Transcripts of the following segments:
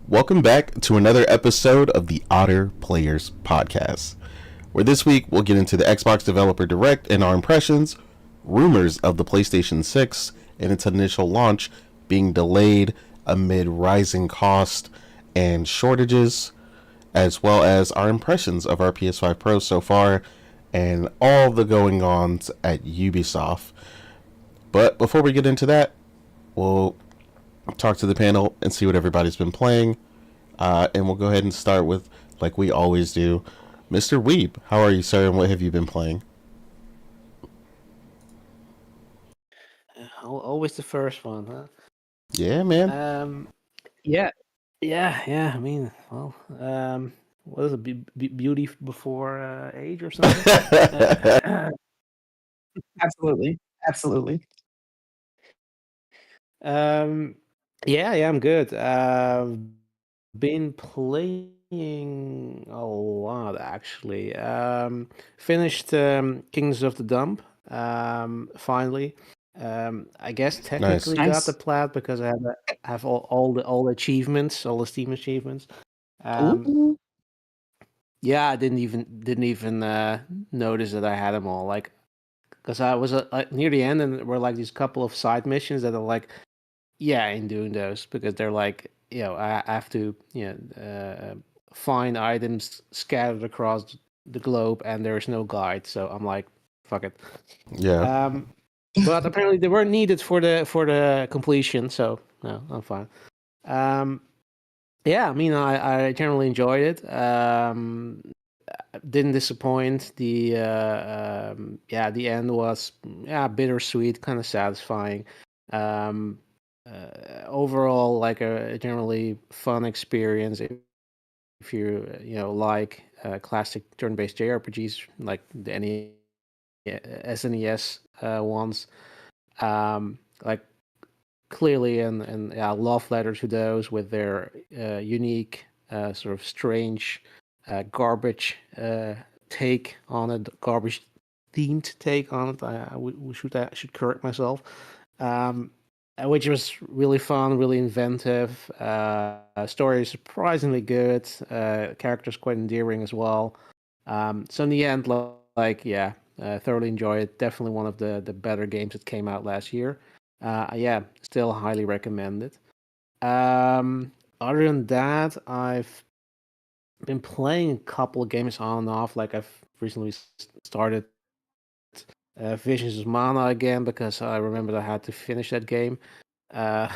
Welcome back to another episode of the Otter Players Podcast, where this week we'll get into the Xbox Developer Direct and our impressions, rumors of the PlayStation 6 and its initial launch being delayed amid rising cost and shortages, as well as our impressions of our PS5 Pro so far and all the going ons at Ubisoft. But before we get into that, we'll talk to the panel and see what everybody's been playing. And we'll go ahead and start with, like we always do, Mr. Weeb. How are you, sir, and what have you been playing? Always the first one, huh? Yeah, man. Um, yeah, yeah. I mean, what is it? Beauty before age or something? Uh, Absolutely. Absolutely. um, yeah, I'm good. Been playing a lot actually. Finished Kings of the Dump. Finally. I guess Nice. technically got the Nice. plat because I have all the achievements, all the Steam achievements. Um, Ooh. yeah, I didn't even notice that I had them all. Like, because I was like, near the end, and there were like these couple of side missions that are like, yeah, I ain't doing those because they're like, I have to, find items scattered across the globe, and there's no guide. So I'm like, fuck it. Yeah. Um, but apparently they weren't needed for the completion, so no, I'm fine. Um, yeah, I mean, I generally enjoyed it. Didn't disappoint. The end was bittersweet, kind of satisfying. Um, Overall, like a generally fun experience if you like classic turn-based JRPGs like the SNES ones. Like clearly and yeah, love letter to those with their unique sort of strange garbage take on it, garbage themed take on it. I should correct myself. Um, which was really fun, really inventive. Story is surprisingly good. Characters quite endearing as well. So in the end, yeah, thoroughly enjoy it. Definitely one of the better games that came out last year. Yeah, still highly recommend it. Other than that, I've been playing a couple of games on and off. Like I've recently started Visions of Mana again because I remembered I had to finish that game, uh,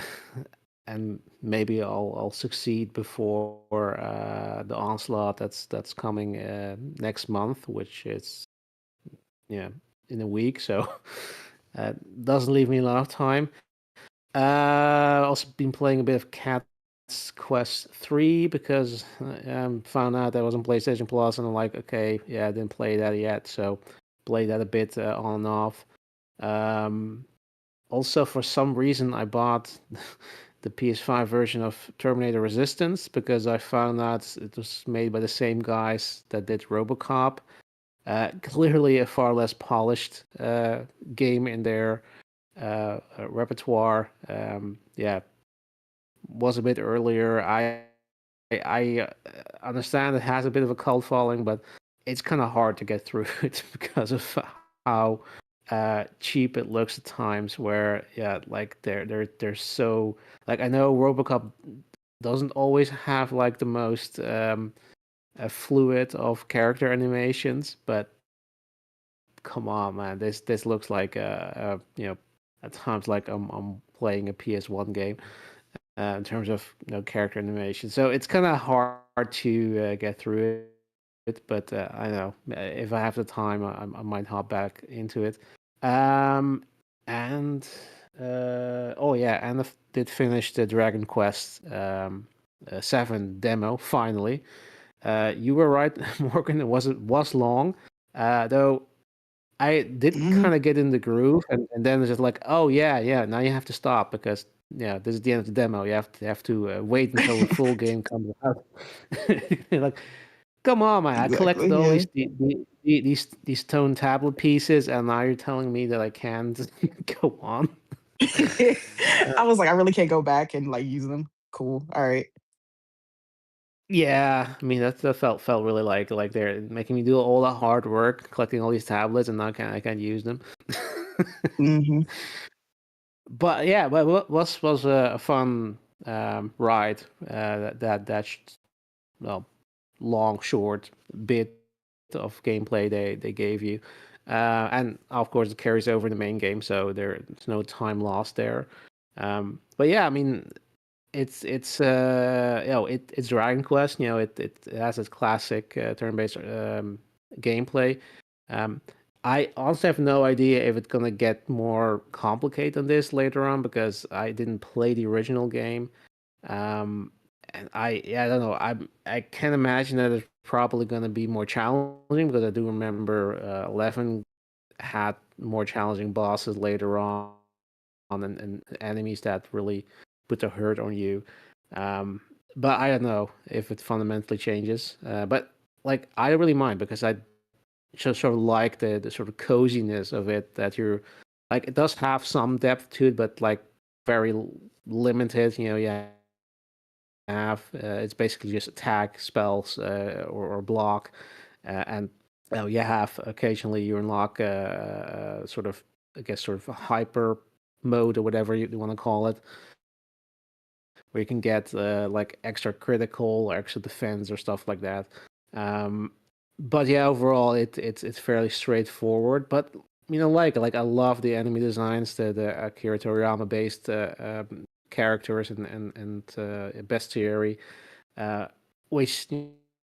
and maybe I'll succeed before the onslaught that's coming next month, which is yeah in a week. So doesn't leave me a lot of time. Also been playing a bit of Cat's Quest 3 because found out that was on PlayStation Plus, and I'm like, okay, yeah, I didn't play that yet, so played that a bit on and off. Um, Also, for some reason, I bought the PS5 version of Terminator Resistance because I found out it was made by the same guys that did RoboCop. Clearly, a far less polished game in their repertoire. Yeah, was a bit earlier. I understand it has a bit of a cult following, but it's kind of hard to get through it because of how cheap it looks at times. Where yeah, like they're so like I know RoboCop doesn't always have like the most fluid of character animations, but come on, man, this looks like at times like I'm playing a PS1 game in terms of character animation. So it's kind of hard to get through it, but I know if I have the time, I might hop back into it. Um, and oh yeah, and I did finish the Dragon Quest 7 demo finally. You were right, Morgan. It was long, though. I did Mhm. kind of get in the groove, and then it's just like, oh yeah. Now you have to stop because yeah, this is the end of the demo. You have to wait until the full game comes out. You're like, come on, man! I Exactly. collected all Yeah. these stone tablet pieces, and now you're telling me that I can't go on. I was like, I really can't go back and like use them. Cool. All right. Yeah, I mean that felt really like they're making me do all the hard work collecting all these tablets, and now I can't use them. Hmm. But yeah, but was a fun ride. Well, long short bit of gameplay they gave you, and of course it carries over the main game, so there's no time lost there. But yeah, I mean it's Dragon Quest. It has its classic turn-based gameplay. Um, I also have no idea if it's gonna get more complicated than this later on because I didn't play the original game. Um, and I don't know. I can imagine that it's probably gonna be more challenging because I do remember 11 had more challenging bosses later on and enemies that really put a hurt on you. Um, but I don't know if it fundamentally changes. But like I don't really mind because I just sort of like the sort of coziness of it that you're like it does have some depth to it, but like very limited. You have it's basically just attack spells or block, and you have occasionally you unlock sort of I guess sort of a hyper mode or whatever you want to call it, where you can get like extra critical or extra defense or stuff like that. Um, but yeah, overall it's fairly straightforward. But like I love the enemy designs, the Akira Toriyama based characters and bestiary, uh, which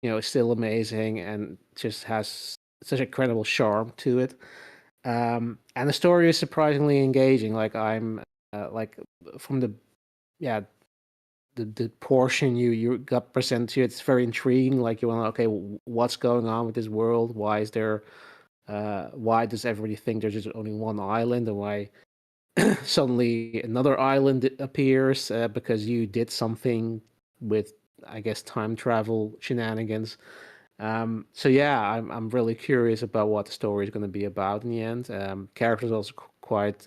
is still amazing and just has such a credible charm to it. And the story is surprisingly engaging. Like I'm like from the yeah the portion you got presented to you, it's very intriguing. Like you want to okay, what's going on with this world? Why is there? Why does everybody think there's just only one island, and why suddenly another island appears because you did something with, I guess, time travel shenanigans. So yeah, I'm really curious about what the story is going to be about in the end. Characters also quite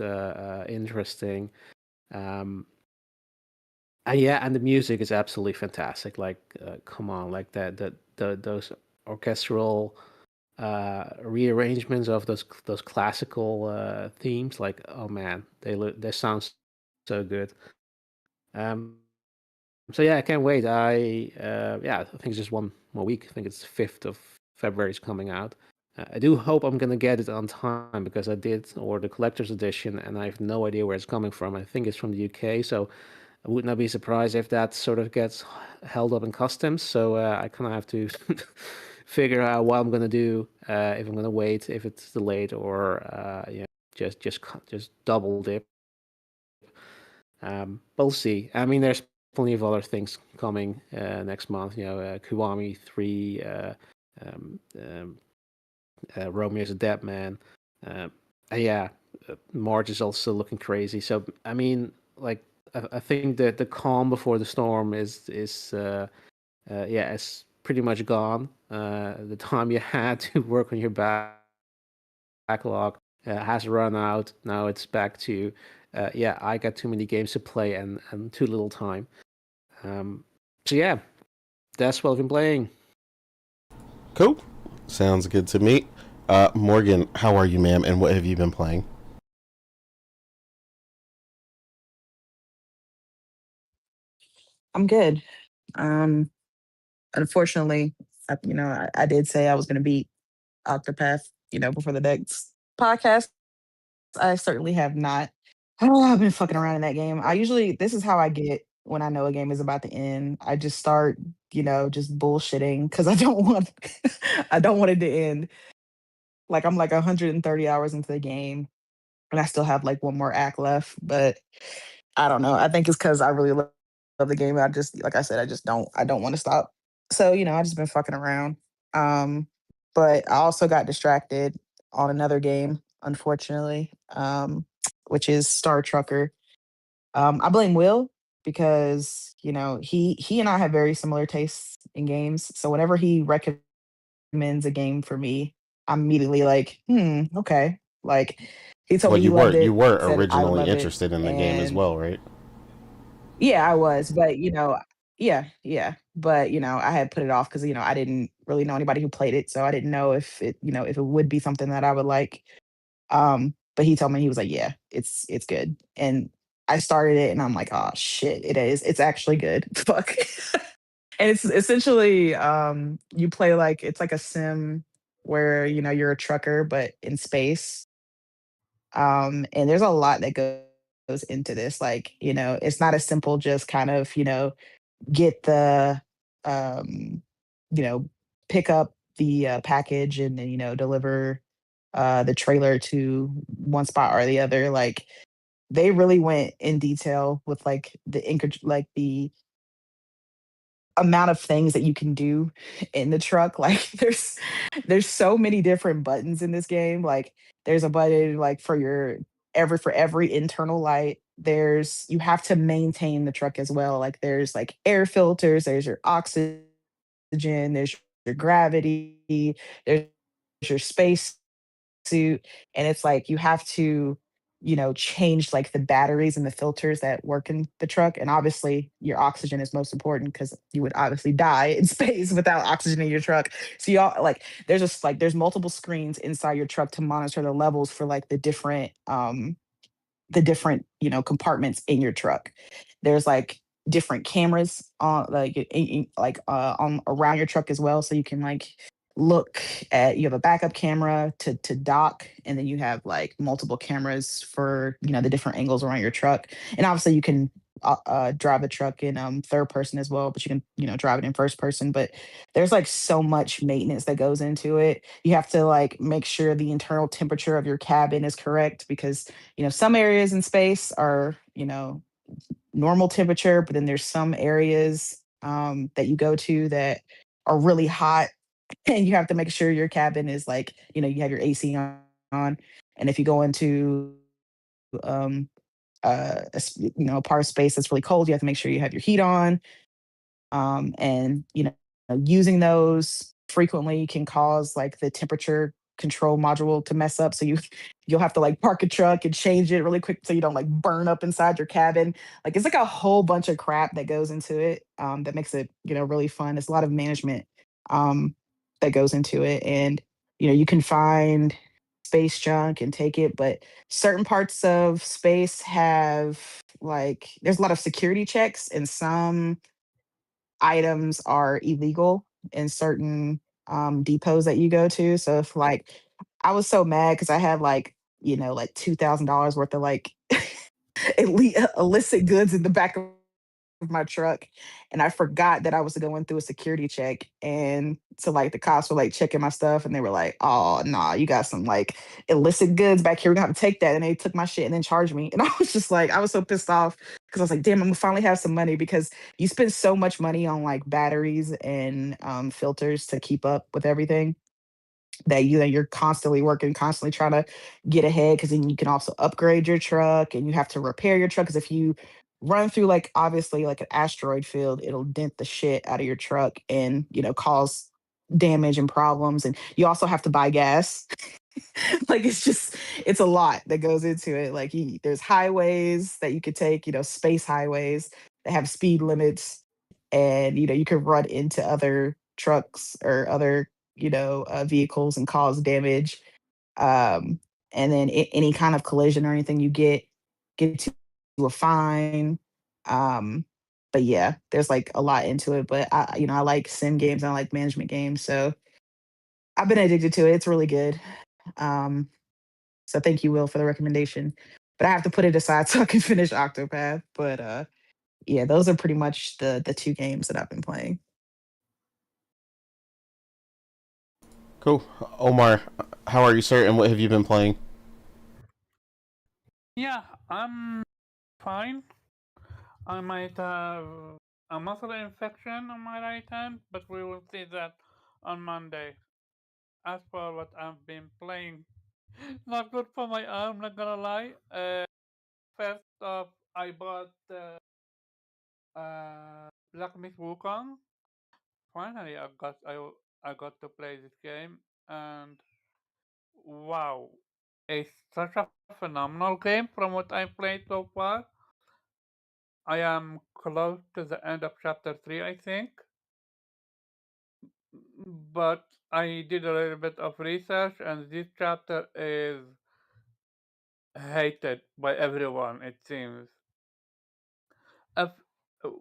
interesting. Um, and yeah, and the music is absolutely fantastic. Like, come on, like those orchestral rearrangements of those classical themes. Like, oh man, they sound so good. Um, so yeah, I can't wait. I think it's just one more week. I think it's 5th of February is coming out. I do hope I'm gonna get it on time because I did order the collector's edition and I have no idea where it's coming from. I think it's from the UK, so I would not be surprised if that sort of gets held up in customs. So I kind of have to figure out what I'm gonna do if I'm gonna wait, if it's delayed, or just double dip. But we'll see. I mean, there's plenty of other things coming next month. Kiwami 3, um, um, Romeo's a Dead Man. Uh, yeah, March is also looking crazy. So I mean, like I think that the calm before the storm is pretty much gone. The time you had to work on your backlog has run out. Now it's back to I got too many games to play and too little time. Um, so yeah, that's what I've been playing. Cool. Sounds good to me. Morgan, how are you, ma'am, and what have you been playing? I'm good. Um, Unfortunately, I did say I was going to beat Octopath, before the next podcast. I certainly have not. Oh, I've been fucking around in that game. This is how I get when I know a game is about to end. I just start, just bullshitting because I don't want, I don't want it to end. Like I'm like 130 hours into the game, and I still have like one more act left. But I don't know. I think it's because I really love the game. I just, like I said, I don't want to stop. So I just been fucking around. Um, but I also got distracted on another game, unfortunately, which is Star Trucker. I blame Will because he and I have very similar tastes in games. So whenever he recommends a game for me, I'm immediately like, okay. Like he told Well, me he you were loved you it, were said I would originally love it, interested in the game as and well, right? yeah, I was, but yeah. But I had put it off because I didn't really know anybody who played it, so I didn't know if it would be something that I would like. But he told me, he was like, "Yeah, it's good." And I started it, and I'm like, "Oh shit, it is. It's actually good." Fuck. And it's essentially you play like it's like a sim where you're a trucker but in space. And there's a lot that goes into this. Like, it's not as simple just kind of, get the um you know pick up the package and then deliver the trailer to one spot or the other. Like, they really went in detail with like like the amount of things that you can do in the truck. Like, there's so many different buttons in this game. Like, there's a button like for every internal light. There's You have to maintain the truck as well. Like, there's like air filters, there's your oxygen, there's your gravity, there's your space suit. And it's like you have to change like the batteries and the filters that work in the truck. And obviously your oxygen is most important because you would obviously die in space without oxygen in your truck. So y'all, like, there's multiple screens inside your truck to monitor the levels for like the different compartments in your truck. There's like different cameras on like on around your truck as well, so you can like look at. You have a backup camera to dock, and then you have like multiple cameras for the different angles around your truck. And obviously you can drive the truck in third person as well, but you can drive it in first person. But there's like so much maintenance that goes into it. You have to like make sure the internal temperature of your cabin is correct, because some areas in space are normal temperature, but then there's some areas that you go to that are really hot, and you have to make sure your cabin is like, you have your AC on. And if you go into a part of space that's really cold, you have to make sure you have your heat on. And using those frequently can cause like the temperature control module to mess up, so you'll have to like park a truck and change it really quick so you don't like burn up inside your cabin. Like, it's like a whole bunch of crap that goes into it, that makes it really fun. It's a lot of management um that goes into it. And you can find space junk and take it, but certain parts of space have, like, there's a lot of security checks, and some items are illegal in certain depots that you go to. So if, like, I was so mad because I had like like $2,000 worth of like illicit goods in the back of my truck, and I forgot that I was going through a security check. And so like the cops were like checking my stuff, and they were like, "Oh, nah, you got some like illicit goods back here. We're gonna have to take that." And they took my shit and then charged me. And I was just like, I was so pissed off because I was like, "Damn, I'm gonna finally have some money," because you spend so much money on like batteries and filters to keep up with everything, that you're constantly working, constantly trying to get ahead, because then you can also upgrade your truck, and you have to repair your truck, because if you run through like obviously like an asteroid field, it'll dent the shit out of your truck and cause damage and problems. And you also have to buy gas. Like, it's a lot that goes into it. Like, there's highways that you could take, space highways that have speed limits, and you can run into other trucks or other vehicles and cause damage. um and then any kind of collision or anything, you get to a fine. But yeah, there's like a lot into it. But I like sim games, I like management games, so I've been addicted to it. It's really good. um so thank you, Will, for the recommendation. But I have to put it aside so I can finish Octopath. But yeah, those are pretty much the two games that I've been playing. Cool. Omar, how are you, sir? And what have you been playing? Yeah, I'm fine. I might have a muscle infection on my right hand, but we will see that on Monday. As for what I've been playing, not good for my arm, not gonna lie. First off, I bought Black Myth Wukong. Finally, I got to play this game, and wow, it's such a phenomenal game from what I've played so far. I am close to the end of chapter 3, I think, but I did a little bit of research, and this chapter is hated by everyone, it seems. A,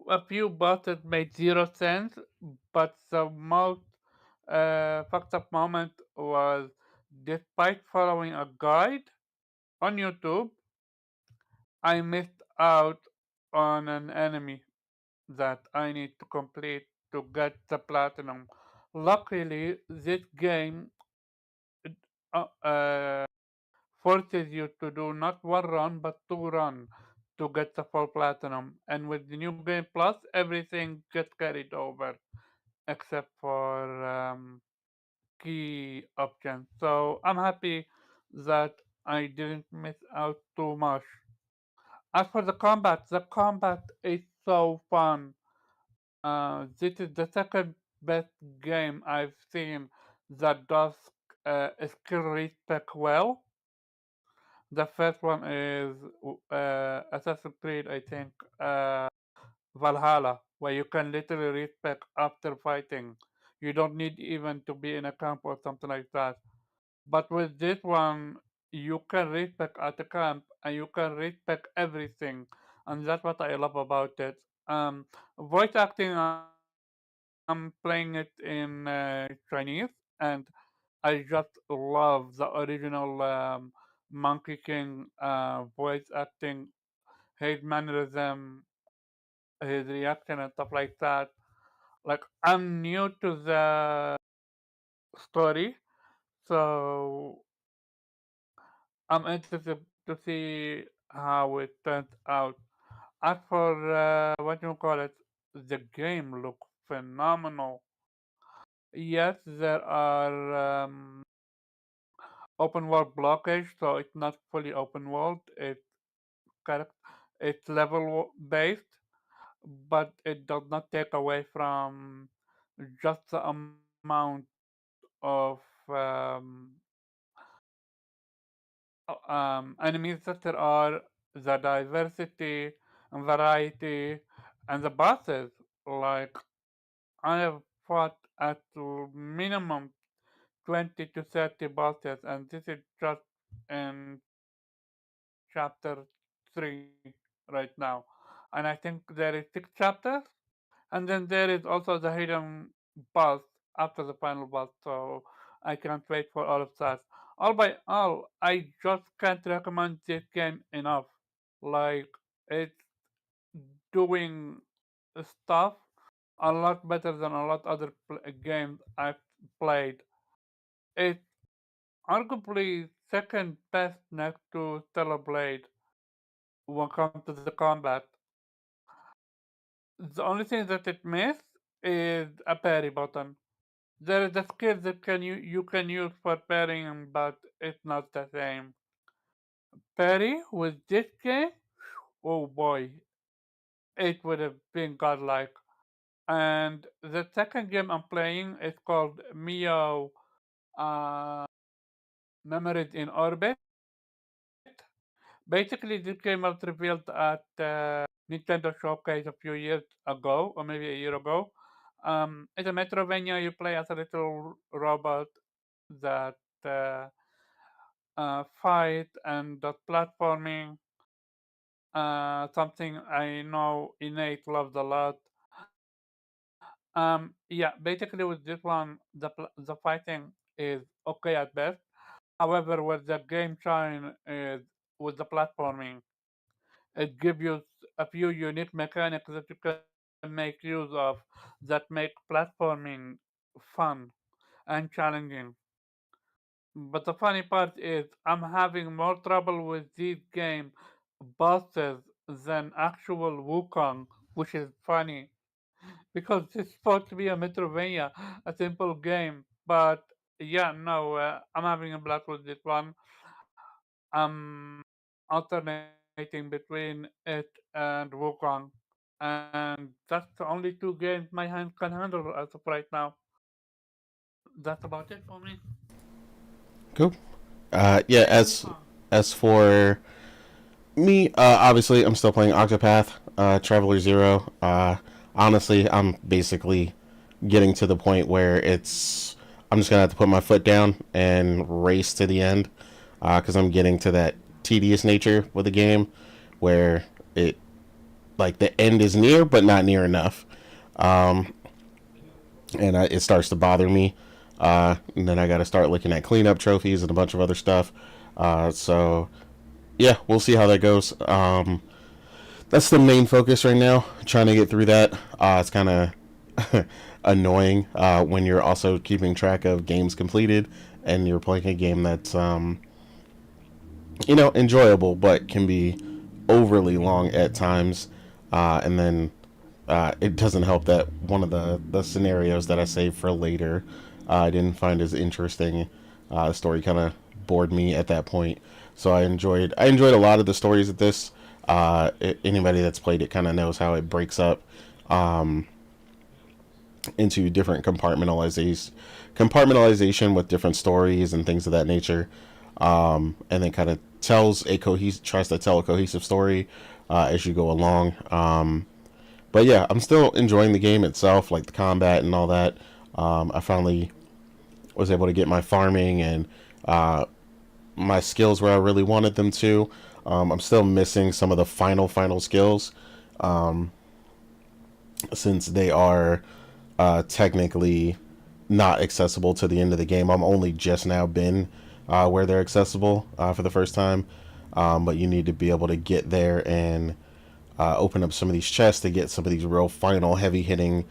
a few bosses made zero sense, but the most fucked up moment was despite following a guide on YouTube, I missed out on an enemy that I need to complete to get the platinum. Luckily, this game uh, uh, forces you to do not one run but two run to get the full platinum. And with the new game plus, everything gets carried over except for key options. So I'm happy that I didn't miss out too much. As for the combat is so fun. This is the second best game I've seen that does skill respec well. The first one is Assassin's Creed, I think, Valhalla, where you can literally respec after fighting. You don't need even to be in a camp or something like that. But with this one, you can respec at the camp and you can respec everything, and that's what I love about it. Voice acting, I'm playing it in Chinese, and I just love the original Monkey King voice acting, his mannerism, his reaction, and stuff like that. Like, I'm new to the story, so I'm interested to see how it turns out. As for what you call it, the game looks phenomenal. Yes, there are open world blockage, so it's not fully open world. Correct. It's level based, but it does not take away from just the amount of enemies that there are, the diversity and variety, and the bosses. Like, I have fought at minimum 20 to 30 bosses, and this is just in chapter 3 right now. And I think there is 6 chapters, and then there is also the hidden boss after the final boss, so I can't wait for all of that. All by all, I just can't recommend this game enough. Like, it's doing stuff a lot better than a lot other games I've played. It's arguably second best next to Stellar Blade when it comes to the combat. The only thing that it missed is a parry button. There is a skill that you can use for parrying, but it's not the same. Parry with this game, oh boy, it would have been godlike. And the second game I'm playing is called Mio uh, Memories in Orbit. Basically, this game was revealed at Nintendo Showcase a few years ago, or maybe a year ago. It's a Metrovania. You play as a little robot that fight and does platforming. Something I know Innate loves a lot. Yeah, basically with this one, the fighting is okay at best. However, where the game shine is with the platforming. It gives you a few unique mechanics that you can make use of that make platforming fun and challenging. But the funny part is, I'm having more trouble with these game bosses than actual Wukong, which is funny because it's supposed to be a Metrovania, a simple game. But yeah, no, I'm having a blast with this one. I'm alternating between it and Wukong, and that's the only two games my hand can handle as of right now. That's about it for me. Cool. Yeah. Yay, Wukong. As for me, obviously, I'm still playing Octopath. Traveler Zero. Honestly, I'm basically getting to the point where I'm just gonna have to put my foot down and race to the end, because I'm getting to that tedious nature with the game where it like the end is near but not near enough, um, and it starts to bother me. And then I got to start looking at cleanup trophies and a bunch of other stuff. So yeah, we'll see how that goes. That's the main focus right now, trying to get through that. It's kind of annoying when you're also keeping track of games completed and you're playing a game that's enjoyable but can be overly long at times. And then it doesn't help that one of the scenarios that I saved for later I didn't find as interesting. The story kind of bored me at that point, so I enjoyed a lot of the stories of this. Anybody that's played it kind of knows how it breaks up into different compartmentalization with different stories and things of that nature, and then kind of tries to tell a cohesive story as you go along. But yeah, I'm still enjoying the game itself, like the combat and all that. I finally was able to get my farming and my skills where I really wanted them to. I'm still missing some of the final skills, since they are technically not accessible to the end of the game. I'm only just now been where they're accessible for the first time, but you need to be able to get there and open up some of these chests to get some of these real final heavy hitting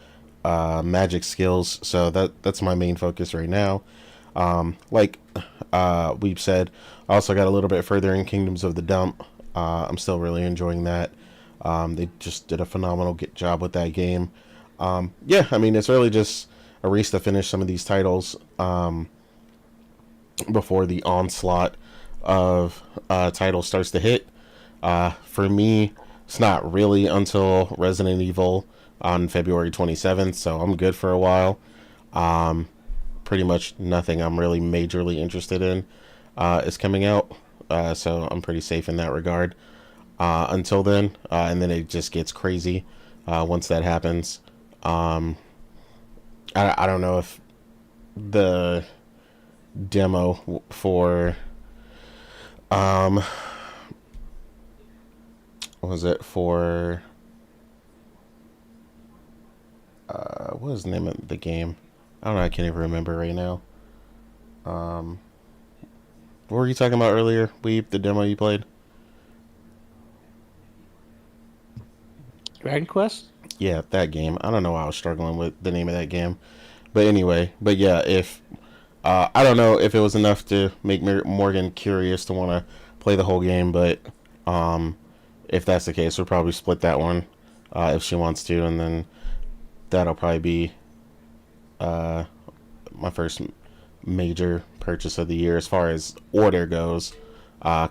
magic skills. So that's my main focus right now. Like Weep said, I also got a little bit further in Kingdoms of the Dump. I'm still really enjoying that. They just did a phenomenal job with that game. Yeah, I mean, it's really just a race to finish some of these titles before the onslaught of titles starts to hit. For me, it's not really until Resident Evil on February 27th, so I'm good for a while. Pretty much nothing I'm really majorly interested in is coming out, so I'm pretty safe in that regard until then, and then it just gets crazy once that happens. I don't know if the demo for what was it for what was the name of the game? I don't know, I can't even remember right now. What were you talking about earlier, Weep, the demo you played? Dragon Quest? Yeah, that game. I don't know why I was struggling with the name of that game. But anyway, but yeah, if I don't know if it was enough to make Morgan curious to want to play the whole game, but if that's the case, we'll probably split that one if she wants to, and then that'll probably be my first major purchase of the year as far as order goes,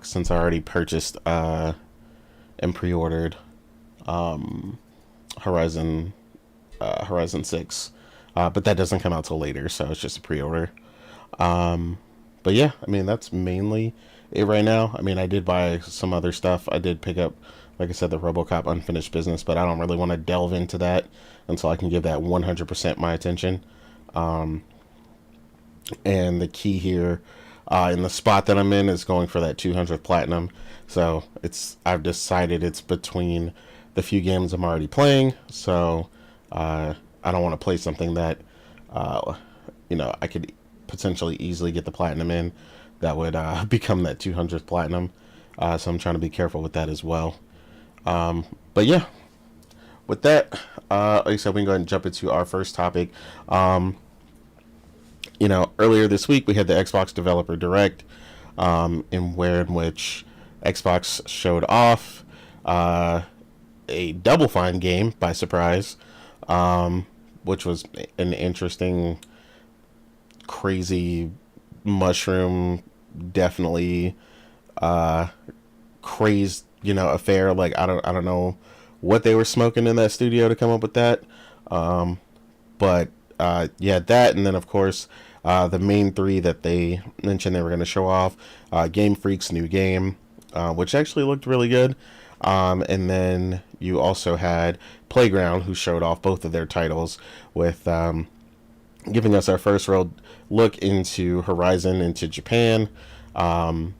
since I already purchased and pre-ordered Horizon 6, but that doesn't come out till later, so it's just a pre-order. But yeah, I mean, that's mainly it right now. I mean, I did buy some other stuff. I did pick up, like I said, the RoboCop Unfinished Business, but I don't really want to delve into that until I can give that 100% my attention. And the key here in the spot that I'm in is going for that 200th platinum. So I've decided it's between the few games I'm already playing. So I don't want to play something that I could potentially easily get the platinum in that would become that 200th platinum. So I'm trying to be careful with that as well. But yeah, with that, like I said, we can go ahead and jump into our first topic. Earlier this week we had the Xbox Developer Direct, in which Xbox showed off a Double Fine game by surprise, which was an interesting, crazy mushroom, definitely crazed, affair. Like I don't know what they were smoking in that studio to come up with that, but yeah, that, and then of course the main three that they mentioned they were going to show off, Game Freak's new game, which actually looked really good. And then you also had Playground, who showed off both of their titles with giving us our first real look into Horizon, into Japan, um,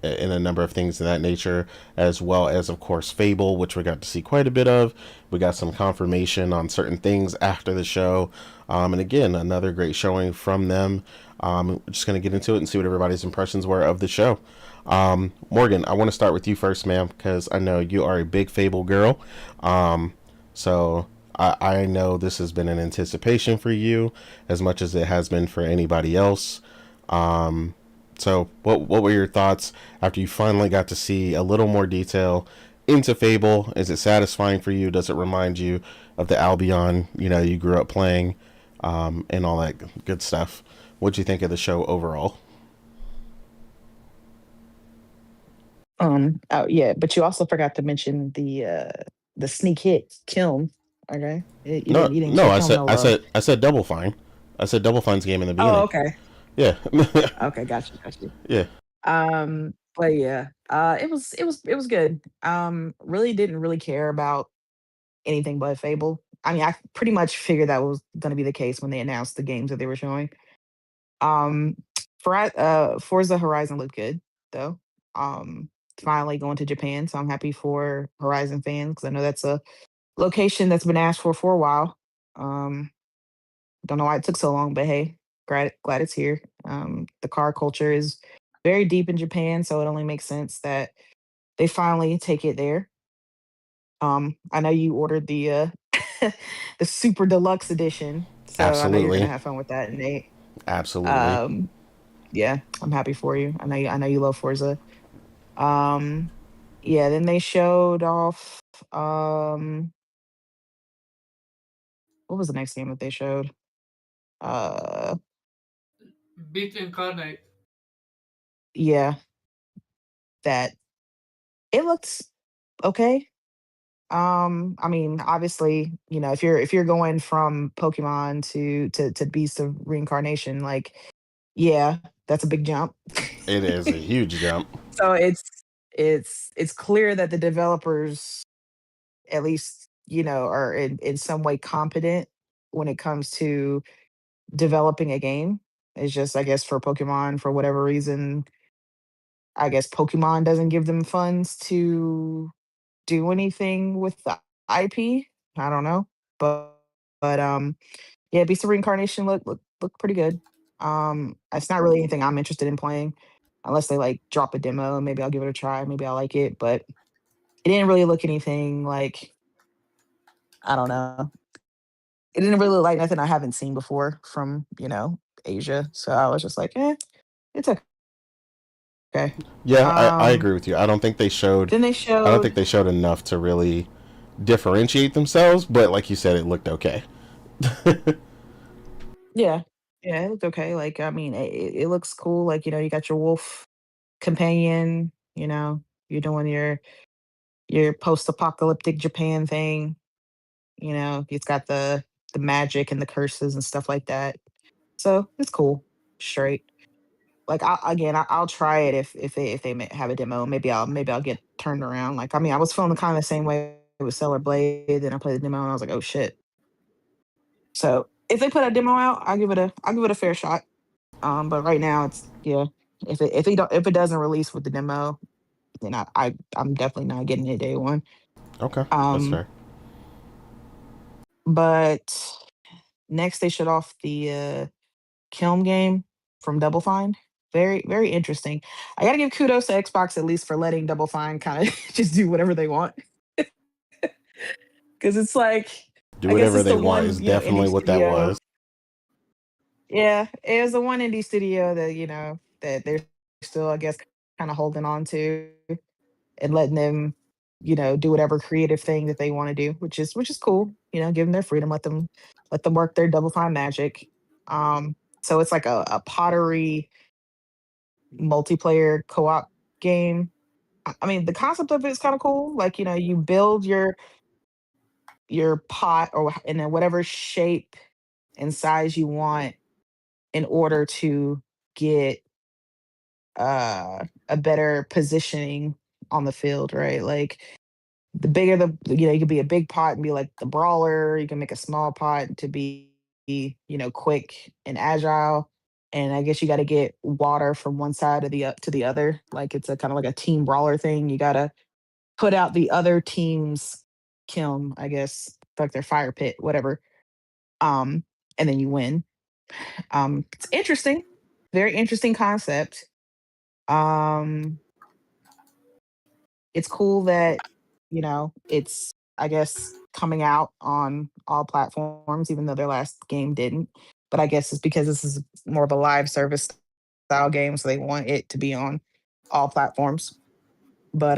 and a number of things of that nature, as well as, of course, Fable, which we got to see quite a bit of. We got some confirmation on certain things after the show. And again, another great showing from them. We're just going to get into it and see what everybody's impressions were of the show. Morgan, I want to start with you first, ma'am, because I know you are a big Fable girl. So I know this has been an anticipation for you as much as it has been for anybody else. Um, so what were your thoughts after you finally got to see a little more detail into Fable? Is it satisfying for you? Does it remind you of the Albion you grew up playing, and all that good stuff? What'd you think of the show overall? Oh yeah, but you also forgot to mention the sneak hit Kiln. Okay, you No, didn't no, give I Kiln said no I love. said I said Double Fine. I said Double Fine's game in the Oh, beginning. okay, Yeah, okay, got you. yeah, But yeah, it was good. Really didn't really care about anything but Fable. I mean, I pretty much figured that was going to be the case when they announced the games that they were showing. Um, Forza Horizon looked good though. Um, Finally going to Japan, so I'm happy for Horizon fans because I know that's a location that's been asked for a while. Um, don't know why it took so long, but hey, glad it's here. The car culture is very deep in Japan, so it only makes sense that they finally take it there. I know you ordered the the super deluxe edition, so I know you're gonna absolutely, have fun with that, Nate. absolutely. Um, yeah, I'm happy for you. I know you love Forza. Um, yeah, then they showed off um what was the next game that they showed? Uh Beat Incarnate. yeah, that it looks okay. I mean, obviously, if you're going from Pokemon to Beast of Reincarnation, like, yeah, that's a big jump. It is a huge jump. So it's clear that the developers, at least, are in some way competent when it comes to developing a game. It's just, I guess, for Pokemon, for whatever reason, I guess Pokemon doesn't give them funds to do anything with the IP. I don't know, but yeah, Beast of Reincarnation look pretty good. It's not really anything I'm interested in playing, unless they like drop a demo. Maybe I'll give it a try. Maybe I like it, but it didn't really look anything like, I don't know. It didn't really look like nothing I haven't seen before from Asia. So I was just like, it's okay. Yeah, I Um, agree with you. I don't think they showed. then they I don't showed think they showed enough to really differentiate themselves. But like you said, it looked okay. Yeah. Yeah, it looked okay. Like, I mean, it looks cool. Like, you got your wolf companion, you're doing your post-apocalyptic Japan thing, it's got the magic and the curses and stuff like that. So it's cool. Straight. Like, I'll try it if they have a demo. Maybe I'll get turned around. Like, I mean, I was feeling kind of the same way with Stellar Blade, then I played the demo and I was like, oh shit. So if they put a demo out, I'll give it a fair shot. But right now it's, yeah. If it doesn't release with the demo, then I'm definitely not getting it day one. Okay, that's Um, fair. but next they shut off the Kiln game from Double Fine. Very, very interesting. I gotta give kudos to Xbox at least for letting Double Fine kind of just do whatever they want. Because it's like, Do I guess whatever it's they the want one, is indie definitely what that studio. was. Yeah, it was the one indie studio that, that they're still, I guess, kind of holding on to and letting them, do whatever creative thing that they want to do, which is cool. Give them their freedom, let them work their Double Fine magic. So it's like a pottery multiplayer co-op game. I mean, the concept of it is kind of cool. Like, you build your pot or in whatever shape and size you want in order to get a better positioning on the field, right? Like, the bigger you can be a big pot and be like the brawler. You can make a small pot to be, quick and agile. And I guess you got to get water from one side of the to the other. Like it's a kind of like a team brawler thing. You got to put out the other team's kiln, I guess, like their fire pit, whatever. Um, and then you win. It's interesting, very interesting concept. Um, it's cool that it's, I guess, coming out on all platforms, even though their last game didn't. But I guess it's because this is more of a live service style game, so they want it to be on all platforms. But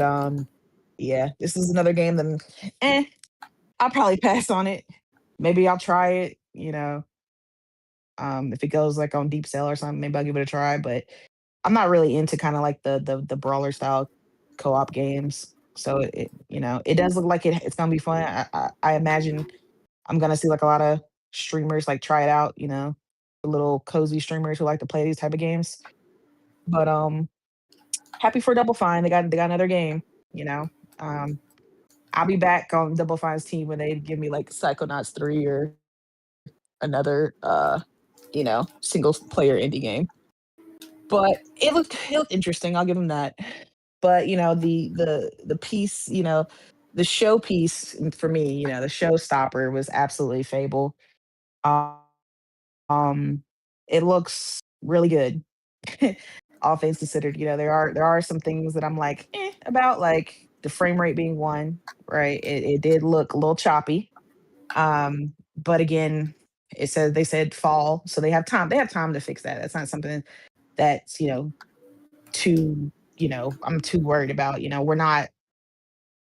yeah, this is another game that I'll probably pass on it. Maybe I'll try it. If it goes like on deep sale or something, maybe I'll give it a try. But I'm not really into kind of like the brawler style co-op games. So it does look like it's gonna be fun. I imagine I'm gonna see like a lot of streamers like try it out. The little cozy streamers who like to play these type of games. But happy for Double Fine. They got another game. You know, um, I'll be back on Double Fine's team when they give me like Psychonauts 3 or another single player indie game. But it looked interesting. I'll give them that. But the piece, the showpiece for me, the showstopper was absolutely Fable. Um, it looks really good. All things considered, there are some things that I'm like about, like the frame rate being one, right? It did look a little choppy. But again, they said fall, so they have time. They have time to fix that. That's not something that's too I'm too worried about. We're not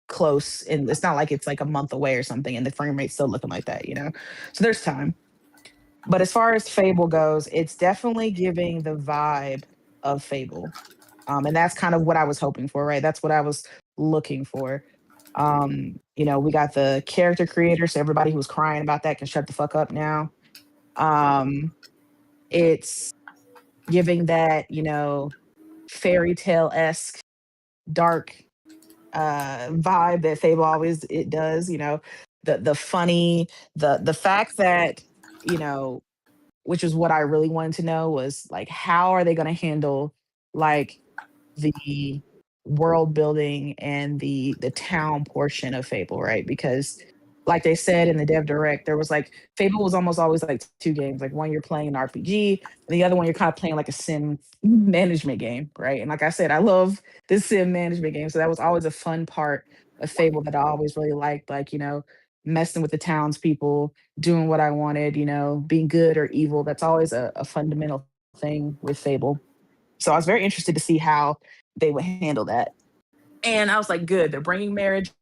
close, and it's not like it's like a month away or something, and the frame rate's still looking like that. So there's time. But as far as Fable goes, it's definitely giving the vibe of Fable. And that's kind of what I was hoping for, right? That's what I was looking for. We got the character creator, so everybody who was crying about that can shut the fuck up now. It's giving that, fairy tale esque dark vibe that Fable always it does. The funny, the fact that you know which is what I really wanted to know, was like how are they going to handle like the world building and the town portion of Fable, right? Because like they said in the dev direct, there was like Fable was almost always like two games. Like one you're playing an RPG, and the other one you're kind of playing like a sim management game, right? And like I said, I love this sim management game. So that was always a fun part of Fable that I always really liked. Like, messing with the townspeople, doing what I wanted, being good or evil. That's always a fundamental thing with Fable. So I was very interested to see how they would handle that. And I was like, good, they're bringing marriage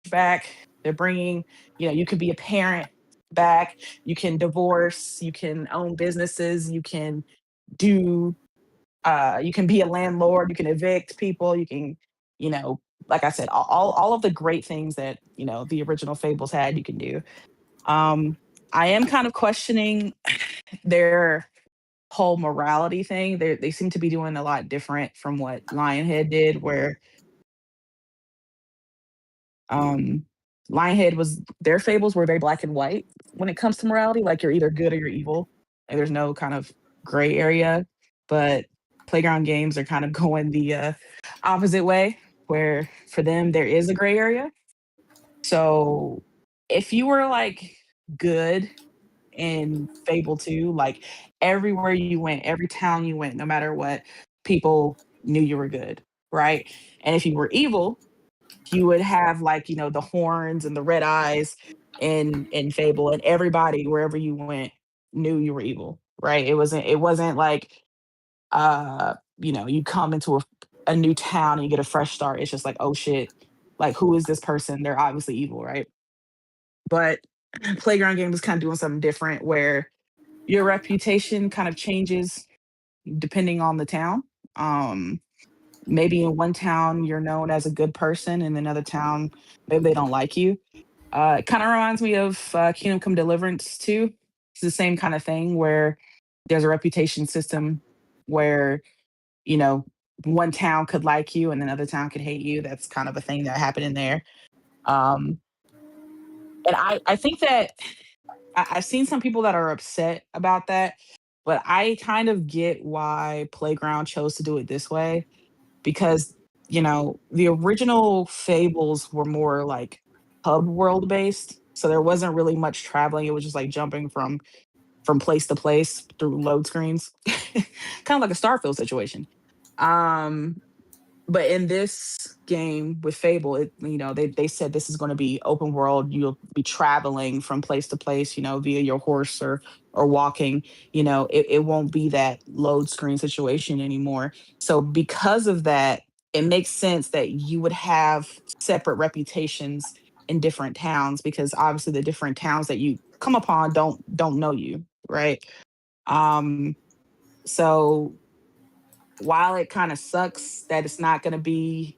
back. They're bringing, you can be a parent back. You can divorce. You can own businesses. You can do, you can be a landlord. You can evict people. You can, you know, like I said, all of the great things that, the original Fables had, you can do. Um, I am kind of questioning their whole morality thing. They seem to be doing a lot different from what Lionhead did, where um Lionhead was their fables were very black and white when it comes to morality. Like you're either good or you're evil. And there's no kind of gray area. But Playground Games are kind of going the opposite way, where for them there is a gray area. So if you were like good in Fable 2, like everywhere you went, every town you went, no matter what, people knew you were good, right? And if you were evil, you would have like, the horns and the red eyes in Fable, and everybody wherever you went knew you were evil, right? It wasn't like you come into a new town and you get a fresh start. It's just like, oh shit, like who is this person? They're obviously evil, right? But Playground Games is kind of doing something different where your reputation kind of changes depending on the town. Um, Maybe in one town you're known as a good person, and another town maybe they don't like you. It kind of reminds me of Kingdom Come Deliverance too. It's the same kind of thing where there's a reputation system where you know one town could like you and another town could hate you. That's kind of a thing that happened in there. Um, and I think that I've seen some people that are upset about that, but I kind of get why Playground chose to do it this way because, the original Fables were more like hub world based. So there wasn't really much traveling. It was just like jumping from place to place through load screens, kind of like a Starfield situation. Um, but in this game with Fable, they said this is going to be open world. You'll be traveling from place to place, via your horse or walking. It won't be that load screen situation anymore. So because of that, it makes sense that you would have separate reputations in different towns because obviously the different towns that you come upon don't know you, right? Um, so while it kind of sucks that it's not going to be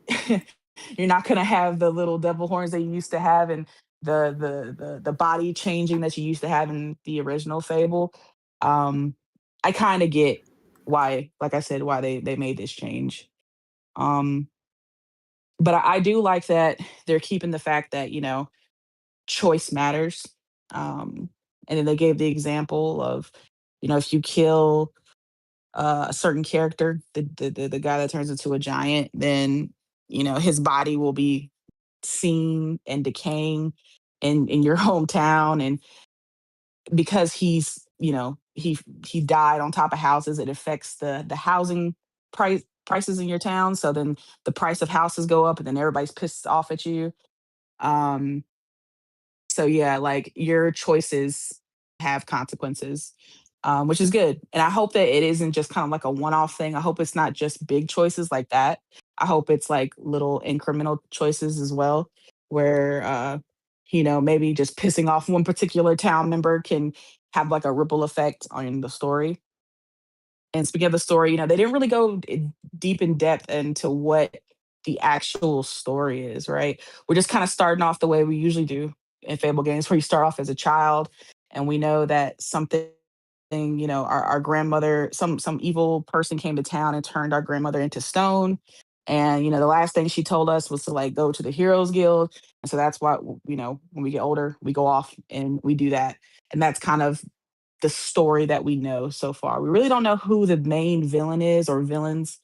you're not going to have the little devil horns that you used to have and the body changing that you used to have in the original Fable. I kind of get why, like I said, why they made this change. um but I do like that they're keeping the fact that choice matters. And then they gave the example of if you kill a certain character, the guy that turns into a giant, then his body will be seen and decaying in your hometown, and because he died on top of houses, it affects the housing prices in your town. So then the price of houses go up, and then everybody's pissed off at you. Um, so yeah, like your choices have consequences, which is good. And I hope that it isn't just kind of like a one-off thing. I hope it's not just big choices like that. I hope it's like little incremental choices as well, where maybe just pissing off one particular town member can have like a ripple effect on the story. And speaking of the story, they didn't really go deep in depth into what the actual story is, right? We're just kind of starting off the way we usually do in Fable games, where you start off as a child, and we know that something, our grandmother, some evil person came to town and turned our grandmother into stone. And the last thing she told us was to like go to the Heroes Guild. And so that's why, when we get older, we go off and we do that. And that's kind of the story that we know so far. We really don't know who the main villain is or villains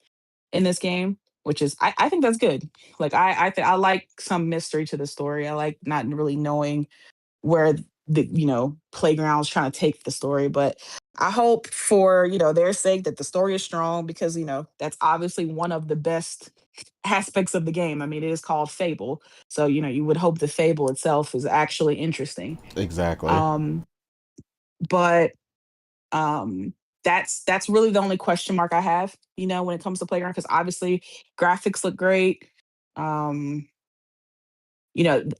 in this game, which is I think that's good. Like I like some mystery to the story. I like not really knowing where the playground's trying to take the story, but I hope for their sake that the story is strong because that's obviously one of the best aspects of the game. I mean, it is called Fable, so you would hope the Fable itself is actually interesting. Exactly. Um, but um that's really the only question mark I have, when it comes to Playground, because obviously graphics look great. um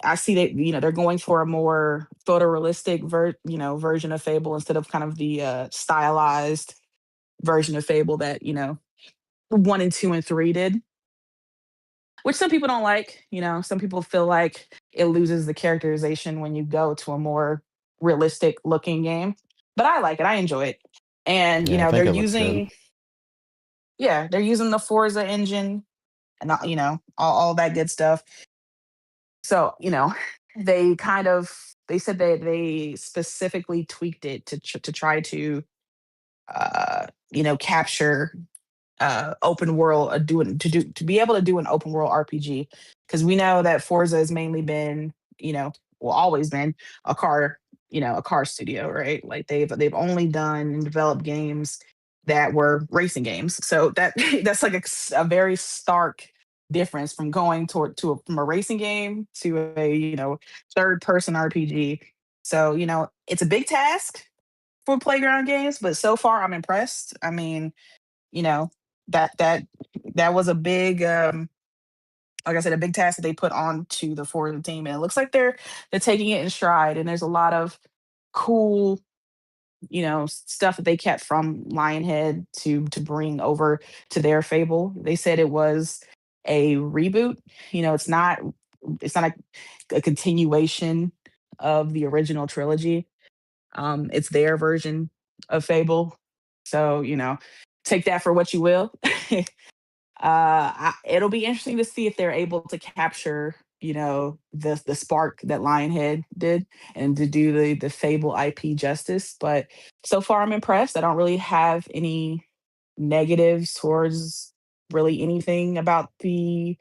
I see that they're going for a more photorealistic version of Fable instead of kind of the stylized version of Fable that 1 and 2 and 3 did, which some people don't like. Some people feel like it loses the characterization when you go to a more realistic looking game, but I like it. I enjoy it. And Yeah, I they're think it looks good. using, yeah, they're using the Forza engine and all that good stuff. So they said that they specifically tweaked it to try to capture open world, to be able to do an open world RPG, because we know that Forza has mainly been, well, always been a car studio, right? Like they've only done and developed games that were racing games. So that's like a very stark difference from going from a racing game to a third person RPG. So it's a big task for Playground Games, but so far I'm impressed. I mean, you know that that that was a big, like I said, a big task that they put on to the Forza team, and it looks like they're taking it in stride. And there's a lot of cool stuff that they kept from Lionhead to bring over to their Fable. They said it was a reboot. It's not a continuation of the original trilogy. It's their version of Fable. So, take that for what you will. It'll be interesting to see if they're able to capture the spark that Lionhead did, and to do the Fable IP justice. But so far, I'm impressed. I don't really have any negatives towards really anything about the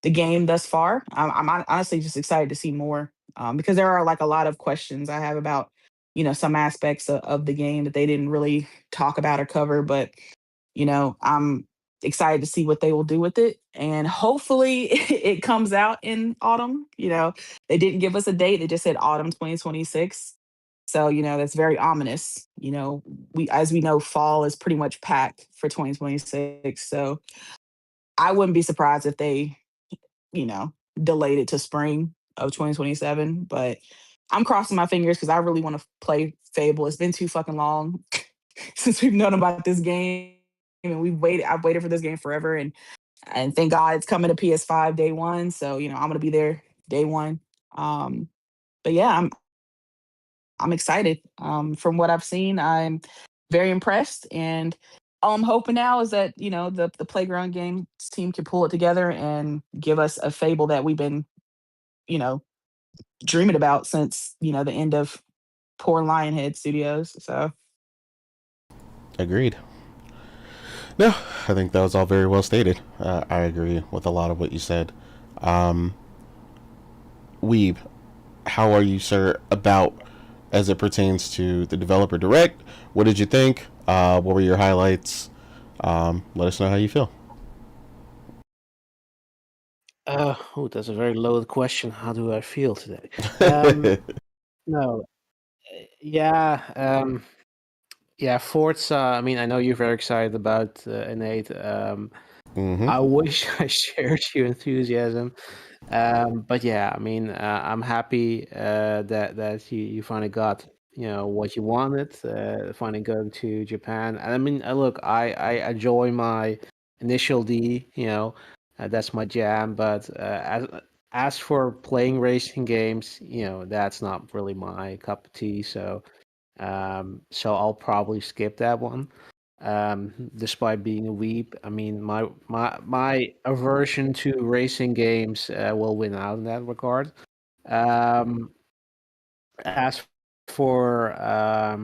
game thus far. I'm honestly just excited to see more, because there are like a lot of questions I have about some aspects of the game that they didn't really talk about or cover. But I'm excited to see what they will do with it, and hopefully it comes out in autumn. They didn't give us a date; they just said autumn 2026. So that's very ominous. As we know, fall is pretty much packed for 2026. So I wouldn't be surprised if they you know, delayed it to spring of 2027. But I'm crossing my fingers because I really want to play Fable. It's been too fucking long since we've known about this game. And I've waited for this game forever. And thank God it's coming to PS5 day one. So, I'm gonna be there day one. But yeah, I'm excited. From what I've seen, I'm very impressed. And all I'm hoping now is that, the Playground Games team can pull it together and give us a Fable that we've been, you know, dreaming about since, the end of poor Lionhead Studios. So Agreed. No, I think that was all very well stated. I agree with a lot of what you said. Um, Weeb, how are you, sir, about as it pertains to the developer direct? What did you think? What were your highlights? Let us know how you feel. That's a very loaded question. How do I feel today? Um, no, yeah, yeah, Forza. I mean, I know you're very excited about Innate. Mm-hmm. I wish I shared your enthusiasm. But yeah, I mean, I'm happy that you finally got what you wanted. Finally going to Japan. And I mean, look, I enjoy my initial D. That's my jam. But as for playing racing games, that's not really my cup of tea. So I'll probably skip that one. Despite being a weeb, I mean, my aversion to racing games will win out in that regard. Um, as for I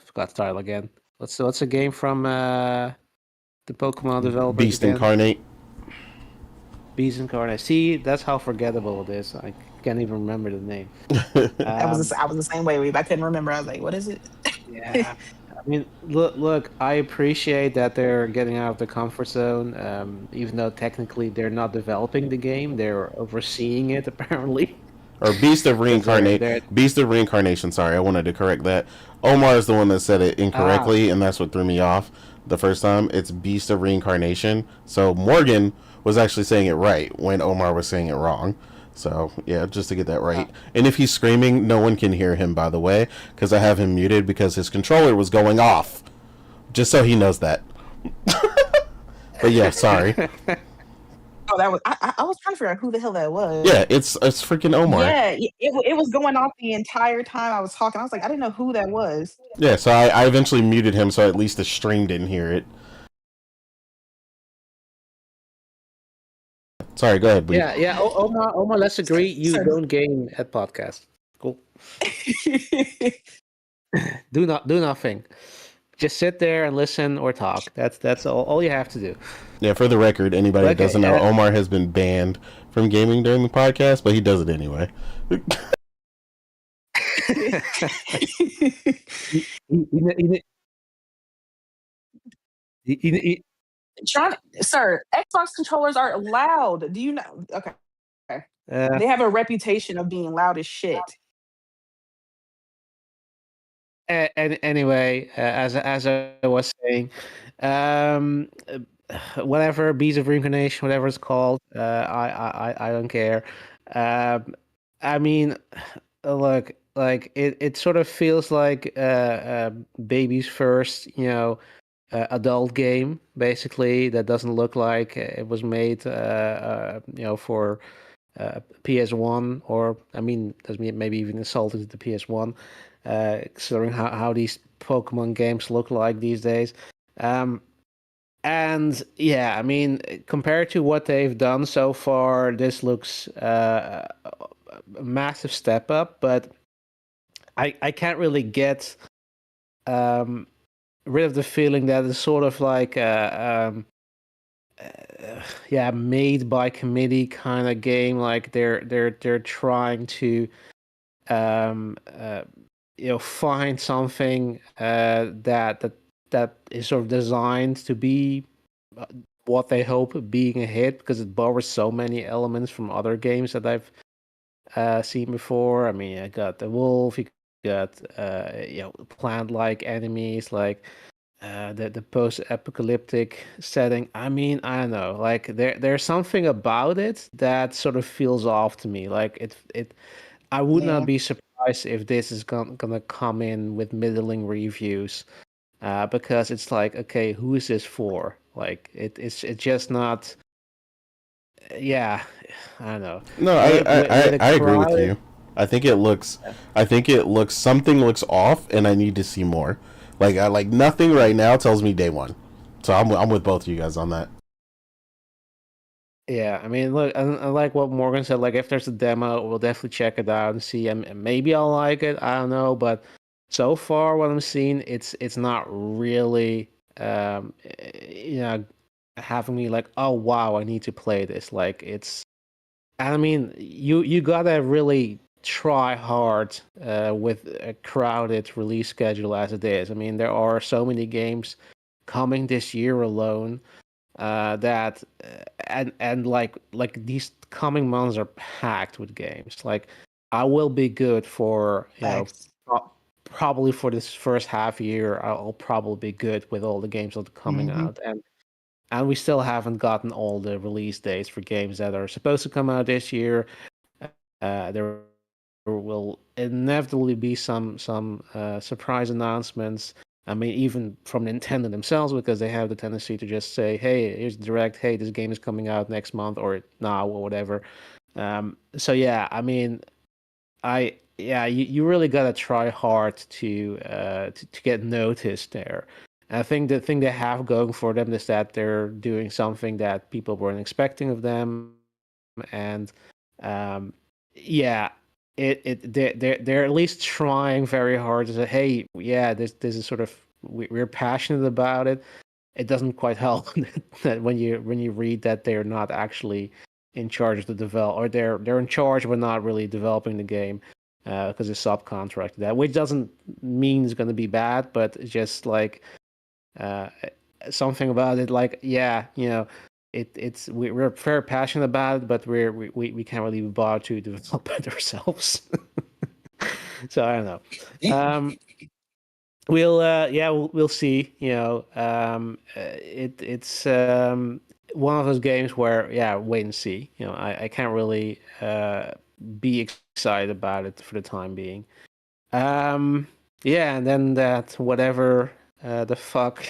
forgot the title again. What's a game from the Pokemon developers Beast again? Incarnate. Beast Incarnate. See, that's how forgettable it is. I can't even remember the name. I was Um, I was the same way. I couldn't remember. I was like, what is it? Yeah, I mean, look, I appreciate that they're getting out of the comfort zone, even though technically they're not developing the game, they're overseeing it apparently, Or Beast of because Reincarnate. they're Beast of Reincarnation. Sorry, I wanted to correct that. Omar is the one that said it ah incorrectly, and that's what threw me off the first time. It's Beast of Reincarnation. So Morgan was actually saying it right when Omar was saying it wrong. So yeah, just to get that right. ah And if he's screaming, no one can hear him, by the way, because I have him muted because his controller was going off. Just so he knows that. But yeah, sorry. Oh, that was I was trying to figure out who the hell that was. Yeah, it's freaking Omar. Yeah, it was going off the entire time I was talking. I was like, I didn't know who that was. Yeah, so I eventually muted him so at least the stream didn't hear it. Sorry, go ahead, Lee. yeah. Omar, let's agree you So, don't game at podcast. Cool. Do nothing. Just sit there and listen or talk. That's all you have to do. Yeah, for the record, anybody that Okay. doesn't know, Omar has been banned from gaming during the podcast, but he does it anyway. You- you- Trying, sir, Xbox controllers are loud. Do you know? Okay. uh, They have a reputation of being loud as shit. and anyway, as I was saying, um, whatever Bees of Reincarnation, whatever it's called, I don't care. Um, I mean, look, like it sort of feels like baby's first, adult game, basically that doesn't look like it was made, for PS1, or I mean, that's maybe even insulted the PS1, considering how these Pokemon games look like these days. Um, And yeah, I mean, compared to what they've done so far, this looks a massive step up. But I can't really get um, rid of the feeling that it's sort of like yeah, made by committee kind of game. Like they're trying to um, uh, find something that is sort of designed to be uh, what they hope being a hit, because it borrows so many elements from other games that I've seen before. I mean, I got the wolf, you got plant-like enemies, like the post-apocalyptic setting. I mean, I don't know, like there's something about it that sort of feels off to me. Like it I would not Yeah. be surprised if this is gonna come in with middling reviews, because it's like, okay, who is this for? Like it's just not. Yeah, I don't know. No, With a I agree with crowd. you. I think it looks something looks off, and I need to see more. Like nothing right now tells me day one. So I'm with both of you guys on that. Yeah, I mean, look, I like what Morgan said. Like, if there's a demo, we'll definitely check it out and see. And maybe I'll like it. I don't know, but so far, what I'm seeing, it's not really, having me like, oh wow, I need to play this. Like, and I mean, you gotta really try hard with a crowded release schedule as it is. I mean, there are so many games coming this year alone that and like these coming months are packed with games. Like, I will be good for Facts. probably for this first half year. I'll probably be good with all the games that are coming Hmm. out, and we still haven't gotten all the release dates for games that are supposed to come out this year. There will inevitably be some surprise announcements. I mean, even from Nintendo themselves, because they have the tendency to just say, "Hey, here's the direct. Hey, this game is coming out next month or now or whatever." So yeah, I mean, you really gotta try hard to get noticed there. And I think the thing they have going for them is that they're doing something that people weren't expecting of them, and um, yeah, they're at least trying very hard to say, hey, yeah, this is sort of we're passionate about it. It doesn't quite help that when you read that they're not actually in charge of the develop, or they're in charge but not really developing the game because it's subcontracted that, which doesn't mean it's going to be bad, but it's just like uh, something about it, like, yeah, we're very passionate about it, but we can't really be bothered to develop it ourselves. So I don't know. We'll see. It's one of those games where, yeah, wait and see. I can't really be excited about it for the time being. Yeah, and then that whatever the fuck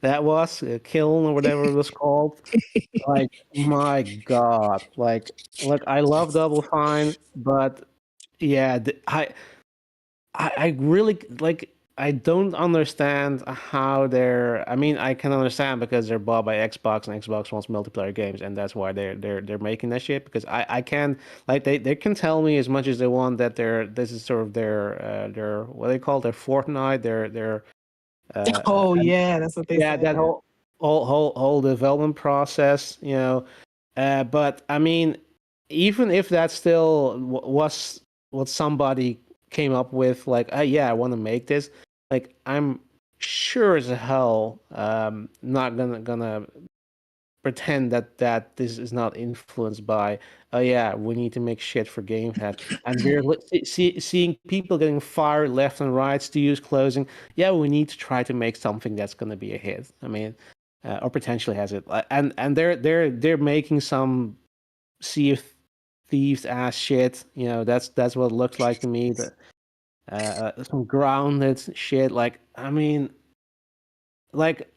that was, Kiln or whatever it was called. Like, my God, like, look, I love Double Fine, but yeah, I really like. I don't understand how they're. I mean, I can understand because they're bought by Xbox and Xbox wants multiplayer games, and that's why they're making that shit. Because I can, like, they can tell me as much as they want that this is sort of their what they call their Fortnite, their Oh yeah, that's what they yeah, that said. whole development process. But I mean, even if that still was what somebody came up with, like, yeah, I want to make this. Like, I'm sure as hell not gonna pretend that this is not influenced by, oh yeah, we need to make shit for GameFAQ, and we're seeing people getting fired left and right, studios closing. Yeah, we need to try to make something that's going to be a hit. I mean, or potentially has it. And they're making some Sea of Thieves ass shit. That's what it looks like to me. Some grounded shit. Like, I mean, like,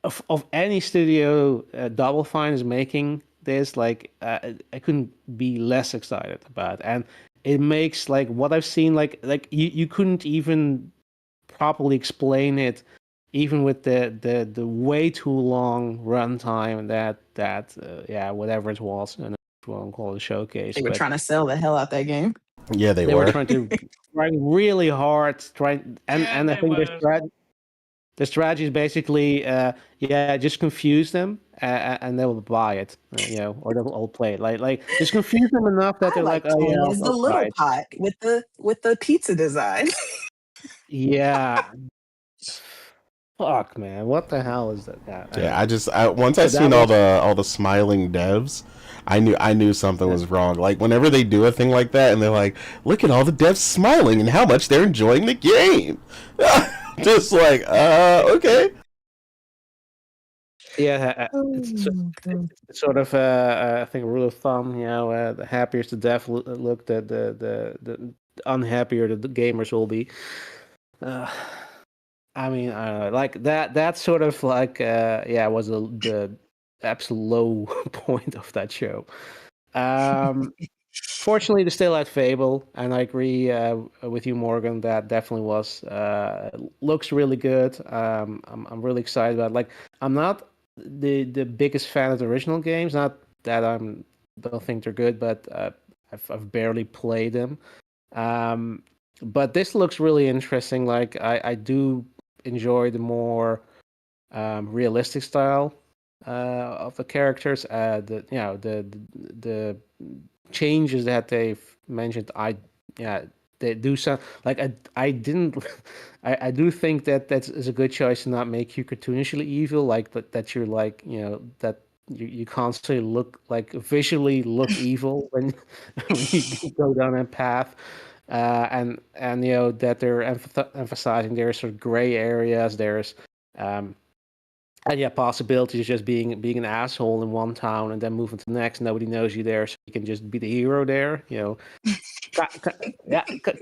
of any studio Double Fine is making this, like, I couldn't be less excited about. And it makes, like, what I've seen, like you couldn't even properly explain it even with the way too long runtime that whatever it was, and I won't call it a showcase, They were but trying to sell the hell out that game. Yeah, they they were were. trying really hard, and I they think were. the strategy is basically, just confuse them, and they will buy it, or they'll all play it. Like just confuse them enough that I they're like, like oh yeah, playing as the I'll try little it. pot with the pizza design. Yeah, fuck, man, what the hell is that? Yeah, I don't Yeah, know. once I So that seen was all the smiling devs, I knew something was wrong. Like whenever they do a thing like that, and they're like, "Look at all the devs smiling and how much they're enjoying the game," just like, okay. yeah. It's, Oh, God. it's sort of I think a rule of thumb. The happier the dev look, the unhappier the gamers will be. Uh, I mean, I don't know, like that. That sort of like, was the absolute low point of that show. Um, Fortunately, they still had Fable, and I agree with you, Morgan. That definitely was looks really good. I'm really excited about it. Like, I'm not the biggest fan of the original games. Not that don't think they're good, but I've barely played them. Um, but this looks really interesting. Like, I do enjoy the more realistic style of the characters. The changes that they've mentioned, they do sound like I didn't. I do think that that is a good choice to not make you cartoonishly evil, like that you're like, that you constantly look like visually look evil when when you go down that path. And that they're emphasizing there's sort of gray areas. There's um, and yeah, possibilities of just being an asshole in one town and then moving to the next. Nobody knows you there, so you can just be the hero there. Yeah,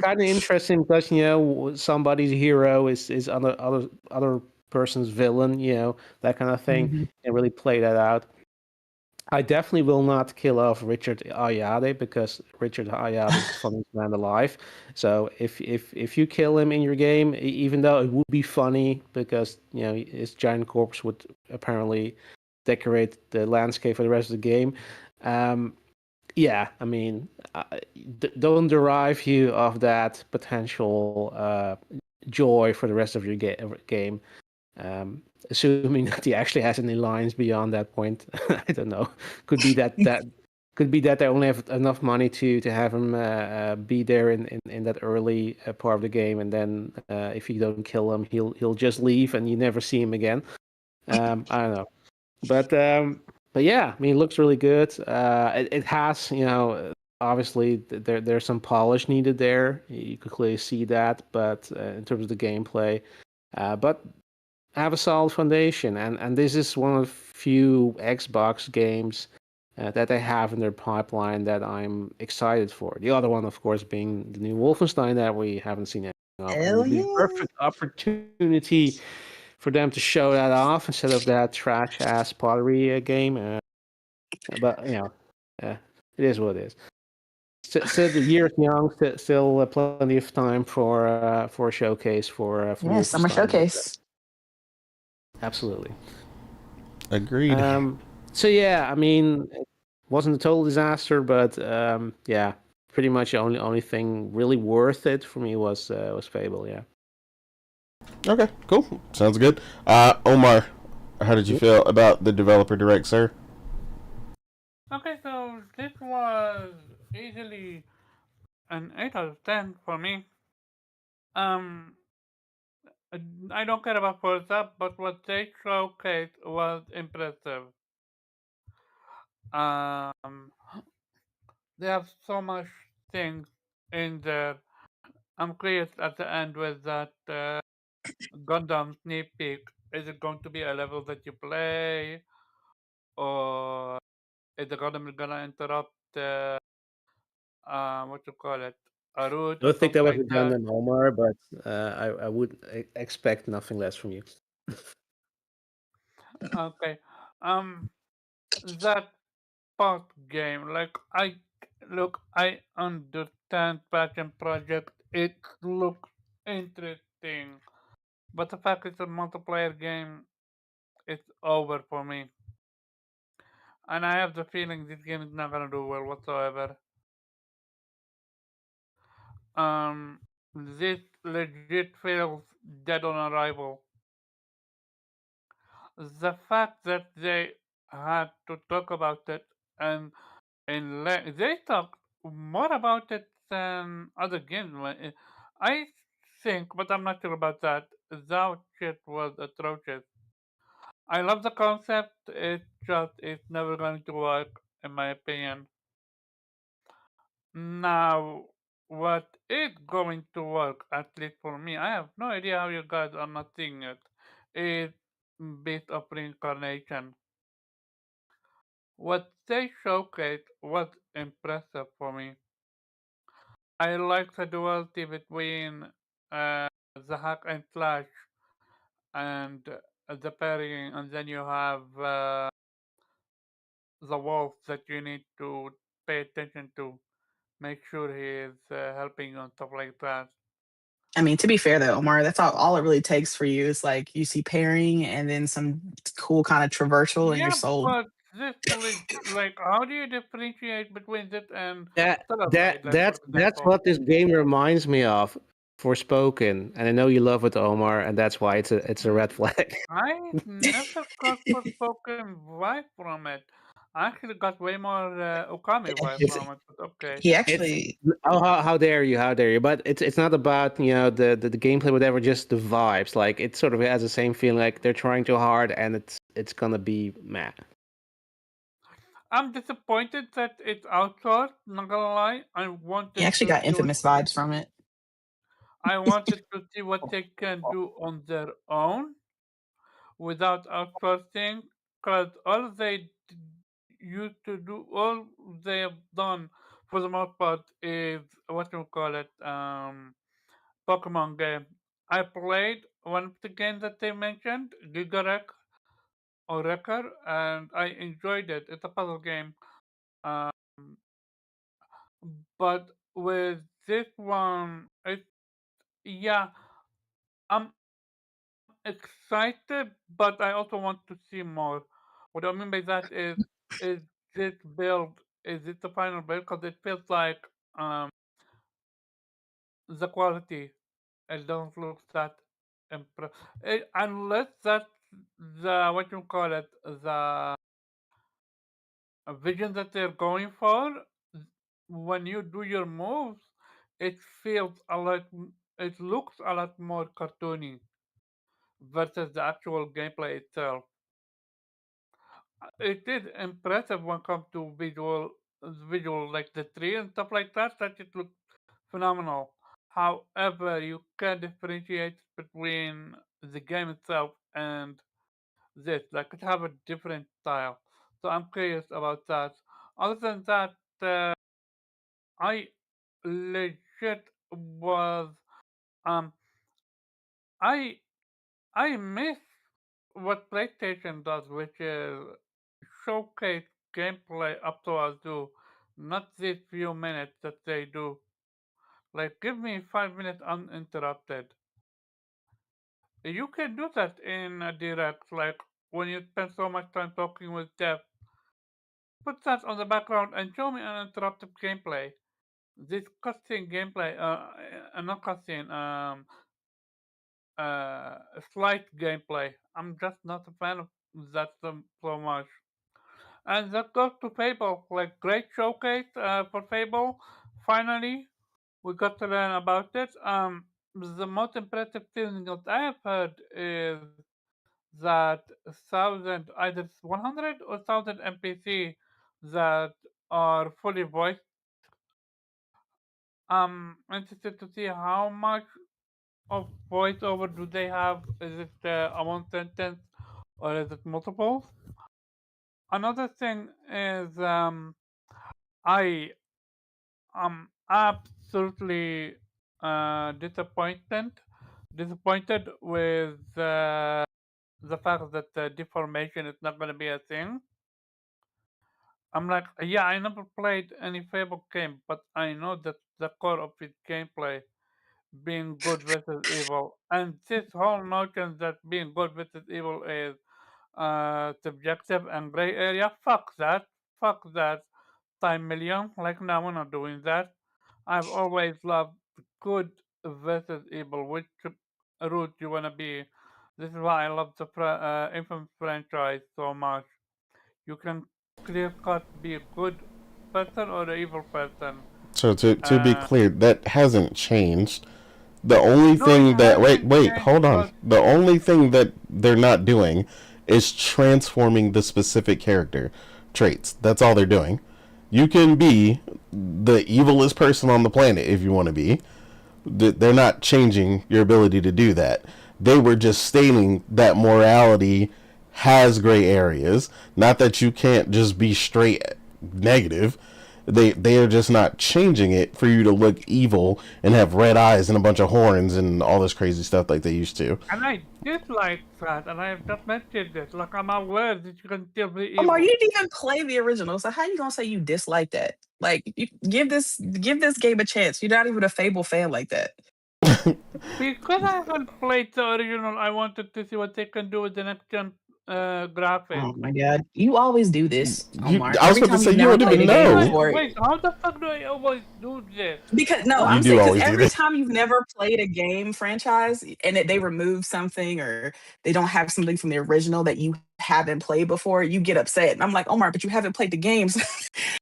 kind of interesting because somebody's hero is other person's villain. That kind of thing, Mhm. and really play that out. I definitely will not kill off Richard Ayade because Richard Ayade is the funniest man alive. So if you kill him in your game, even though it would be funny because his giant corpse would apparently decorate the landscape for the rest of the game. Um, yeah, I mean, don't derive you of that potential joy for the rest of your game. Assuming that he actually has any lines beyond that point. I don't know. Could be that could be that they only have enough money to have him be there in that early part of the game, and then if you don't kill him, he'll just leave and you never see him again. I don't know, but yeah, I mean, it looks really good. It has, obviously there's some polish needed there. You could clearly see that, but in terms of the gameplay, but have a solid foundation, and this is one of the few Xbox games that they have in their pipeline that I'm excited for. The other one, of course, being the new Wolfenstein that we haven't seen anything of, and it Hell would be the yeah. perfect opportunity for them to show that off instead of that trash ass pottery game. But uh, it is what it is. Still, the year's young. Still plenty of time for a showcase for Yeah, summer Wolfenstein. But showcase. absolutely. Agreed. So yeah, I mean, it wasn't a total disaster, but yeah, pretty much the only thing really worth it for me was Fable. Yeah. Okay, cool. Sounds good. Omar, how did you feel about the developer direct, sir? Okay, so this was easily an 8 out of 10 for me. Um, I don't care about Forza, but what they showcased was impressive. Um, they have so much things in there. I'm curious at the end with that Gundam sneak peek. Is it going to be a level that you play, or is the Gundam gonna interrupt what you call it, a route I or don't think that something was like that? redundant, Omar, but I would expect nothing less from you. Okay. Um, that part game, like I understand passion project. It looks interesting, But the fact it's a multiplayer game, it's over for me. And I have the feeling this game is not gonna do well whatsoever. Um, this legit feels dead on arrival. The fact that they had to talk about it and they talk more about it than other games. I think, but I'm not sure about that. That shit was atrocious. I love the concept. It's never going to work, in my opinion. Now, what is going to work, at least for me, I have no idea how you guys are not seeing it, is bit of reincarnation. What they showcased was impressive for me. I like the duality between the hack and slash and the parrying, and then you have the wolf that you need to pay attention to, make sure he is helping you and stuff like that. I mean, to be fair though, Omar, that's all it really takes for you is like you see pairing and then some cool kind of traversal and you're Yeah, sold. but like, how do you differentiate between it and That Stellar that Blade, like, for that's example? what this game reminds me of. Forspoken, and I know you love it, Omar, and that's why it's a Mm, red flag. I never got Forspoken vibe from it. I actually got way more Okami vibe It's from it, but okay. He it's actually, oh how dare you, how dare you? But it's not about the gameplay, whatever, just the vibes. Like it sort of has the same feeling, like they're trying too hard, and it's gonna be mad. I'm disappointed that it's outsourced, not gonna lie. he actually got infamous vibes from it. I wanted to see what they can do on their own without outsourcing, because all they have done for the most part is what you call it, Pokemon game. I played one of the games that they mentioned, Gigarek or Wrecker, and I enjoyed it. It's a puzzle game. Um, but with this one, yeah, I'm excited, but I also want to see more. What I mean by that is this build, is it the final build? Because it feels like um, the quality, it doesn't look that impressive. Unless that's the, what you call it, the vision that they're going for, when you do your moves, it feels a lot, it looks a lot more cartoony versus the actual gameplay itself. It is impressive when it comes to visual like the tree and stuff like that. That it looks phenomenal. However, you can differentiate between the game itself and this. Like it have a different style. So I'm curious about that. Other than that, I legit was um I I miss what PlayStation does, which is showcase gameplay up to us do, not these few minutes that they do. Like, give me 5 minutes uninterrupted. You can do that in a direct, like when you spend so much time talking with Dev. Put that on the background and show me uninterrupted gameplay. This cutscene gameplay, not cutscene, slight gameplay. I'm just not a fan of that so much. And that goes to Fable. Like great showcase for Fable. Finally, we got to learn about it. The most impressive thing that I have heard is that 100 or 1,000 NPC that are fully voiced. I'm interested to see how much of voiceover do they have. Is it a one sentence or is it multiple? Another thing is I am absolutely disappointed with the fact that deformation is not going to be a thing. I'm like, yeah, I never played any Fable game, but I know that the core of its gameplay being good versus evil, and this whole notion that being good versus evil is subjective and gray area. Fuck that. Fuck that. Time million. Like now we're not doing that. I've always loved good versus evil. Which route you wanna be? This is why I love the Infamous franchise so much. You can clear cut be a good person or an evil person. So to be Uh, clear, that hasn't changed. The only no, it thing that hasn't changed, hold on. but The only thing that they're not doing is transforming the specific character traits. That's all they're doing. You can be the evilest person on the planet if you want to be. They're not changing your ability to do that. They were just stating that morality has gray areas, not that you can't just be straight negative. They are just not changing it for you to look evil and have red eyes and a bunch of horns and all this crazy stuff like they used to. and I dislike that, and I have just mentioned this. Like I'm aware that you can still be Omar, you evil. didn't even play the original, so how you gonna say you dislike that? Like, you give this game a chance. You're not even a Fable fan like that. Because I haven't played the original, I wanted to see what they can do with the next gen graphics. Oh my god, you always do this, Omar. I was Every about to time say you've you never don't Wait, played even a game know. before, wait, how the fuck do I always do this? because no, You I'm do saying because always do every this. time you've never played a game franchise and they remove something or they don't have something from the original that you haven't played before, you get upset. And I'm like, Omar, but you haven't played the games.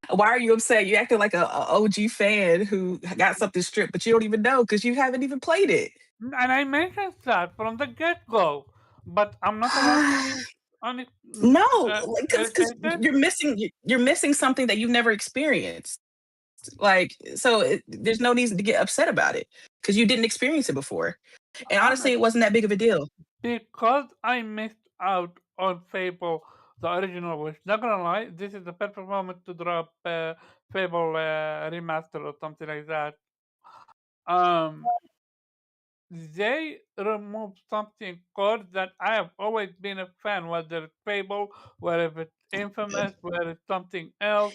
Why are you upset? You acting like a OG fan who got something stripped, but you don't even know because you haven't even played it. And I mentioned that from the get go, but I'm not allowed to be No, because irritated. you're missing something that you've never experienced. Like, so there's no reason to get upset about it because you didn't experience it before. And honestly, Alright. it wasn't that big of a deal. Because I missed out on Fable, the original, which not gonna lie, this is the perfect moment to drop Fable remaster or something like that. Um, they removed something core that I have always been a fan, whether it's Fable, whether it's Infamous, whether it's something else.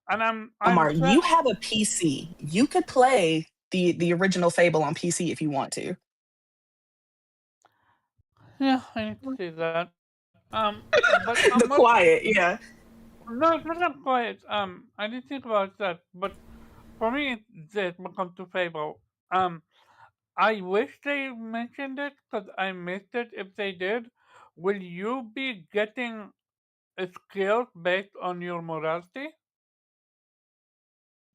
And I'm Omar, sad. you have a PC. You could play the original Fable on PC if you want to. Yeah, I need to see that. But I'm not. The quiet, yeah. No, it's not that quiet. I didn't think about that, but for me, it's this. When it comes to Fable, I wish they mentioned it because I missed it. If they did, will you be getting skills based on your morality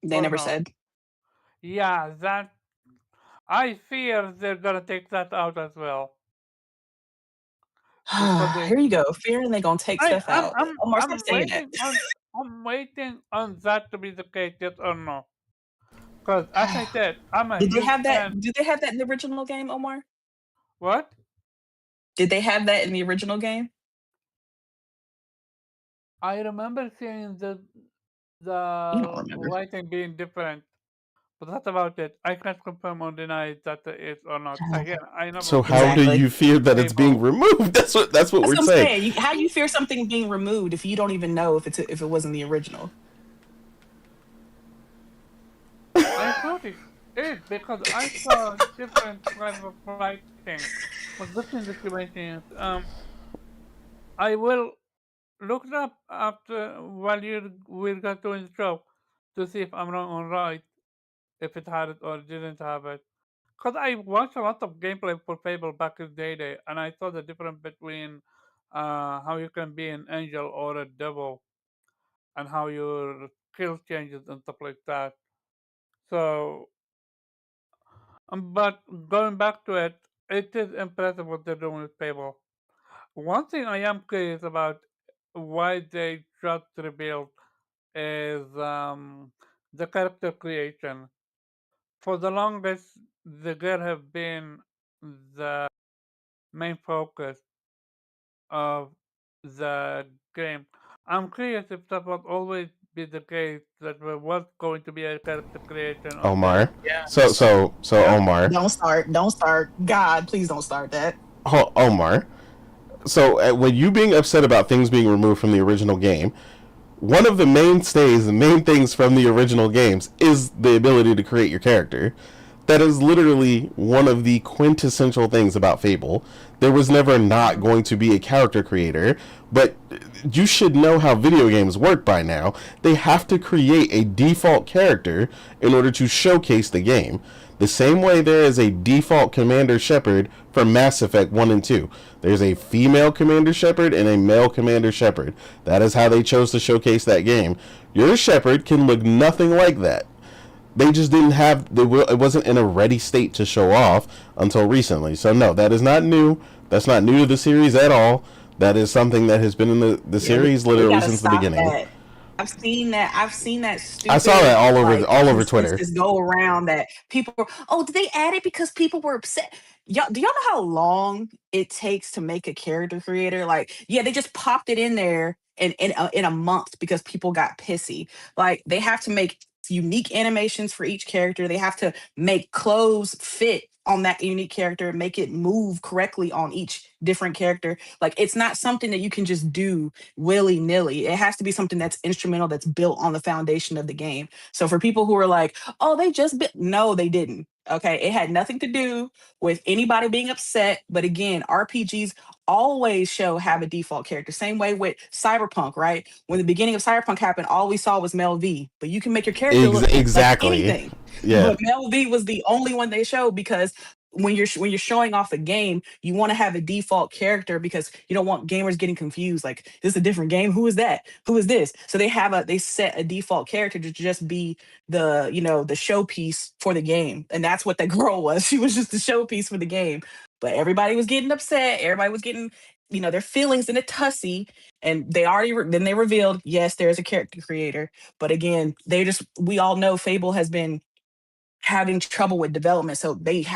They or never not? said. Yeah, that I fear they're gonna take that out as well because they. Here you go. Fearing they gonna take I stuff out. Omar, stop I'm saying that. waiting on that to be the case, yes or no? Because as I said, I'm a Did they huge have that? fan. Did they have that in the original game, Omar? What? Did they have that in the original game? I remember seeing You don't the remember. writing being different, but that's about it. I can't confirm or deny that it is or not. Again, I never So how do played Exactly. you fear that it's being Fable. removed? That's what That's we're what I'm saying. saying. How you fear something being removed if you don't even know if it wasn't the original? I thought it is because I saw different kinds of writing. But this in the situations, I will look it up after while we're doing the show to see if I'm wrong or right, if it had it or didn't have it. Because I watched a lot of gameplay for Fable back in the day, and I saw the difference between how you can be an angel or a devil, and how your skill changes and stuff like that. So, but going back to it, it is impressive what they're doing with Fable. One thing I am curious about why they just revealed is the character creation. For the longest, the girl have been the main focus of the game. I'm curious if that will always be the case, that there was going to be a character creation on this. Omar. Yeah. So Yeah? Omar. Don't start. Don't start. God, please don't start that. Omar. So when you being upset about things being removed from the original game, one of the mainstays, the main things from the original games is the ability to create your character. That is literally one of the quintessential things about Fable. There was never not going to be a character creator, but you should know how video games work by now. They have to create a default character in order to showcase the game. The same way there is a default Commander Shepard for Mass Effect 1 and 2. There's a female Commander Shepard and a male Commander Shepard. That is how they chose to showcase that game. Your Shepard can look nothing like that. They just didn't have, it wasn't in a ready state to show off until recently. So no, that is not new. That's not new to the series at all. That is something that has been in the series literally since the beginning. That. I've seen that stupid, I saw that all over Twitter. Just go around that people were, oh, did they add it because people were upset? Y'all, do y'all know how long it takes to make a character creator? Like, yeah, they just popped it in there in a month because people got pissy. Like, they have to make unique animations for each character. They have to make clothes fit on that unique character, make it move correctly on each different character. Like, it's not something that you can just do willy-nilly. It has to be something that's instrumental, that's built on the foundation of the game. So for people who are like, oh, they just no, they didn't. Okay, it had nothing to do with anybody being upset. But again, RPGs always have a default character. Same way with Cyberpunk, right? When the beginning of Cyberpunk happened, all we saw was Mel V. But you can make your character look like anything. Yeah. But Mel V was the only one they showed because when you're showing off a game, you want to have a default character because you don't want gamers getting confused. Like, this is a different game. Who is that? Who is this? So they set a default character to just be the showpiece for the game, and that's what that girl was. She was just the showpiece for the game. But everybody was getting upset. Everybody was getting their feelings in a tussy, and they then they revealed, yes, there's a character creator. But again, we all know Fable has been having trouble with development, so they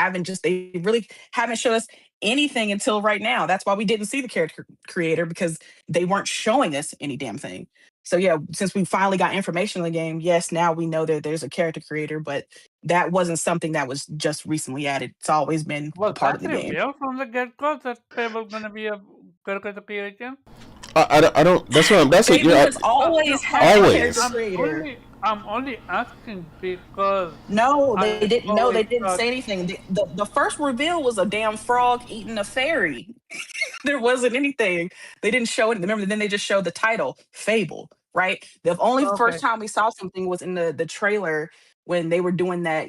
really haven't shown us anything until right now. That's why we didn't see the character creator, because they weren't showing us any damn thing. So yeah, since we finally got information on the game, yes, now we know that there's a character creator, but that wasn't something that was just recently added. It's always been a part of the game. From the get-go that Fable gonna be a character creator? I don't. That's what. That's what. Fable has always had a character creator. I'm only asking because no, they didn't. No, they didn't say anything. The first reveal was a damn frog eating a fairy. There wasn't anything. They didn't show it. Remember, then they just showed the title, Fable. Right. The only first time we saw something was in the trailer when they were doing that,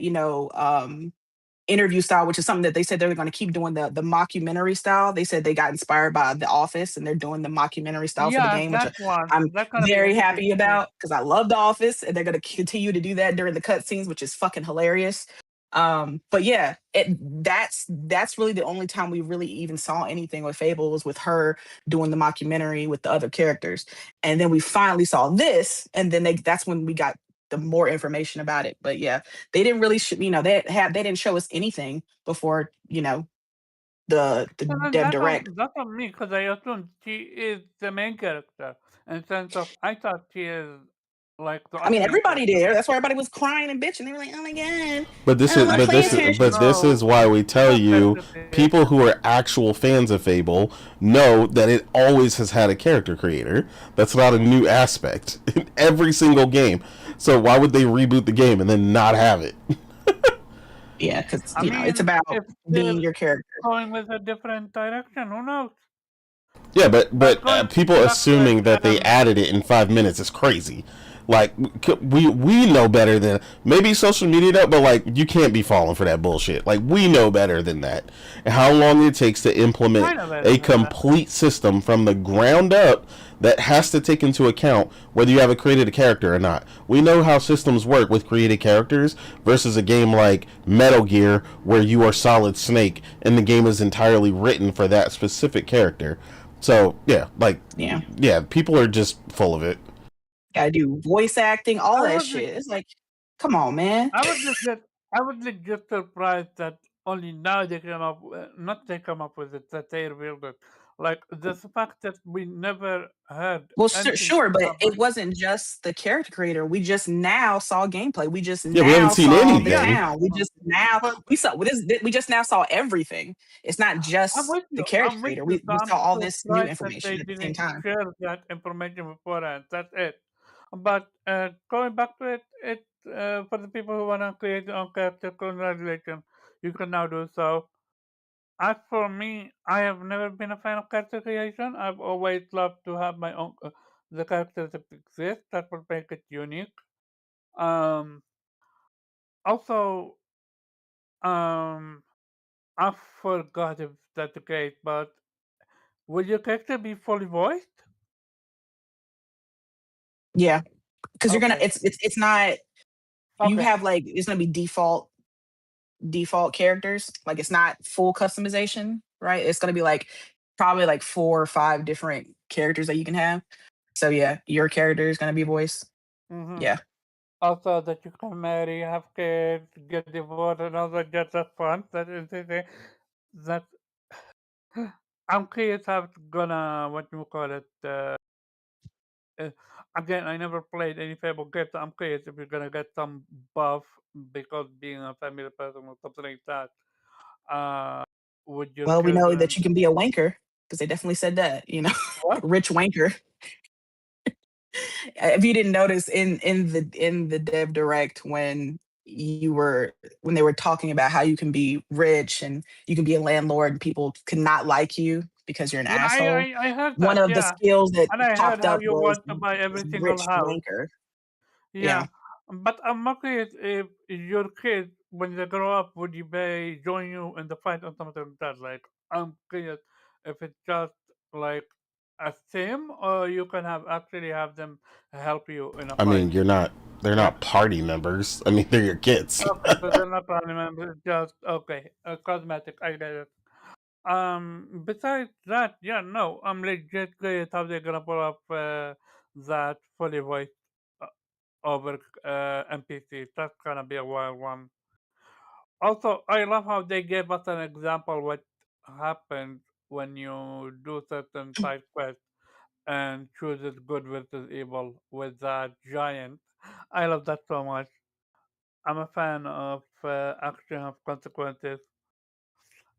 interview style, which is something that they said they were going to keep doing, the mockumentary style. They said they got inspired by The Office and they're doing the mockumentary style for the game, which I'm very happy about because I love The Office, and they're going to continue to do that during the cutscenes, which is fucking hilarious. But yeah, that's really the only time we really even saw anything with Fable was with her doing the mockumentary with the other characters, and then we finally saw this, and then that's when we got the more information about it. But yeah, they didn't really they didn't show us anything before the dev direct. That's on me, because I assumed she is the main character in sense of I thought she is like the everybody did. That's why everybody was crying and bitching. They were like, oh my god. But this is why we tell you, people who are actual fans of Fable know that it always has had a character creator. That's not a new aspect in every single game. So why would they reboot the game and then not have it? Yeah, because it's about being your character. Going with a different direction. Who knows? Yeah, but people assuming that they added it in 5 minutes is crazy. Like, we know better than, maybe social media don't, but like, you can't be falling for that bullshit. Like, we know better than that. And how long it takes to implement a complete system from the ground up that has to take into account whether you have created a character or not. We know how systems work with created characters versus a game like Metal Gear where you are Solid Snake and the game is entirely written for that specific character. So, yeah, people are just full of it. Gotta do voice acting, all that shit. It's like, come on, man. I was just surprised that only now they come up with it, that they revealed it. Like, the fact that we never heard. Well, sure, but it wasn't just the character creator. We just now saw gameplay. We just we haven't seen anything. We just now saw everything. It's not just the character creator. We saw all this new information at the same time. Share that information beforehand. That's it. But going back to it for the people who want to create their own character, congratulations, you can now do so. As for me, I have never been a fan of character creation. I've always loved to have my own the characters that exist. That would make it unique. Um, also, um, I forgot if that's the case, but will your character be fully voiced? Yeah, because you're gonna. Okay, It's not. You okay. have like it's gonna be default characters. Like it's not full customization, right? It's gonna be like probably like 4 or 5 different characters that you can have. So yeah, your character is gonna be voiced. Mm-hmm. Yeah. Also, that you can marry, have kids, get divorced, and all that. That's fun. That is that. I'm curious how it's gonna what you call it. Uh, Again, I never played any Fable games. So I'm curious if you're gonna get some buff because being a family person or something like that. Uh, would your Well, we know children that you can be a wanker because they definitely said that. what? Rich wanker. If you didn't notice in the dev direct when they were talking about how you can be rich and you can be a landlord and people could not like you because you're an Yeah, I, asshole. I I heard One that. of the Yeah, skills that and I heard popped how up you was want to buy every single rich house. wanker. Yeah, Yeah. but I'm curious if your kids, when they grow up, would you be join you in the fight or something like that? Like, I'm curious if it's just like a sim, or you can actually have them help you in a I fight. mean, they're Yeah. not party members. I mean, they're your kids. Okay, so they're not family members, just okay, cosmetic. I get it. Besides that, yeah, no, I'm legit curious how they're gonna pull up that fully voiced uh, over NPC. That's gonna be a wild one. Also, I love how they gave us an example what happens when you do certain side quests and chooses good versus evil with that giant. I love that so much. I'm a fan of action of consequences.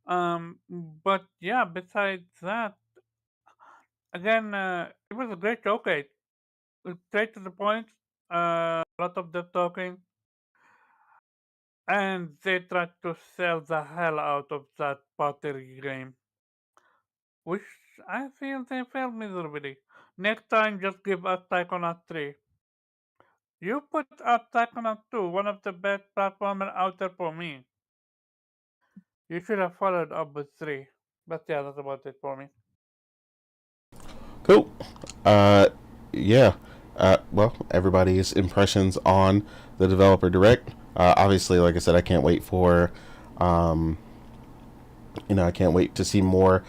But yeah, besides that, again, it was a great showcase. Straight to the point. A lot of the talking, and they tried to sell the hell out of that pottery game, which I feel they failed miserably. Next time, just give us Psychonauts 3. You put out Psychonauts 2, one of the best platformer out there for me. You should have followed up with 3. But yeah, that's about it for me. Cool. Uh, yeah. Well, everybody's impressions on the developer direct. Obviously, like I said, I can't wait for, um, I can't wait to see more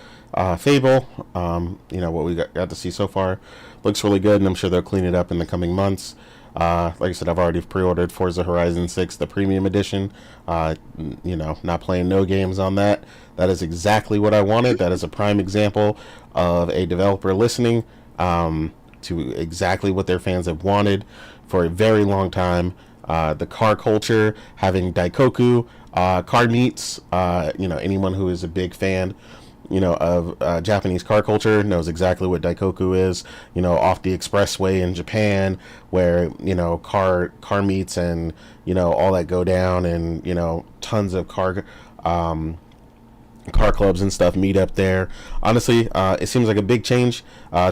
Fable. What we got to see so far looks really good, and I'm sure they'll clean it up in the coming months. Like I said, I've already pre-ordered Forza Horizon 6, the premium edition. Not playing no games on that. That is exactly what I wanted. That is a prime example of a developer listening to exactly what their fans have wanted for a very long time. The car culture, having Daikoku car meets. Anyone who is a big fan, of Japanese car culture knows exactly what Daikoku is. Off the expressway in Japan, where car meets and all that go down, and tons of car clubs and stuff meet up there. Honestly, it seems like a big change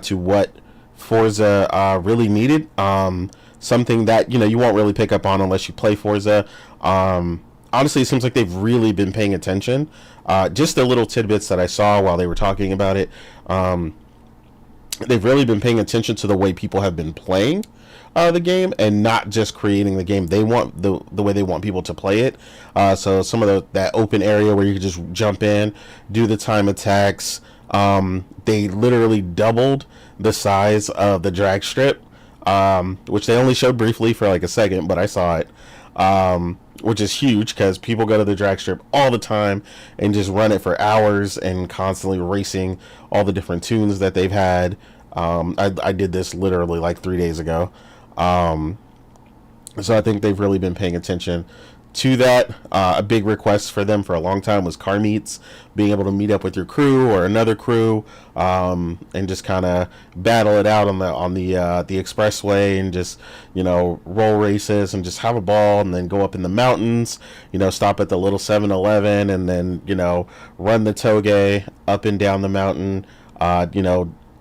to what Forza really needed. Something that you won't really pick up on unless you play Forza. Honestly, it seems like they've really been paying attention. Just the little tidbits that I saw while they were talking about it. They've really been paying attention to the way people have been playing the game, and not just creating the game. They want the way they want people to play it. So some of that open area where you can just jump in, do the time attacks. They literally doubled the size of the drag strip, which they only showed briefly for like a second, but I saw it. Which is huge because people go to the drag strip all the time and just run it for hours and constantly racing all the different tunes that they've had. I did this literally like 3 days ago. So I think they've really been paying attention to that. A big request for them for a long time was car meets, being able to meet up with your crew or another crew, and just kind of battle it out on the expressway, and just roll races and just have a ball, and then go up in the mountains, stop at the little 7-Eleven, and then run the toge up and down the mountain,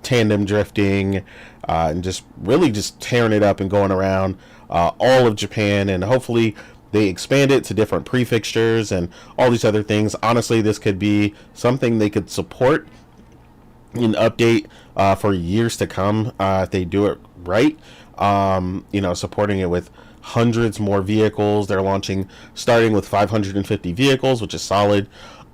tandem drifting, and just really just tearing it up and going around all of Japan, and hopefully they expand it to different prefixtures and all these other things. Honestly, this could be something they could support and update for years to come if they do it right. Supporting it with hundreds more vehicles. They're launching starting with 550 vehicles, which is solid.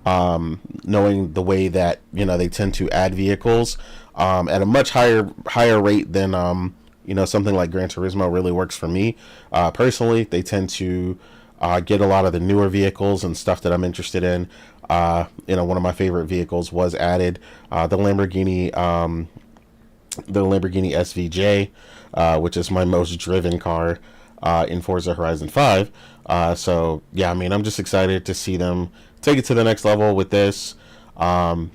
Knowing the way that they tend to add vehicles at a much higher rate than something like Gran Turismo really works for me personally. They tend to get a lot of the newer vehicles and stuff that I'm interested in. One of my favorite vehicles was added, the Lamborghini SVJ, which is my most driven car in Forza Horizon 5. So yeah, I mean, I'm just excited to see them take it to the next level with this. I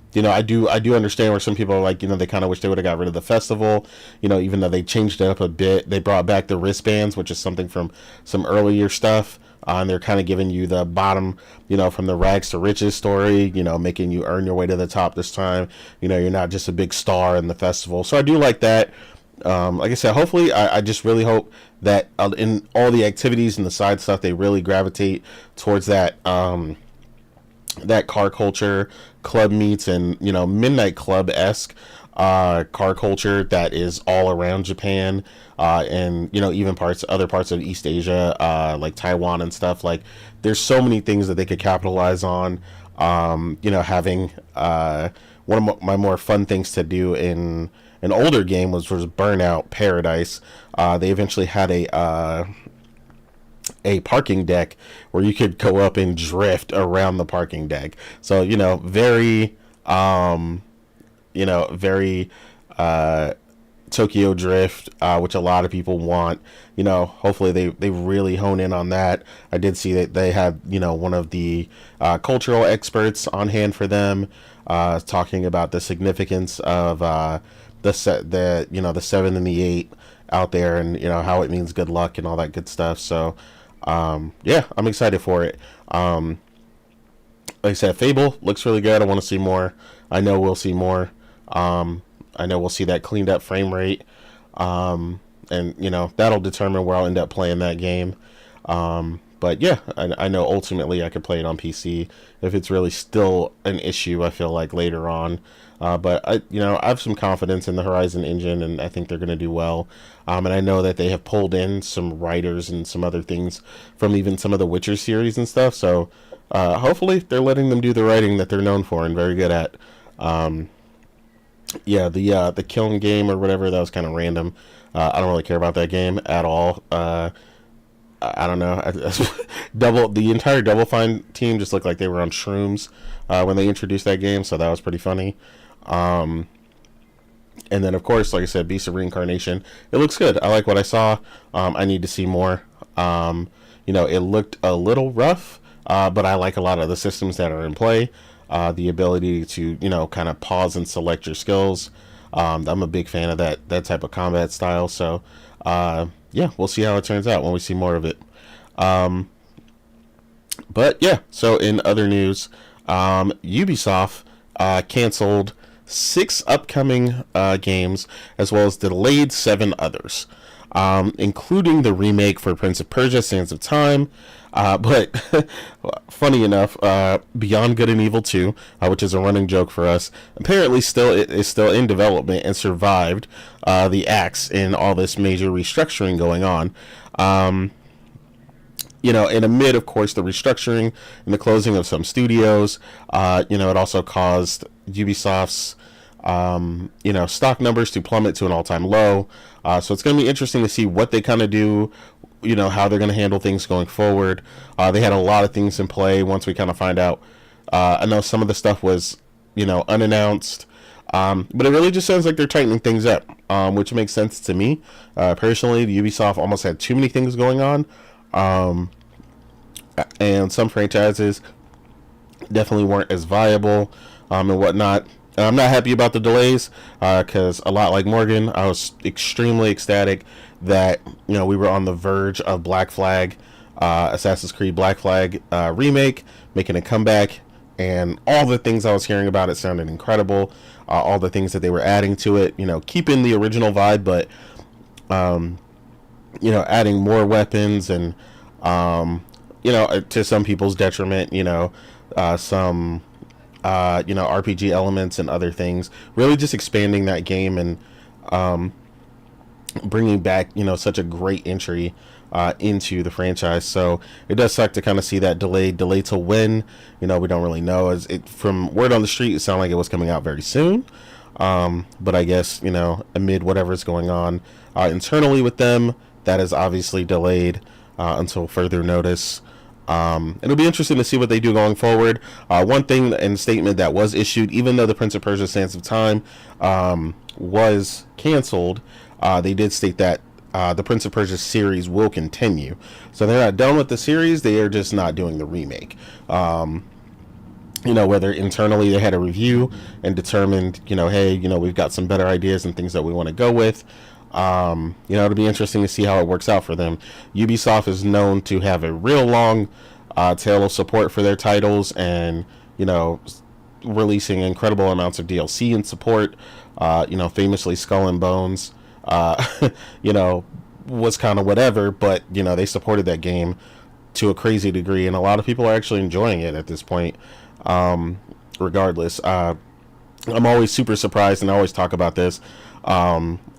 do understand where some people are like, they kind of wish they would have got rid of the festival, even though they changed it up a bit. They brought back the wristbands, which is something from some earlier stuff. And they're kind of giving you the bottom, from the rags to riches story, making you earn your way to the top this time. You're not just a big star in the festival. So I do like that. Like I said, hopefully, I just really hope that in all the activities and the side stuff, they really gravitate towards that, that car culture, club meets, and midnight club-esque car culture that is all around Japan, and even other parts of East Asia, like Taiwan and stuff. Like, there's so many things that they could capitalize on. Having one of my more fun things to do in an older game was Burnout Paradise. They eventually had a parking deck where you could go up and drift around the parking deck. So, very Tokyo Drift, which a lot of people want. Hopefully they really hone in on that. I did see that they had, one of the cultural experts on hand for them, talking about the significance of the 7 and the 8 out there, and how it means good luck and all that good stuff. So yeah, I'm excited for it. Like I said, Fable looks really good. I want to see more. I know we'll see more. I know we'll see that cleaned up frame rate, and that'll determine where I'll end up playing that game. But yeah, I know ultimately I could play it on PC if it's really still an issue, I feel like, later on. But I have some confidence in the Horizon engine, and I think they're going to do well. And I know that they have pulled in some writers and some other things from even some of the Witcher series and stuff. So hopefully they're letting them do the writing that they're known for and very good at. Yeah, the Kiln game or whatever, that was kind of random. I don't really care about that game at all. I don't know. The entire Double Fine team just looked like they were on shrooms when they introduced that game, so that was pretty funny. And then, of course, like I said, Beast of Reincarnation. It looks good. I like what I saw. I need to see more. It looked a little rough, but I like a lot of the systems that are in play. The ability to, kind of pause and select your skills. I'm a big fan of that type of combat style. So, yeah, we'll see how it turns out when we see more of it. But yeah, so in other news, Ubisoft canceled 6 upcoming games, as well as delayed 7 others, including the remake for Prince of Persia: Sands of Time. But funny enough, Beyond Good and Evil 2, which is a running joke for us, apparently is still in development and survived the axe in all this major restructuring going on. And amid, of course, the restructuring and the closing of some studios, it also caused Ubisoft's, stock numbers to plummet to an all-time low. So it's going to be interesting to see what they kind of do, how they're going to handle things going forward. They had a lot of things in play once we kind of find out. I know some of the stuff was, unannounced. But it really just sounds like they're tightening things up, which makes sense to me. Personally, Ubisoft almost had too many things going on. and some franchises definitely weren't as viable and whatnot. And I'm not happy about the delays because a lot like Morgan, I was extremely ecstatic that we were on the verge of Black Flag, Assassin's Creed Black Flag remake, making a comeback, and all the things I was hearing about it sounded incredible. All the things that they were adding to it, keeping the original vibe, but adding more weapons and to some people's detriment, some RPG elements and other things. Really, just expanding that game and bringing back such a great entry into the franchise. So it does suck to kind of see that delay to when. We don't really know. As it from word on the street, it sounded like it was coming out very soon. But I guess amid whatever's going on internally with them, that is obviously delayed until further notice. It'll be interesting to see what they do going forward. One thing and statement that was issued, even though the Prince of Persia: Sands of Time was canceled, they did state that the Prince of Persia series will continue. So they're not done with the series; they are just not doing the remake. Whether internally they had a review and determined, hey, we've got some better ideas and things that we want to go with. It'll be interesting to see how it works out for them. Ubisoft is known to have a real long tail of support for their titles, and releasing incredible amounts of DLC and support. Famously Skull and Bones, was kind of whatever, but they supported that game to a crazy degree, and a lot of people are actually enjoying it at this point. Regardless, I'm always super surprised, and I always talk about this.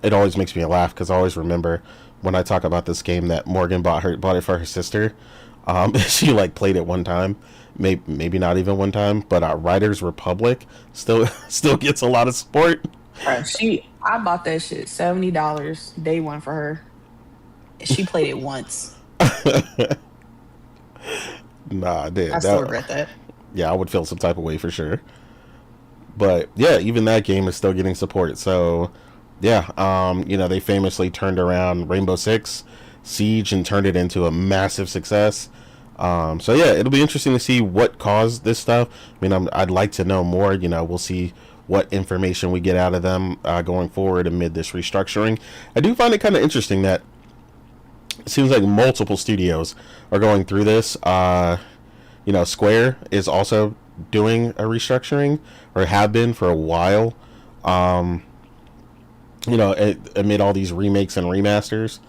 It always makes me laugh because I always remember when I talk about this game that Morgan bought it for her sister. She played it one time, maybe not even one time, but Riders Republic still gets a lot of support. I bought that shit $70 day one for her. She played it once. Nah, I did. I still regret that. Yeah, I would feel some type of way for sure. But yeah, even that game is still getting support. So yeah, they famously turned around Rainbow Six Siege and turned it into a massive success. So yeah, it'll be interesting to see what caused this stuff. I mean, I'd like to know more. We'll see what information we get out of them going forward amid this restructuring. I do find it kind of interesting that it seems like multiple studios are going through this. Square is also doing a restructuring, or have been for a while. Amid all these remakes and remasters.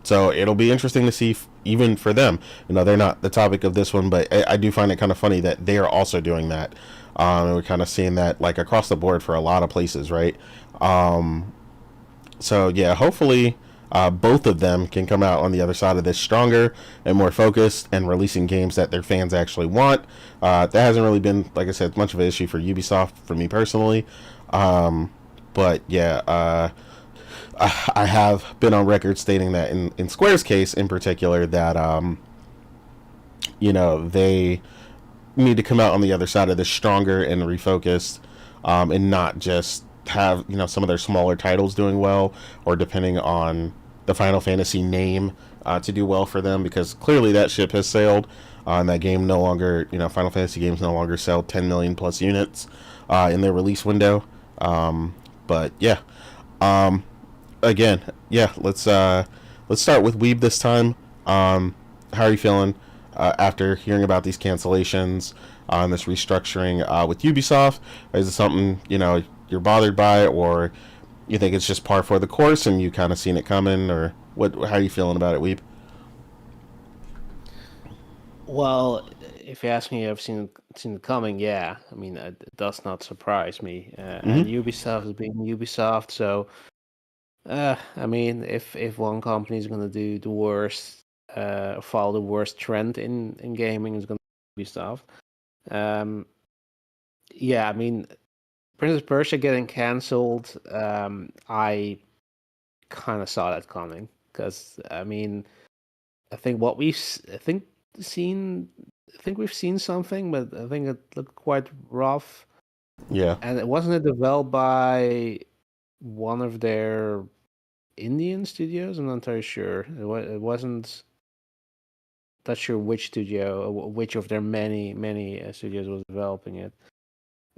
So it'll be interesting to see even for them. They're not the topic of this one, but I do find it kind of funny that they are also doing that. And we're kind of seeing that across the board for a lot of places, right? So yeah, hopefully both of them can come out on the other side of this stronger and more focused and releasing games that their fans actually want. That hasn't really been, like I said, much of an issue for Ubisoft for me personally. But yeah, I have been on record stating that in Square's case in particular that they need to come out on the other side of this stronger and refocused, and not just have some of their smaller titles doing well, or depending on the Final Fantasy name to do well for them, because clearly that ship has sailed. And that game no longer, Final Fantasy games no longer sell 10 million plus units in their release window. But yeah, again, yeah, let's start with Weeb this time. How are you feeling after hearing about these cancellations and this restructuring with Ubisoft? Is it something you're bothered by, or you think it's just par for the course and you kind of seen it coming, or what? How are you feeling about it, Weeb? Well, if you ask me, I've seen it coming. Yeah, I mean, it does not surprise me. And Ubisoft is being Ubisoft, so I mean, if one company is going to do the worst, follow the worst trend in gaming, it's going to be Ubisoft. Yeah, I mean, Princess Persia getting canceled, I kind of saw that coming, because I mean, I think we've seen something, but I think it looked quite rough. Yeah. And it wasn't developed by one of their Indian studios. I'm not entirely sure. It wasn't. not sure which studio, which of their many studios was developing it.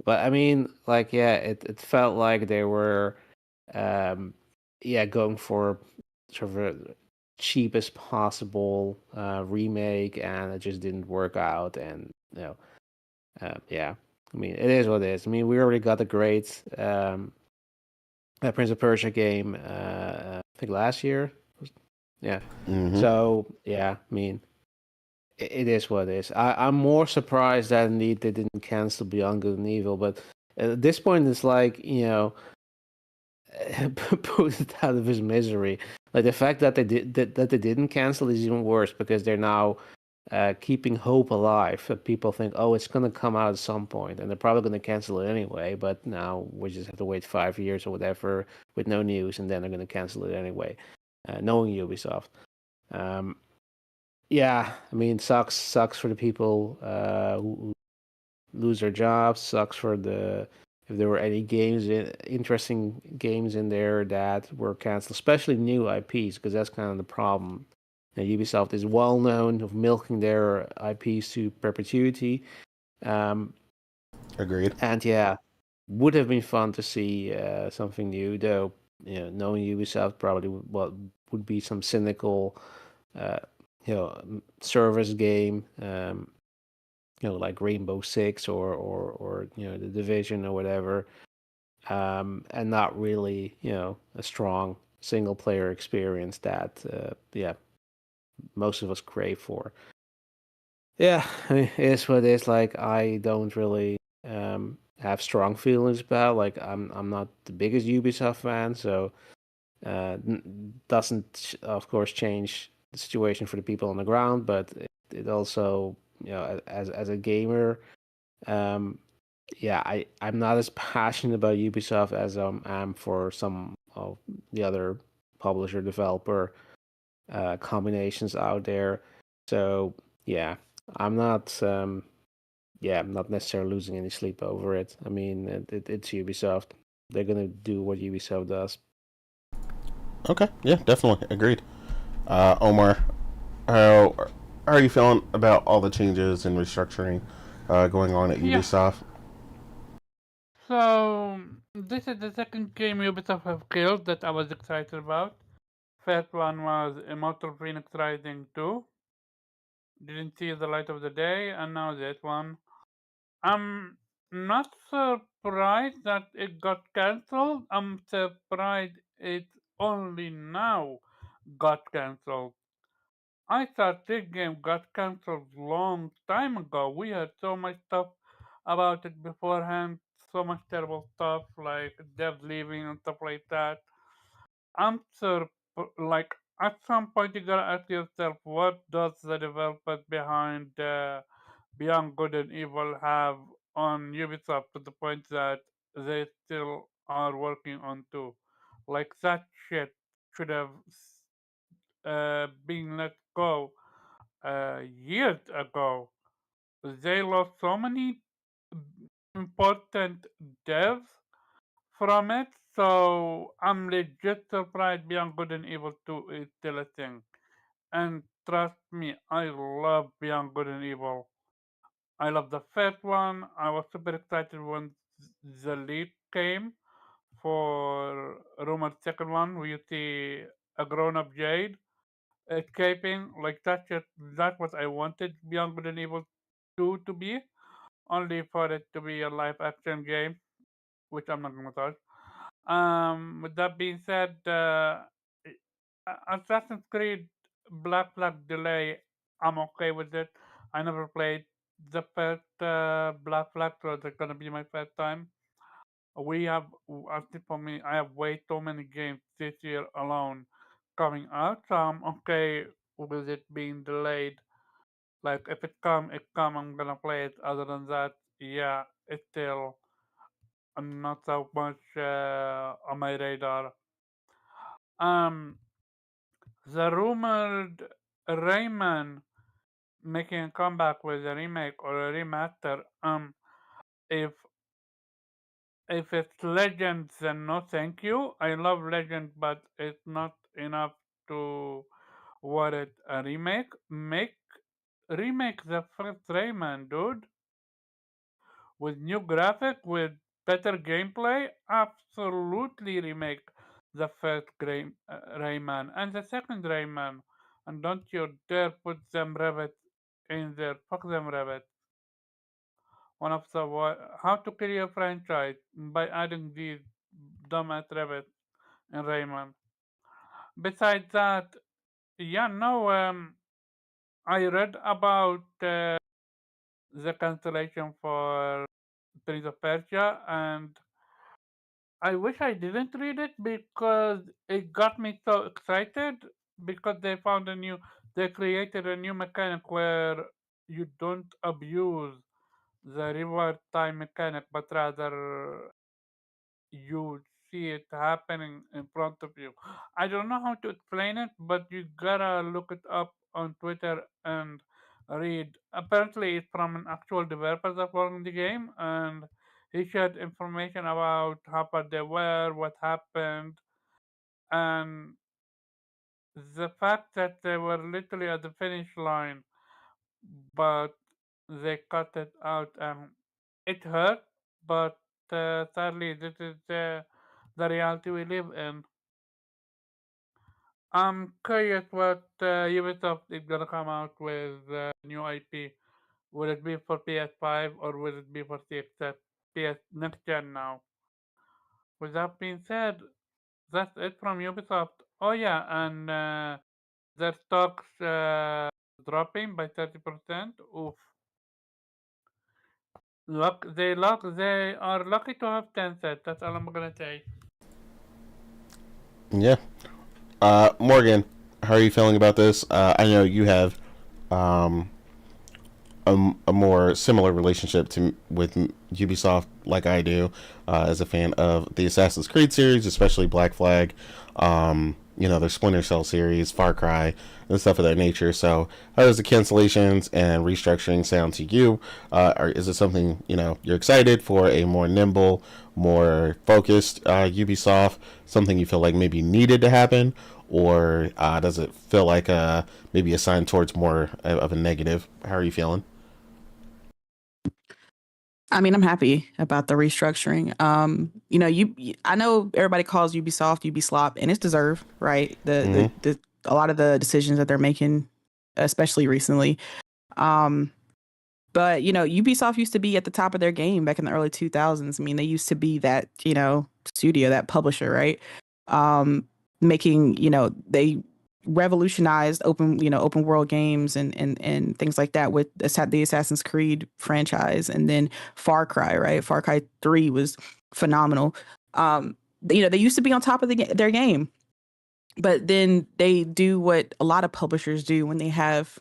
But I mean, like, yeah, it felt like they were, um, yeah, going for sort of a cheapest possible remake, and it just didn't work out. And yeah, I mean, it is what it is. I mean, we already got a great Prince of Persia game, I think last year. Yeah. Mm-hmm. So yeah, I mean, it is what it is. I'm more surprised that indeed they didn't cancel Beyond Good and Evil, but at this point, it's like, put it out of his misery. Like the fact that that they didn't cancel is even worse because they're now keeping hope alive. People think, oh, it's gonna come out at some point, and they're probably gonna cancel it anyway. But now we just have to wait 5 years or whatever with no news, and then they're gonna cancel it anyway, knowing Ubisoft. Um, yeah, I mean, sucks for the people who lose their jobs. Sucks for the if there were any interesting games in there that were canceled, especially new IPs, because that's kind of the problem. Ubisoft is well known of milking their IPs to perpetuity, um, Agreed. and yeah, would have been fun to see something new. Though, knowing Ubisoft, probably would be some cynical, uh, service game. Like Rainbow Six or the Division or whatever, and not really a strong single player experience that yeah, most of us crave for. Yeah, I mean, it is what it is. Like, I don't really have strong feelings about. Like, I'm not the biggest Ubisoft fan, so doesn't of course change the situation for the people on the ground, but it also, as a gamer, um, yeah, I'm not as passionate about Ubisoft as I am for some of the other publisher developer combinations out there. So yeah, I'm not I'm not necessarily losing any sleep over it. I mean, it's Ubisoft. They're gonna do what Ubisoft does. Okay. Yeah, definitely agreed. Omar, how are you feeling about all the changes and restructuring going on at Yeah. Ubisoft? So this is the second game Ubisoft have killed that I was excited about. First one was Immortal Phoenix Rising 2. Didn't see the light of the day, and now this one. I'm not surprised that it got cancelled. I'm surprised it only now got cancelled. I thought this game got cancelled long time ago. We heard so much stuff about it beforehand, so much terrible stuff like devs leaving and stuff like that. I'm like at some point you gotta ask yourself, what does the developers behind Beyond Good and Evil have on Ubisoft to the point that they still are working on two? Like that shit should have been let go years ago. They lost so many important devs from it, so I'm legit surprised Beyond Good and Evil 2 is still a thing. And trust me, I love Beyond Good and Evil. I love the first one. I was super excited when the lead came for rumored second one, where you see a grown-up Jade escaping. Like that what I wanted Beyond Good and Evil 2 to be, only for it to be a live action game, which I'm not gonna touch. With that being said, Assassin's Creed Black Flag delay, I'm okay with it. I never played the first Black Flag, so it's gonna be my first time. We have, I think for me, I have way too many games this year alone coming out, so I'm okay with it being delayed. Like if it come, it come. I'm gonna play it. Other than that, yeah, it's still not so much on my radar. Um, the rumored Rayman making a comeback with a remake or a remaster. If it's Legends, then no, thank you. I love Legend, but it's not enough to warrant a remake. Make remake the first Rayman, dude, with new graphic, with better gameplay. Absolutely remake the first Rayman and the second Rayman, and don't you dare put them rabbits in there. Fuck them rabbits. One of the how to kill your franchise by adding these dumbass rabbits in Rayman. Besides that, yeah, no, I read about the cancellation for Prince of Persia, and I wish I didn't read it because it got me so excited because they created a new mechanic where you don't abuse the reward time mechanic, but rather you see it happening in front of you. I don't know how to explain it, but you gotta look it up on Twitter and read. Apparently, it's from an actual developer that worked in the game, and he shared information about how bad they were, what happened, and the fact that they were literally at the finish line, but they cut it out, and it hurt. But sadly, this is the reality we live in. I'm curious what Ubisoft is gonna come out with new IP. Will it be for PS5 or will it be for PS next gen now? With that being said, that's it from Ubisoft. Oh yeah, and their stocks dropping by 30%. Oof. They are lucky to have Tencent. That's all I'm gonna say. Yeah. Morgan, how are you feeling about this? I know you have um, a more similar relationship to with Ubisoft, like I do, as a fan of the Assassin's Creed series, especially Black Flag. Their Splinter Cell series, Far Cry, and stuff of that nature. So, how does the cancellations and restructuring sound to you? Is it something you're excited for a more nimble, more focused Ubisoft? Something you feel like maybe needed to happen, or does it feel like maybe a sign towards more of a negative? How are you feeling? I mean, I'm happy about the restructuring. I know everybody calls Ubisoft Ubislop, and it's deserved, right? The a lot of the decisions that they're making, especially recently. Um, but Ubisoft used to be at the top of their game back in the early 2000s. I mean, they used to be that studio, that publisher, right? Making they revolutionized open world games and things like that with the Assassin's Creed franchise, and then Far Cry, right? Far Cry 3 was phenomenal. They used to be on top of their game, but then they do what a lot of publishers do when they have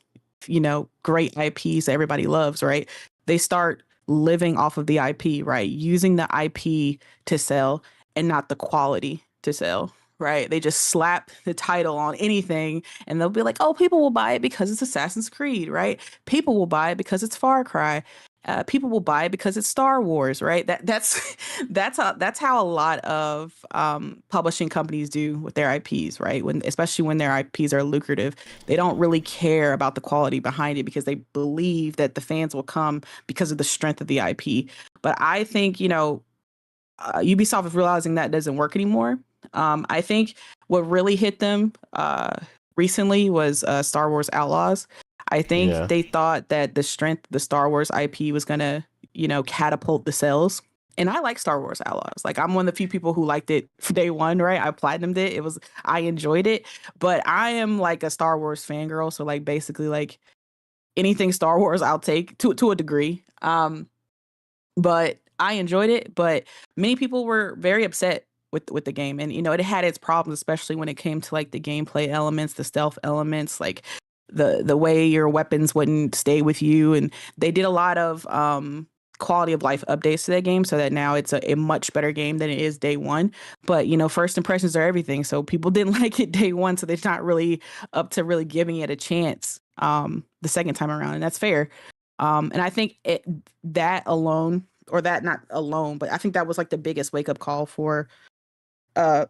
great IPs that everybody loves, right? They start living off of the IP, right? Using the IP to sell and not the quality to sell, right? They just slap the title on anything and they'll be like, oh, people will buy it because it's Assassin's Creed, right? People will buy it because it's Far Cry. People will buy it because it's Star Wars, right? That's that's how a lot of publishing companies do with their IPs, right? Especially when their IPs are lucrative, they don't really care about the quality behind it because they believe that the fans will come because of the strength of the IP. But I think Ubisoft is realizing that doesn't work anymore. I think what really hit them recently was Star Wars Outlaws. I think Yeah. they thought that the strength of the Star Wars IP was gonna, catapult the sales. And I like Star Wars Outlaws. Like I'm one of the few people who liked it for day one, right? I platinumed it. I enjoyed it. But I am like a Star Wars fangirl. So like basically like anything Star Wars I'll take to a degree. But I enjoyed it. But many people were very upset with the game, and it had its problems, especially when it came to like the gameplay elements, the stealth elements, like the way your weapons wouldn't stay with you, and they did a lot of quality of life updates to that game so that now it's a much better game than it is day one. But first impressions are everything, so people didn't like it day one, so they're not really up to really giving it a chance the second time around, and that's fair. And I think that alone, or that not alone, but I think that was like the biggest wake up call for uh,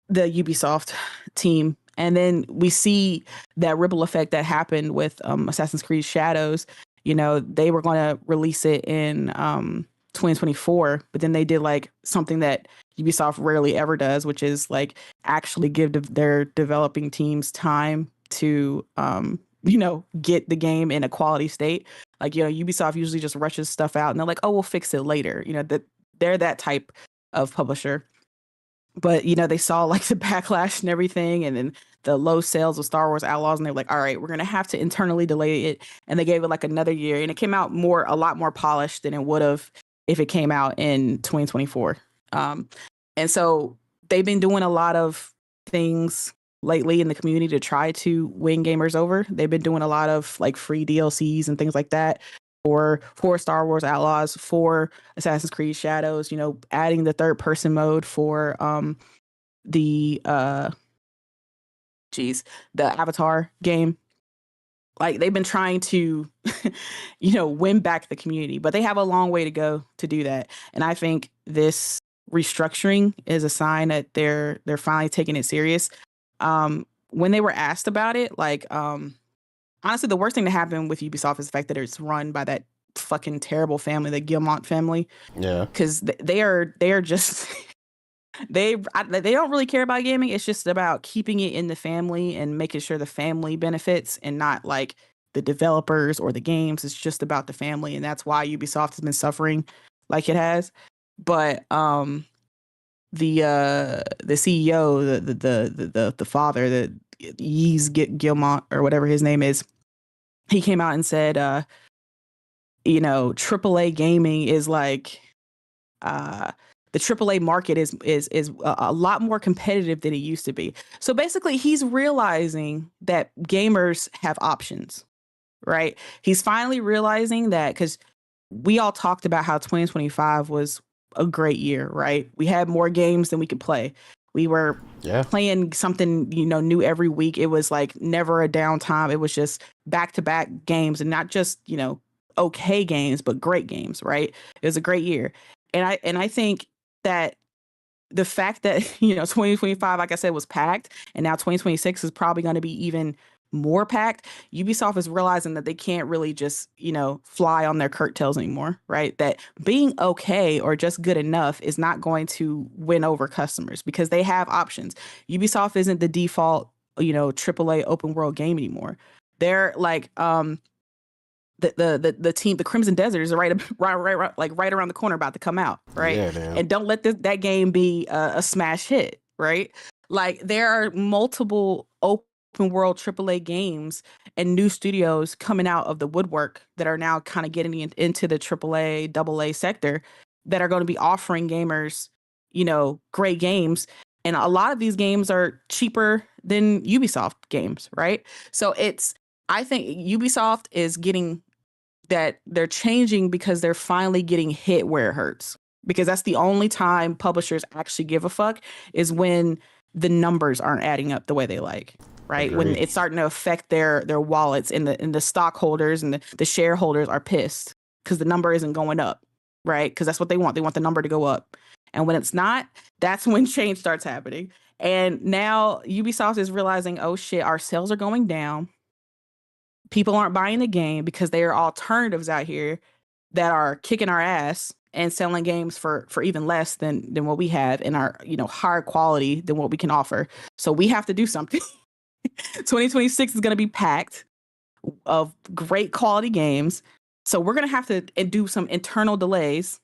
the Ubisoft team And then we see that ripple effect that happened with Assassin's Creed Shadows. You know, they were going to release it in 2024, but then they did like something that Ubisoft rarely ever does, which is like actually give their developing teams time to get the game in a quality state. Like, Ubisoft usually just rushes stuff out and they're like, oh, we'll fix it later. That they're that type of publisher. But they saw like the backlash and everything, and then the low sales of Star Wars Outlaws, and they're like, all right, we're gonna have to internally delay it. And they gave it like another year, and it came out a lot more polished than it would have if it came out in 2024. And so they've been doing a lot of things lately in the community to try to win gamers over. They've been doing a lot of like free DLCs and things like that for Star Wars Outlaws, for Assassin's Creed Shadows, adding the third person mode for the the Avatar game. Like, they've been trying to win back the community, but they have a long way to go to do that. And I think this restructuring is a sign that they're finally taking it serious. When they were asked about it, like honestly, the worst thing to happen with Ubisoft is the fact that it's run by that fucking terrible family, the Guillemot family. Yeah, because they are just they don't really care about gaming. It's just about keeping it in the family and making sure the family benefits, and not like the developers or the games. It's just about the family, and that's why Ubisoft has been suffering like it has. But the CEO, the father, the Yves Guillemot or whatever his name is, he came out and said, AAA gaming is like, the AAA market is a lot more competitive than it used to be. So basically, he's realizing that gamers have options, right? He's finally realizing that, because we all talked about how 2025 was a great year, right? We had more games than we could play. We were playing something, new every week. It was like never a downtime. It was just back-to-back games, and not just, okay games, but great games, right? It was a great year. And I think that the fact that, 2025, like I said, was packed, and now 2026 is probably going to be even more packed. Ubisoft is realizing that they can't really just, fly on their curtails anymore, right? That being okay or just good enough is not going to win over customers, because they have options. Ubisoft isn't the default, AAA open world game anymore. They're like, the team, the Crimson Desert, is right around the corner, about to come out, right? Yeah, man. And don't let that game be a smash hit, right? Like, there are multiple open world AAA games and new studios coming out of the woodwork that are now kind of getting into the AAA, AA sector, that are going to be offering gamers, great games. And a lot of these games are cheaper than Ubisoft games, right? So I think Ubisoft is getting that they're changing because they're finally getting hit where it hurts. Because that's the only time publishers actually give a fuck, is when the numbers aren't adding up the way they like, right? Agreed. When it's starting to affect their wallets, and the stockholders and the shareholders are pissed because the number isn't going up, right? Because that's what they want. They want the number to go up. And when it's not, that's when change starts happening. And now Ubisoft is realizing, oh shit, our sales are going down. People aren't buying the game because there are alternatives out here that are kicking our ass and selling games for even less than what we have, and are, higher quality than what we can offer. So we have to do something. 2026 is going to be packed of great quality games. So we're going to have to do some internal delays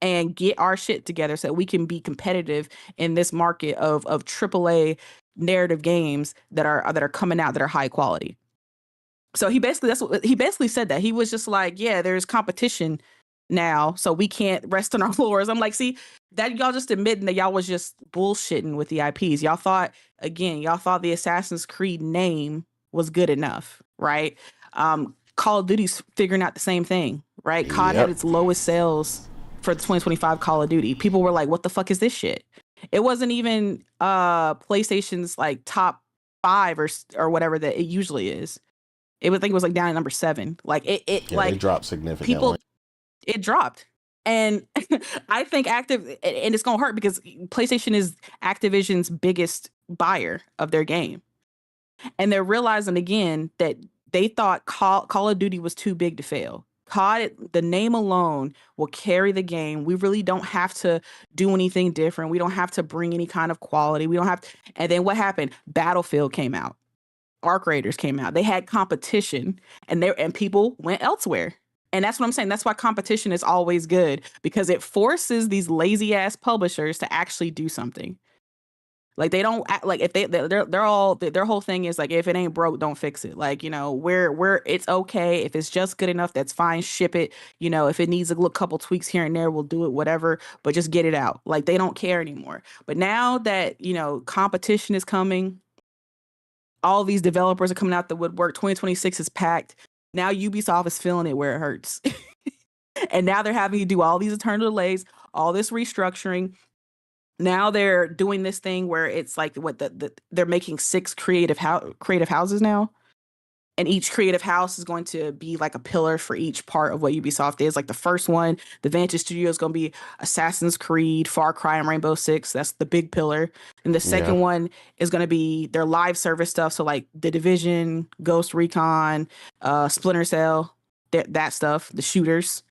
and get our shit together so that we can be competitive in this market of AAA narrative games that are coming out, that are high quality. So he basically said that. He was just like, yeah, there's competition now, so we can't rest on our laurels. I'm like, see, that y'all just admitting that y'all was just bullshitting with the IPs. Y'all thought the Assassin's Creed name was good enough, right? Call of Duty's figuring out the same thing, right? COD had its lowest sales for the 2025 Call of Duty. People were like, what the fuck is this shit? It wasn't even PlayStation's like top 5 or whatever that it usually is. I think it was like down at number 7. Like it like it dropped significantly. It dropped. And I think and it's gonna hurt, because PlayStation is Activision's biggest buyer of their game, And they're realizing again that they thought Call of Duty was too big to fail. COD, the name alone will carry the game. We really don't have to do anything different. We don't have to bring any kind of quality. We don't have to. And then what happened? Battlefield came out. Arc Raiders came out. They had competition, and people went elsewhere. And that's what I'm saying. That's why competition is always good, because it forces these lazy ass publishers to actually do something. Like they don't act, like if they're all their whole thing is like, if it ain't broke, don't fix it. Like, you know, we're it's okay if it's just good enough, that's fine. Ship it. You know, if it needs a little couple tweaks here and there, we'll do it, whatever. But just get it out. Like they don't care anymore. But now that, you know, competition is coming, all these developers are coming out the woodwork. 2026 is packed. Now Ubisoft is feeling it where it hurts, and now they're having to do all these eternal delays, all this restructuring. Now they're doing this thing where it's like they're making 6 creative houses now, and each creative house is going to be like a pillar for each part of what Ubisoft is. Like the first one, the Vantage Studio, is going to be Assassin's Creed, Far Cry, and Rainbow Six. That's the big pillar. And the second one is going to be their live service stuff. So like The Division, Ghost Recon, Splinter Cell, that stuff, the shooters.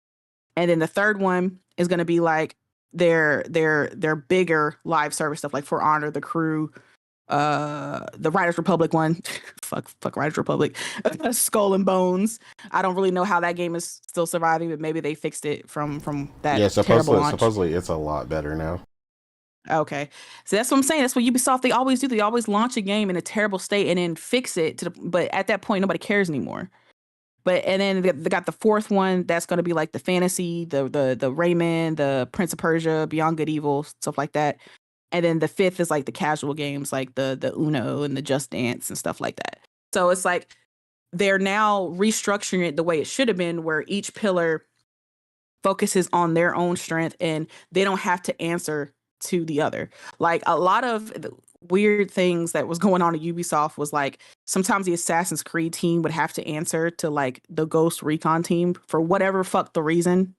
And then the third one is going to be like their bigger live service stuff, like For Honor, The Crew, the Riders Republic one. fuck Riders Republic. Skull and Bones. I don't really know how that game is still surviving, but maybe they fixed it from that terrible launch. Supposedly it's a lot better now. Okay, so that's what I'm saying. That's what Ubisoft, they always do. They always launch a game in a terrible state and then fix it but at that point nobody cares anymore. And then they got the fourth one that's going to be like the fantasy, the Rayman, the Prince of Persia, Beyond Good Evil, stuff like that. And then the fifth is like the casual games, like the Uno and the Just Dance and stuff like that. So it's like they're now restructuring it the way it should have been, where each pillar focuses on their own strength and they don't have to answer to the other. Like a lot of the weird things that was going on at Ubisoft was like sometimes the Assassin's Creed team would have to answer to like the Ghost Recon team for whatever fuck the reason.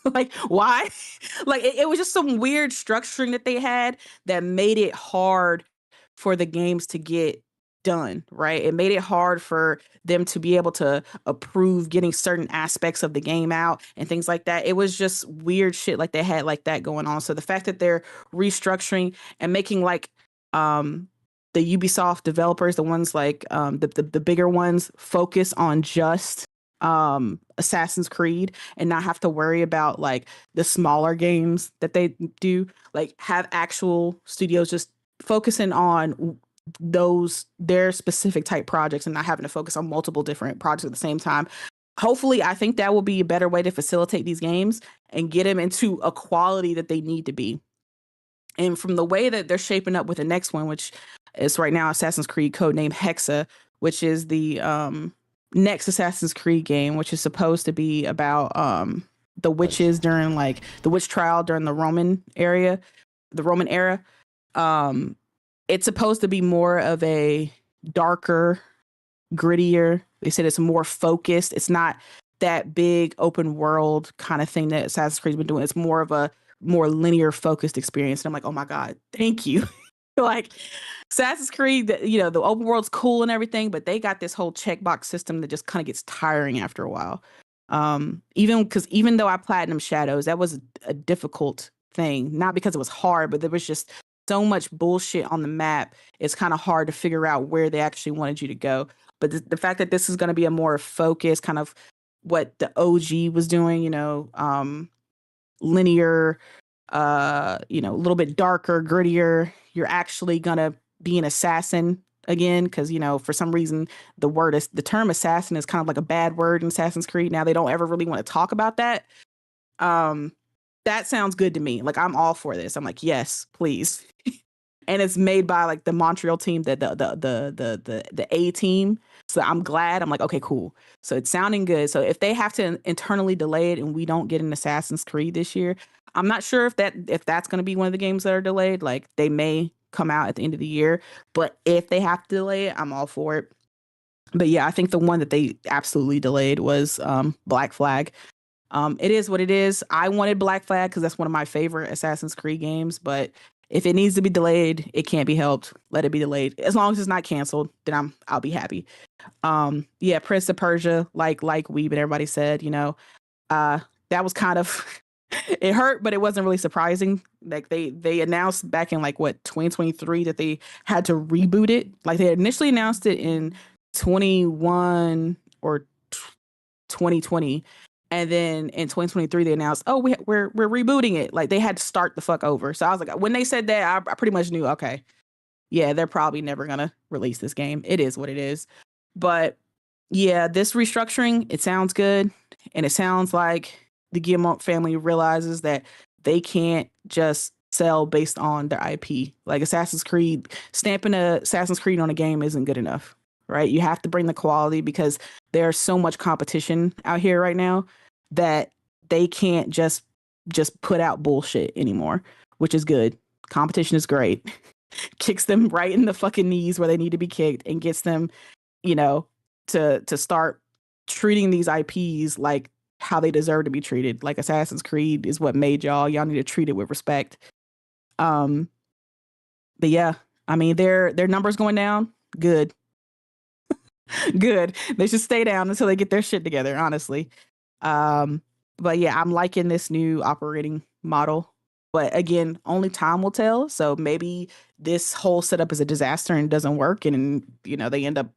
Like why? Like it was just some weird structuring that they had that made it hard for the games to get done, right? It made it hard for them to be able to approve getting certain aspects of the game out and things like that. It was just weird shit like they had like that going on. So the fact that they're restructuring and making like the Ubisoft developers, the ones like the bigger ones, focus on just Assassin's Creed and not have to worry about like the smaller games that they do, like have actual studios just focusing on their specific type projects and not having to focus on multiple different projects at the same time. Hopefully, I think that will be a better way to facilitate these games and get them into a quality that they need to be. And from the way that they're shaping up with the next one, which is right now Assassin's Creed codename Hexa, which is the next Assassin's Creed game, which is supposed to be about the witches during like the witch trial during the Roman era. It's supposed to be more of a darker, grittier. They said it's more focused. It's not that big open world kind of thing that Assassin's Creed's been doing. It's more of a more linear focused experience. And I'm like, oh my God, thank you. Like Assassin's Creed, you know, the open world's cool and everything, but they got this whole checkbox system that just kind of gets tiring after a while. Even though I platinum Shadows, that was a difficult thing, not because it was hard, but there was just so much bullshit on the map. It's kind of hard to figure out where they actually wanted you to go. But the fact that this is going to be a more focused kind of what the OG was doing, you know, linear, a little bit darker, grittier. You're actually gonna be an assassin again, because, you know, for some reason the term assassin is kind of like a bad word in Assassin's Creed. Now they don't ever really want to talk about that. That sounds good to me. Like I'm all for this. I'm like, yes, please. And it's made by like the Montreal team, the A team. So I'm glad. I'm like, okay, cool. So it's sounding good. So if they have to internally delay it and we don't get an Assassin's Creed this year, I'm not sure if that's going to be one of the games that are delayed. Like they may come out at the end of the year, but if they have to delay it, I'm all for it. But yeah, I think the one that they absolutely delayed was Black Flag. It is what it is. I wanted Black Flag because that's one of my favorite Assassin's Creed games, but If it needs to be delayed, it can't be helped. Let it be delayed. As long as it's not canceled, then I'll be happy. Yeah, Prince of Persia, like Weeb and everybody said, that was kind of it hurt, but it wasn't really surprising. Like they announced back in like what 2023 that they had to reboot it. Like they initially announced it in 21 or 2020, and then in 2023 they announced, oh, we're rebooting it. Like they had to start the fuck over. So I was like, when they said that, I pretty much knew, okay, yeah, they're probably never gonna release this game. It is what it is. But yeah, this restructuring, it sounds good, and it sounds like the Guillemot family realizes that they can't just sell based on their IP. Like Assassin's Creed, stamping a Assassin's Creed on a game isn't good enough, right? You have to bring the quality because there's so much competition out here right now that they can't just put out bullshit anymore, which is good. Competition is great. Kicks them right in the fucking knees where they need to be kicked and gets them, to start treating these IPs like how they deserve to be treated. Like Assassin's Creed is what made y'all. Y'all need to treat it with respect. But yeah, I mean their numbers going down. Good. Good. They should stay down until they get their shit together, honestly. But yeah, I'm liking this new operating model. But again, only time will tell. So maybe this whole setup is a disaster and doesn't work, and they end up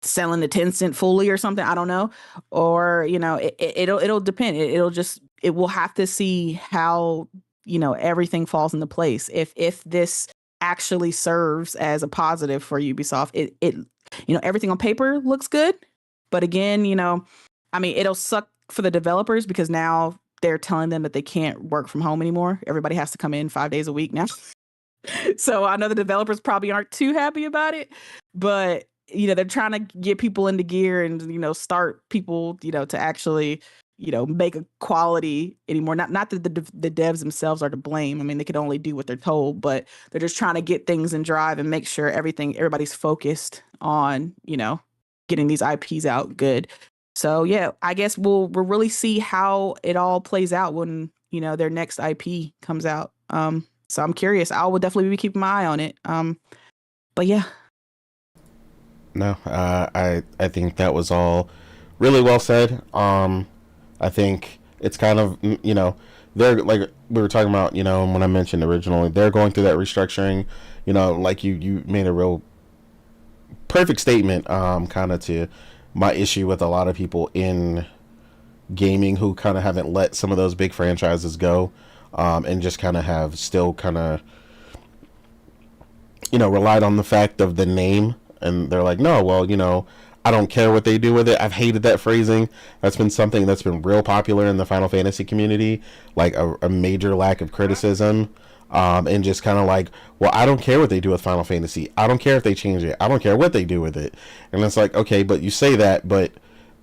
selling the Tencent fully or something. I don't know. Or it'll depend. It will have to see how everything falls into place. If this actually serves as a positive for Ubisoft, it everything on paper looks good, but again, I mean, it'll suck for the developers because now they're telling them that they can't work from home anymore. Everybody has to come in 5 days a week now. So I know the developers probably aren't too happy about it, but they're trying to get people into gear and start people to actually make a quality anymore. Not that the devs themselves are to blame. I mean, they could only do what they're told, but they're just trying to get things in drive and make sure everybody's focused on getting these IPs out good. So yeah, I guess we'll really see how it all plays out when their next IP comes out. So I'm curious. I will definitely be keeping my eye on it. But yeah. No, I think that was all really well said. I think it's kind of they're like we were talking about when I mentioned originally, they're going through that restructuring. Like you made a real perfect statement. Kind of to my issue with a lot of people in gaming who kind of haven't let some of those big franchises go, and just kind of have still kind of relied on the fact of the name. And they're like, no, well, I don't care what they do with it. I've hated that phrasing. That's been something that's been real popular in the Final Fantasy community, like a major lack of criticism. And just kind of like, well, I don't care what they do with Final Fantasy. I don't care if they change it. I don't care what they do with it. And it's like, okay, but you say that, but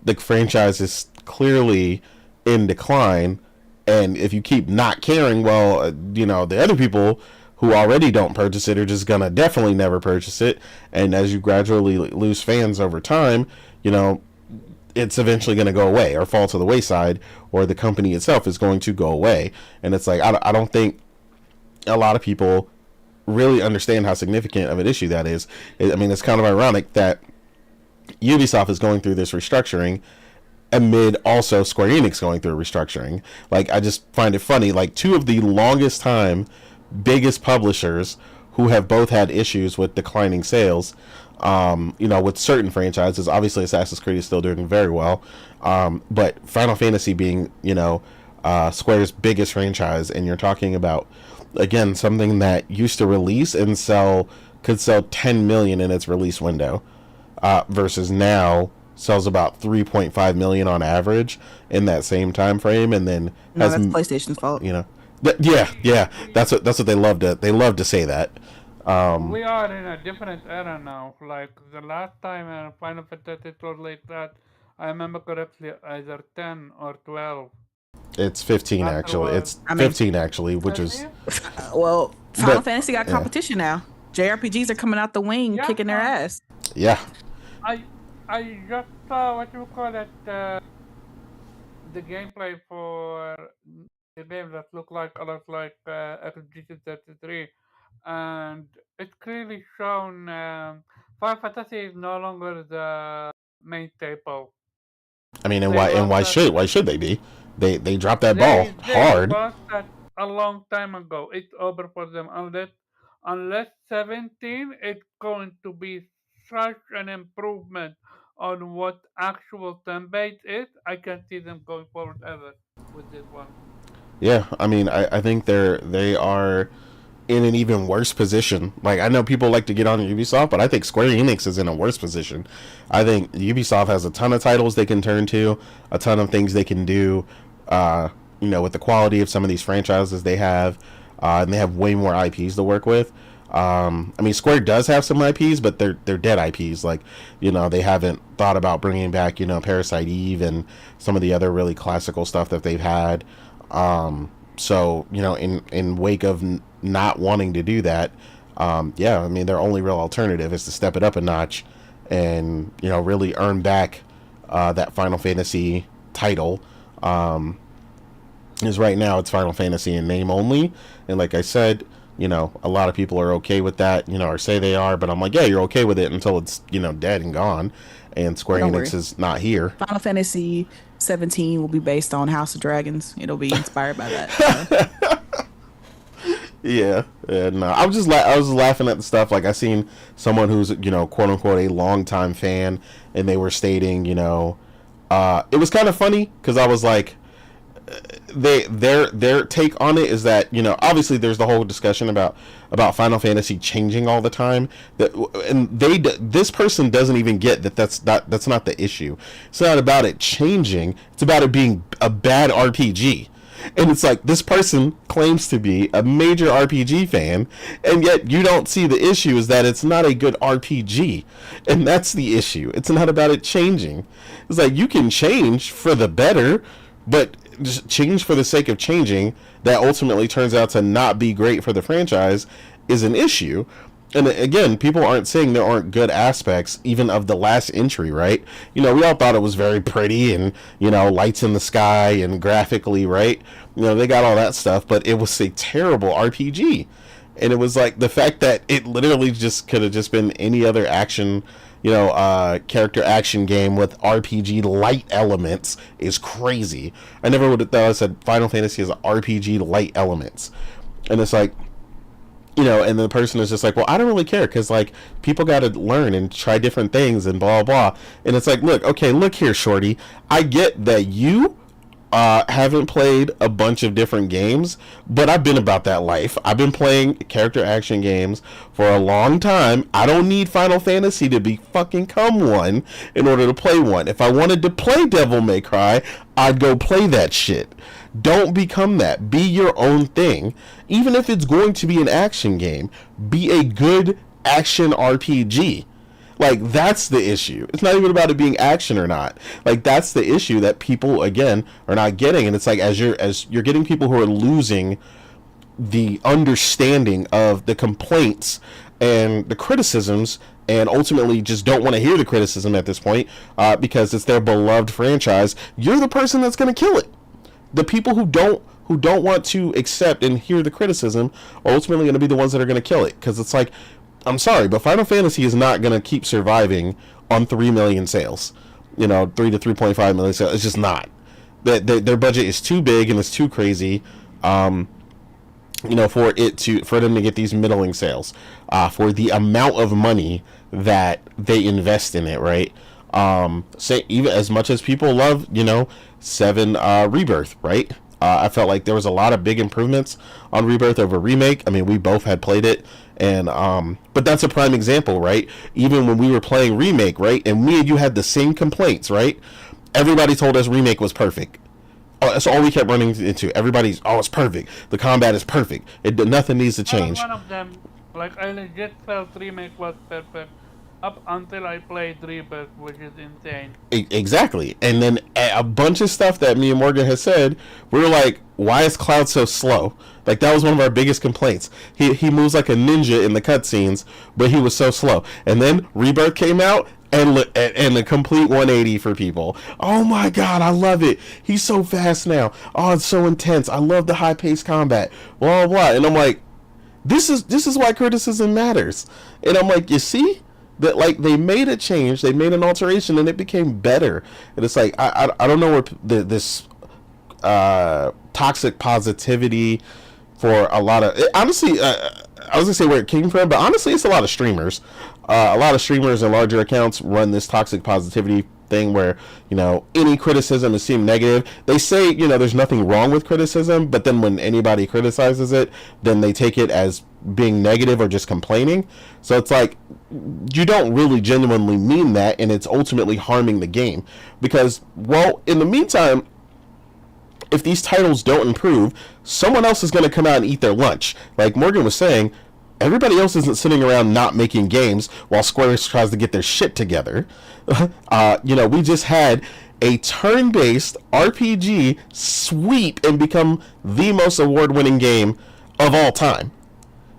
the franchise is clearly in decline. And if you keep not caring, well, the other people who already don't purchase it are just gonna definitely never purchase it, and as you gradually lose fans over time, it's eventually going to go away or fall to the wayside, or the company itself is going to go away. And it's like I don't think a lot of people really understand how significant of an issue that is. I mean, it's kind of ironic that Ubisoft is going through this restructuring amid also Square Enix going through a restructuring. Like, I just find it funny, like two of the longest time biggest publishers who have both had issues with declining sales, with certain franchises. Obviously Assassin's Creed is still doing very well, but Final Fantasy being Square's biggest franchise, and you're talking about, again, something that used to release and could sell 10 million in its release window, versus now sells about 3.5 million on average in that same time frame. And then that's PlayStation's fault. Yeah, that's what they love to say that. We are in a different era now. Like the last time Final Fantasy was like that, I remember correctly, either 10 or 12. It's 15 actually. It's 15 actually, which is well, Final Fantasy got competition now. JRPGs are coming out the wing, kicking their ass. Yeah. I just saw what you call it, the gameplay for the game that looked like a lot like RPG 33. and it's clearly shown Final Fantasy is no longer the main staple. I mean, and They why lost that. why should they be? They dropped that ball They hard. lost that a long time ago. It's over for them unless 17 it's going to be such an improvement on what actual template is. I can't see them going forward ever with this one. Yeah, I mean, I think they are in an even worse position. Like, I know people like to get on Ubisoft, but I think Square Enix is in a worse position. I think Ubisoft has a ton of titles they can turn to, a ton of things they can do, with the quality of some of these franchises they have, and they have way more IPs to work with. I mean, Square does have some IPs, but they're dead IPs. Like, they haven't thought about bringing back, Parasite Eve and some of the other really classical stuff that they've had. So, in wake of not wanting to do that, I mean, their only real alternative is to step it up a notch and, really earn back that Final Fantasy title. Is right now it's Final Fantasy in name only. And like I said, a lot of people are okay with that, or say they are, but I'm like, yeah, you're okay with it until it's, dead and gone. And Square Don't Enix worry. is not here. Final Fantasy 17 will be based on House of Dragons. It'll be inspired by that. Yeah, and I was just I was laughing at the stuff. Like, I seen someone who's quote unquote a longtime fan, and they were stating it was kind of funny because I was like, their take on it is that obviously there's the whole discussion about Final Fantasy changing all the time, and this person doesn't even get that's not the issue. It's not about it changing, it's about it being a bad RPG. And it's like, this person claims to be a major RPG fan, and yet you don't see the issue is that it's not a good RPG. And that's the issue. It's not about it changing. It's like, you can change for the better, but just change for the sake of changing that ultimately turns out to not be great for the franchise is an issue. And again, people aren't saying there aren't good aspects even of the last entry, right? We all thought it was very pretty and, lights in the sky and graphically, right? They got all that stuff, but it was a terrible RPG. And it was like the fact that it literally just could have just been any other action, character action game with RPG light elements is crazy. I never would have thought I said Final Fantasy has RPG light elements. And it's like, and the person is just like, well, I don't really care because, like, people got to learn and try different things and blah, blah. And it's like, look here, shorty. I get that you haven't played a bunch of different games, but I've been about that life. I've been playing character action games for a long time. I don't need Final Fantasy to become one in order to play one. If I wanted to play Devil May Cry, I'd go play that shit. Don't become that. Be your own thing. Even if it's going to be an action game, be a good action RPG. Like, that's the issue. It's not even about it being action or not. Like, that's the issue that people, again, are not getting. And it's like, as you're getting people who are losing the understanding of the complaints and the criticisms, and ultimately just don't want to hear the criticism at this point, because it's their beloved franchise, you're the person that's going to kill it. The people who don't want to accept and hear the criticism are ultimately going to be the ones that are going to kill it. Because it's like, I'm sorry, but Final Fantasy is not going to keep surviving on 3 million sales. 3 to 3.5 million sales. It's just not. Their budget is too big and it's too crazy, for them to get these middling sales, for the amount of money that they invest in it, right? Say, even as much as people love, 7 Rebirth, right? I felt like there was a lot of big improvements on Rebirth over Remake. I mean, we both had played it, and but that's a prime example, right? Even when we were playing Remake, right, and me and you had the same complaints, right? Everybody told us Remake was perfect. Oh, that's all we kept running into. Everybody's, it's perfect. The combat is perfect. Nothing needs to change. One of them, like, I legit felt Remake was perfect up until I played Rebirth, which is insane. Exactly. And then a bunch of stuff that me and Morgan has said, we were like, why is Cloud so slow? Like, that was one of our biggest complaints. He moves like a ninja in the cutscenes, but he was so slow. And then Rebirth came out, and a complete 180 for people. Oh my god, I love it. He's so fast now. Oh, it's so intense. I love the high-paced combat. Blah, blah, blah. And I'm like, This is why criticism matters. And I'm like, you see that, like, they made a change, they made an alteration, and it became better. And it's like I don't know where this toxic positivity for a lot of, honestly, I was gonna say where it came from, but honestly, it's a lot of streamers. A lot of streamers and larger accounts run this toxic positivity thing where, you know, any criticism is seen negative. They say, you know, there's nothing wrong with criticism, but then when anybody criticizes it, then they take it as being negative or just complaining. So it's like, you don't really genuinely mean that, and it's ultimately harming the game. Because, well, in the meantime, if these titles don't improve, someone else is going to come out and eat their lunch. Like Morgan was saying, everybody else isn't sitting around not making games while Square tries to get their shit together. You know, we just had a turn-based RPG sweep and become the most award-winning game of all time.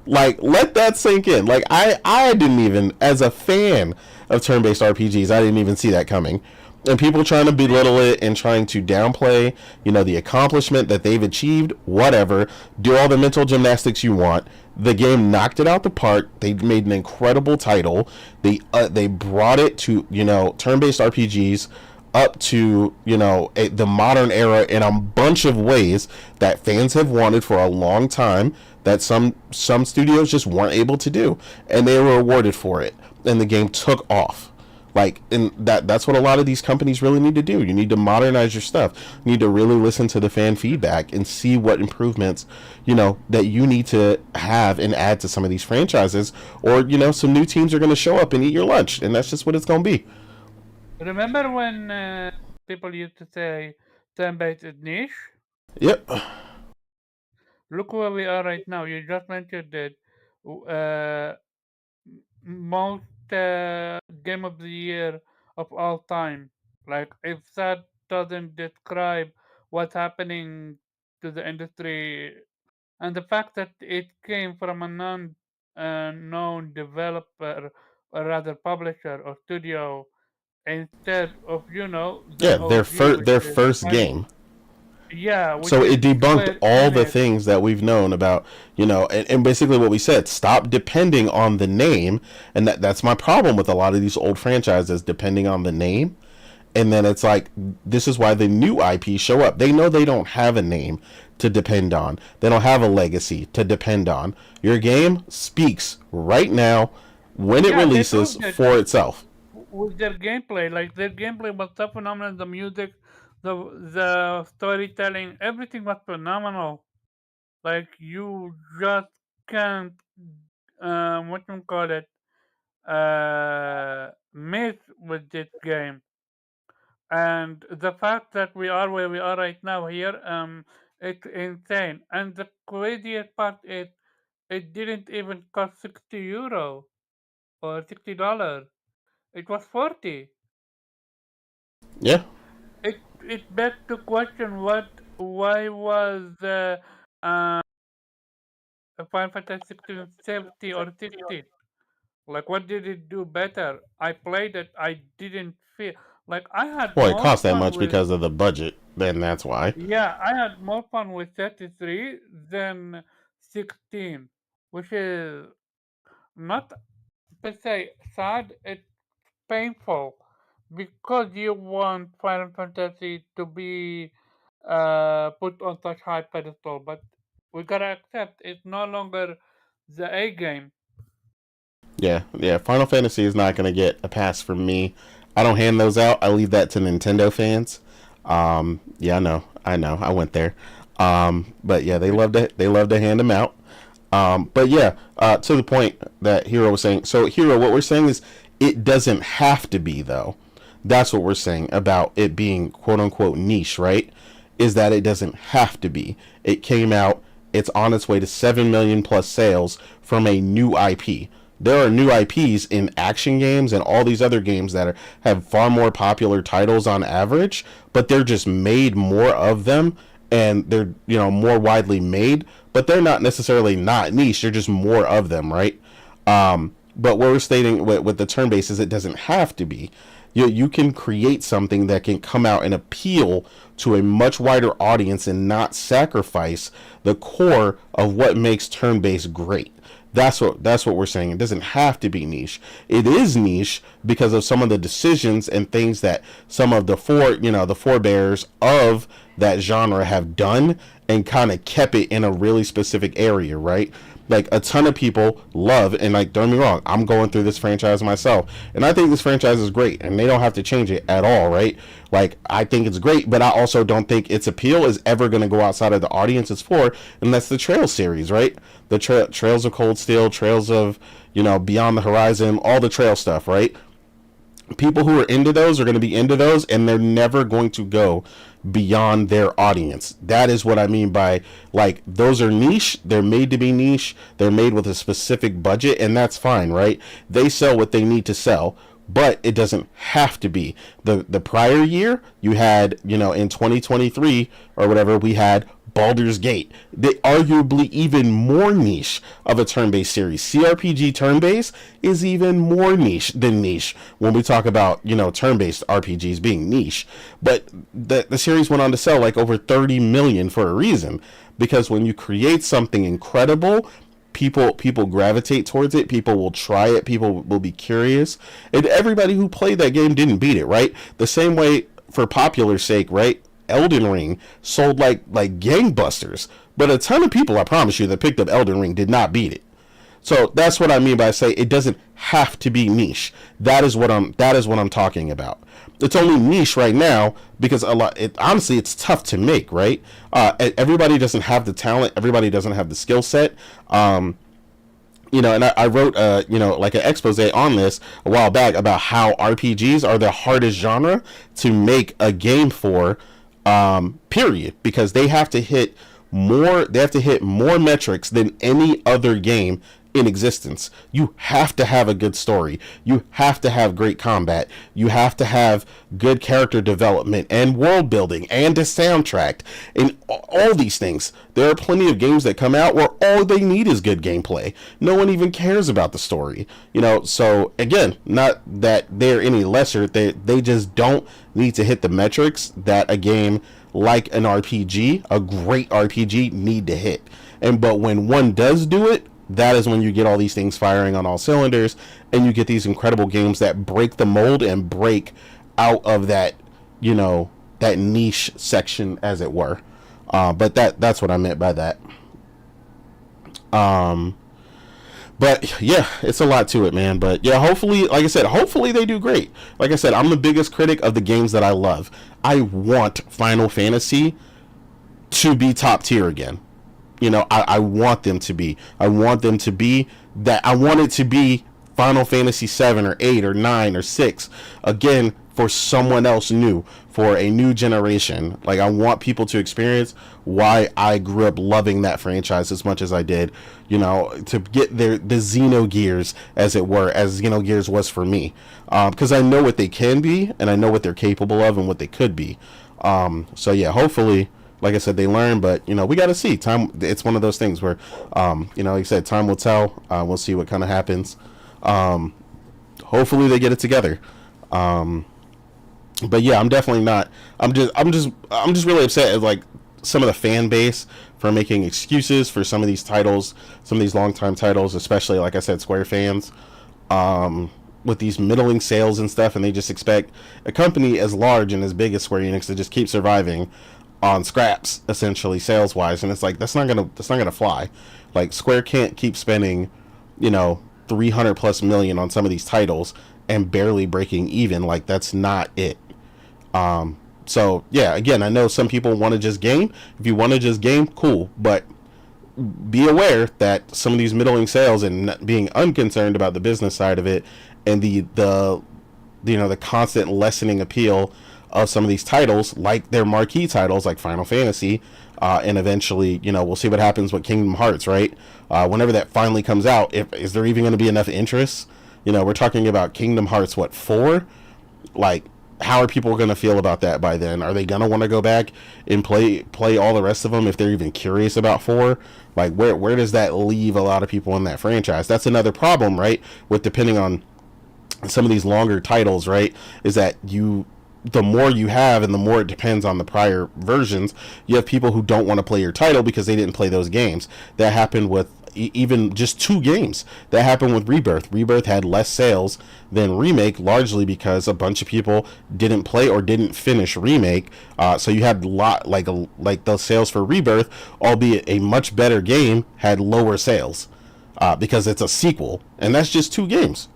Like, let that sink in. Like, I didn't even, as a fan of turn-based RPGs, I didn't even see that coming. And people trying to belittle it and trying to downplay, you know, the accomplishment that they've achieved, whatever. Do all the mental gymnastics you want. The game knocked it out the park. They made an incredible title. They brought it to, you know, turn-based RPGs up to, you know, the modern era in a bunch of ways that fans have wanted for a long time, that some studios just weren't able to do, and they were rewarded for it, and the game took off. Like, and that's what a lot of these companies really need to do. You need to modernize your stuff. You need to really listen to the fan feedback and see what improvements, you know, that you need to have and add to some of these franchises, or, you know, some new teams are going to show up and eat your lunch, and that's just what it's going to be. Remember when people used to say turn-based is niche? Yep. Look where we are right now. You just mentioned it. Most game of the year of all time. Like, if that doesn't describe what's happening to the industry, and the fact that it came from a known developer, or rather publisher or studio, instead of, you know, the Yeah, OG, which their is first Sony. game. Yeah, which So is it debunked Square all the Enix. things that we've known about, you know, and basically what we said, stop depending on the name. And that's my problem with a lot of these old franchises, depending on the name. And then it's like, this is why the new IP show up. They know they don't have a name to depend on. They don't have a legacy to depend on. Your game speaks right now when it Yeah, they releases proved it for itself. with their gameplay. Like, their gameplay was so phenomenal. The music, the storytelling, everything was phenomenal. Like, you just can't what you call it, miss with this game. And the fact that we are where we are right now here, it's insane. And the craziest part is, it didn't even cost €60 or $60. It was 40. Yeah. It begs to question, why was uh Final Fantasy 16 70 or 60? Like, what did it do better? I played it. I didn't feel like I had Well, it more costs that fun much with. because of the budget. Then that's why. Yeah, I had more fun with 33 than 16, which is not per se sad. It's painful because you want Final Fantasy to be put on such high pedestal, but we gotta accept it's no longer the A game. Yeah, yeah. Final Fantasy is not going to get a pass from me. I don't hand those out. I leave that to Nintendo fans. Yeah, I know. I went there. But yeah, they love to hand them out. But yeah, to the point that Hero was saying. So Hero, what we're saying is it doesn't have to be though. That's what we're saying about it being quote unquote niche, right? Is that it doesn't have to be. It came out. It's on its way to 7 million plus sales from a new IP. There are new IPs in action games and all these other games that have far more popular titles on average, but they're just made more of them, and they're, you know, more widely made, but they're not necessarily not niche. They're just more of them, right? But what we're stating with the turn base is it doesn't have to be. You can create something that can come out and appeal to a much wider audience and not sacrifice the core of what makes turn based great. That's what we're saying. It doesn't have to be niche. It is niche because of some of the decisions and things that some of the forebears of that genre have done and kind of kept it in a really specific area, right? Like a ton of people love, and like, don't get me wrong, I'm going through this franchise myself, and I think this franchise is great, and they don't have to change it at all, right? Like, I think it's great, but I also don't think its appeal is ever going to go outside of the audience it's for, and that's the Trails series, right? The Trails of Cold Steel, Trails of, Beyond the Horizon, all the Trail stuff, right? People who are into those are going to be into those, and they're never going to go beyond their audience. That is what I mean by, like, those are niche. They're made to be niche. They're made with a specific budget, and that's fine, right? They sell what they need to sell, but it doesn't have to be. The prior year, you had, in 2023 or whatever, we had Baldur's Gate. They arguably even more niche of a turn-based series. CRPG turn-based is even more niche than niche when we talk about, turn-based RPGs being niche. But the series went on to sell like over 30 million for a reason, because when you create something incredible, people gravitate towards it. People will try it. People will be curious. And everybody who played that game didn't beat it, right? The same way, for popular sake, right? Elden Ring sold like gangbusters, but a ton of people, I promise you, that picked up Elden Ring did not beat it. So that's what I mean by say it doesn't have to be niche. That is what I'm talking about. It's only niche right now because honestly, it's tough to make, right? Everybody doesn't have the talent. Everybody doesn't have the skill set. And I wrote, like an expose on this a while back about how RPGs are the hardest genre to make a game for, period, because they have to hit more metrics than any other game in existence. You have to have a good story. You have to have great combat. You have to have good character development and world building and a soundtrack and all these things. There are plenty of games that come out where all they need is good gameplay. No one even cares about the story. So again, not that they're any lesser. They just don't need to hit the metrics that a game like an RPG, a great RPG, need to hit. But when one does do it, that is when you get all these things firing on all cylinders, and you get these incredible games that break the mold and break out of that, that niche section, as it were. But that's what I meant by that. But yeah, it's a lot to it, man. But yeah, hopefully, like I said, hopefully they do great. Like I said, I'm the biggest critic of the games that I love. I want Final Fantasy to be top tier again. I want them to be. I want them to be that. I want it to be Final Fantasy 7 or 8 or 9 or 6 again, for someone else new, for a new generation. Like, I want people to experience why I grew up loving that franchise as much as I did, to get the Xenogears, as it were, as Xenogears was for me, because I know what they can be, and I know what they're capable of and what they could be. So yeah, hopefully, like I said, they learn, but we got to see. Time, it's one of those things where, like I said, time will tell. We'll see what kind of happens. Hopefully they get it together. But yeah, I'm definitely not. I'm just really upset at like some of the fan base for making excuses for some of these titles, some of these longtime titles, especially, like I said, Square fans, with these middling sales and stuff, and they just expect a company as large and as big as Square Enix to just keep surviving on scraps, essentially, sales wise. And it's like, that's not gonna fly. Like, Square can't keep spending 300 plus million on some of these titles and barely breaking even. Like, that's not it. So yeah, again, I know some people want to just game. If you want to just game, cool, but be aware that some of these middling sales and being unconcerned about the business side of it, and the constant lessening appeal of some of these titles, like their marquee titles like Final Fantasy, and eventually, we'll see what happens with Kingdom Hearts, right? Whenever that finally comes out, is there even going to be enough interest? We're talking about Kingdom Hearts, 4? Like, how are people going to feel about that by then? Are they going to want to go back and play all the rest of them if they're even curious about 4? Like, where does that leave a lot of people in that franchise? That's another problem, right? With depending on some of these longer titles, right? Is that you the more you have and the more it depends on the prior versions, you have people who don't want to play your title because they didn't play those games. That happened with even just 2 games. That happened with Rebirth. Rebirth had less sales than Remake, largely because a bunch of people didn't play or didn't finish Remake. So you had like the sales for Rebirth, albeit a much better game, had lower sales because it's a sequel, and that's just 2 games.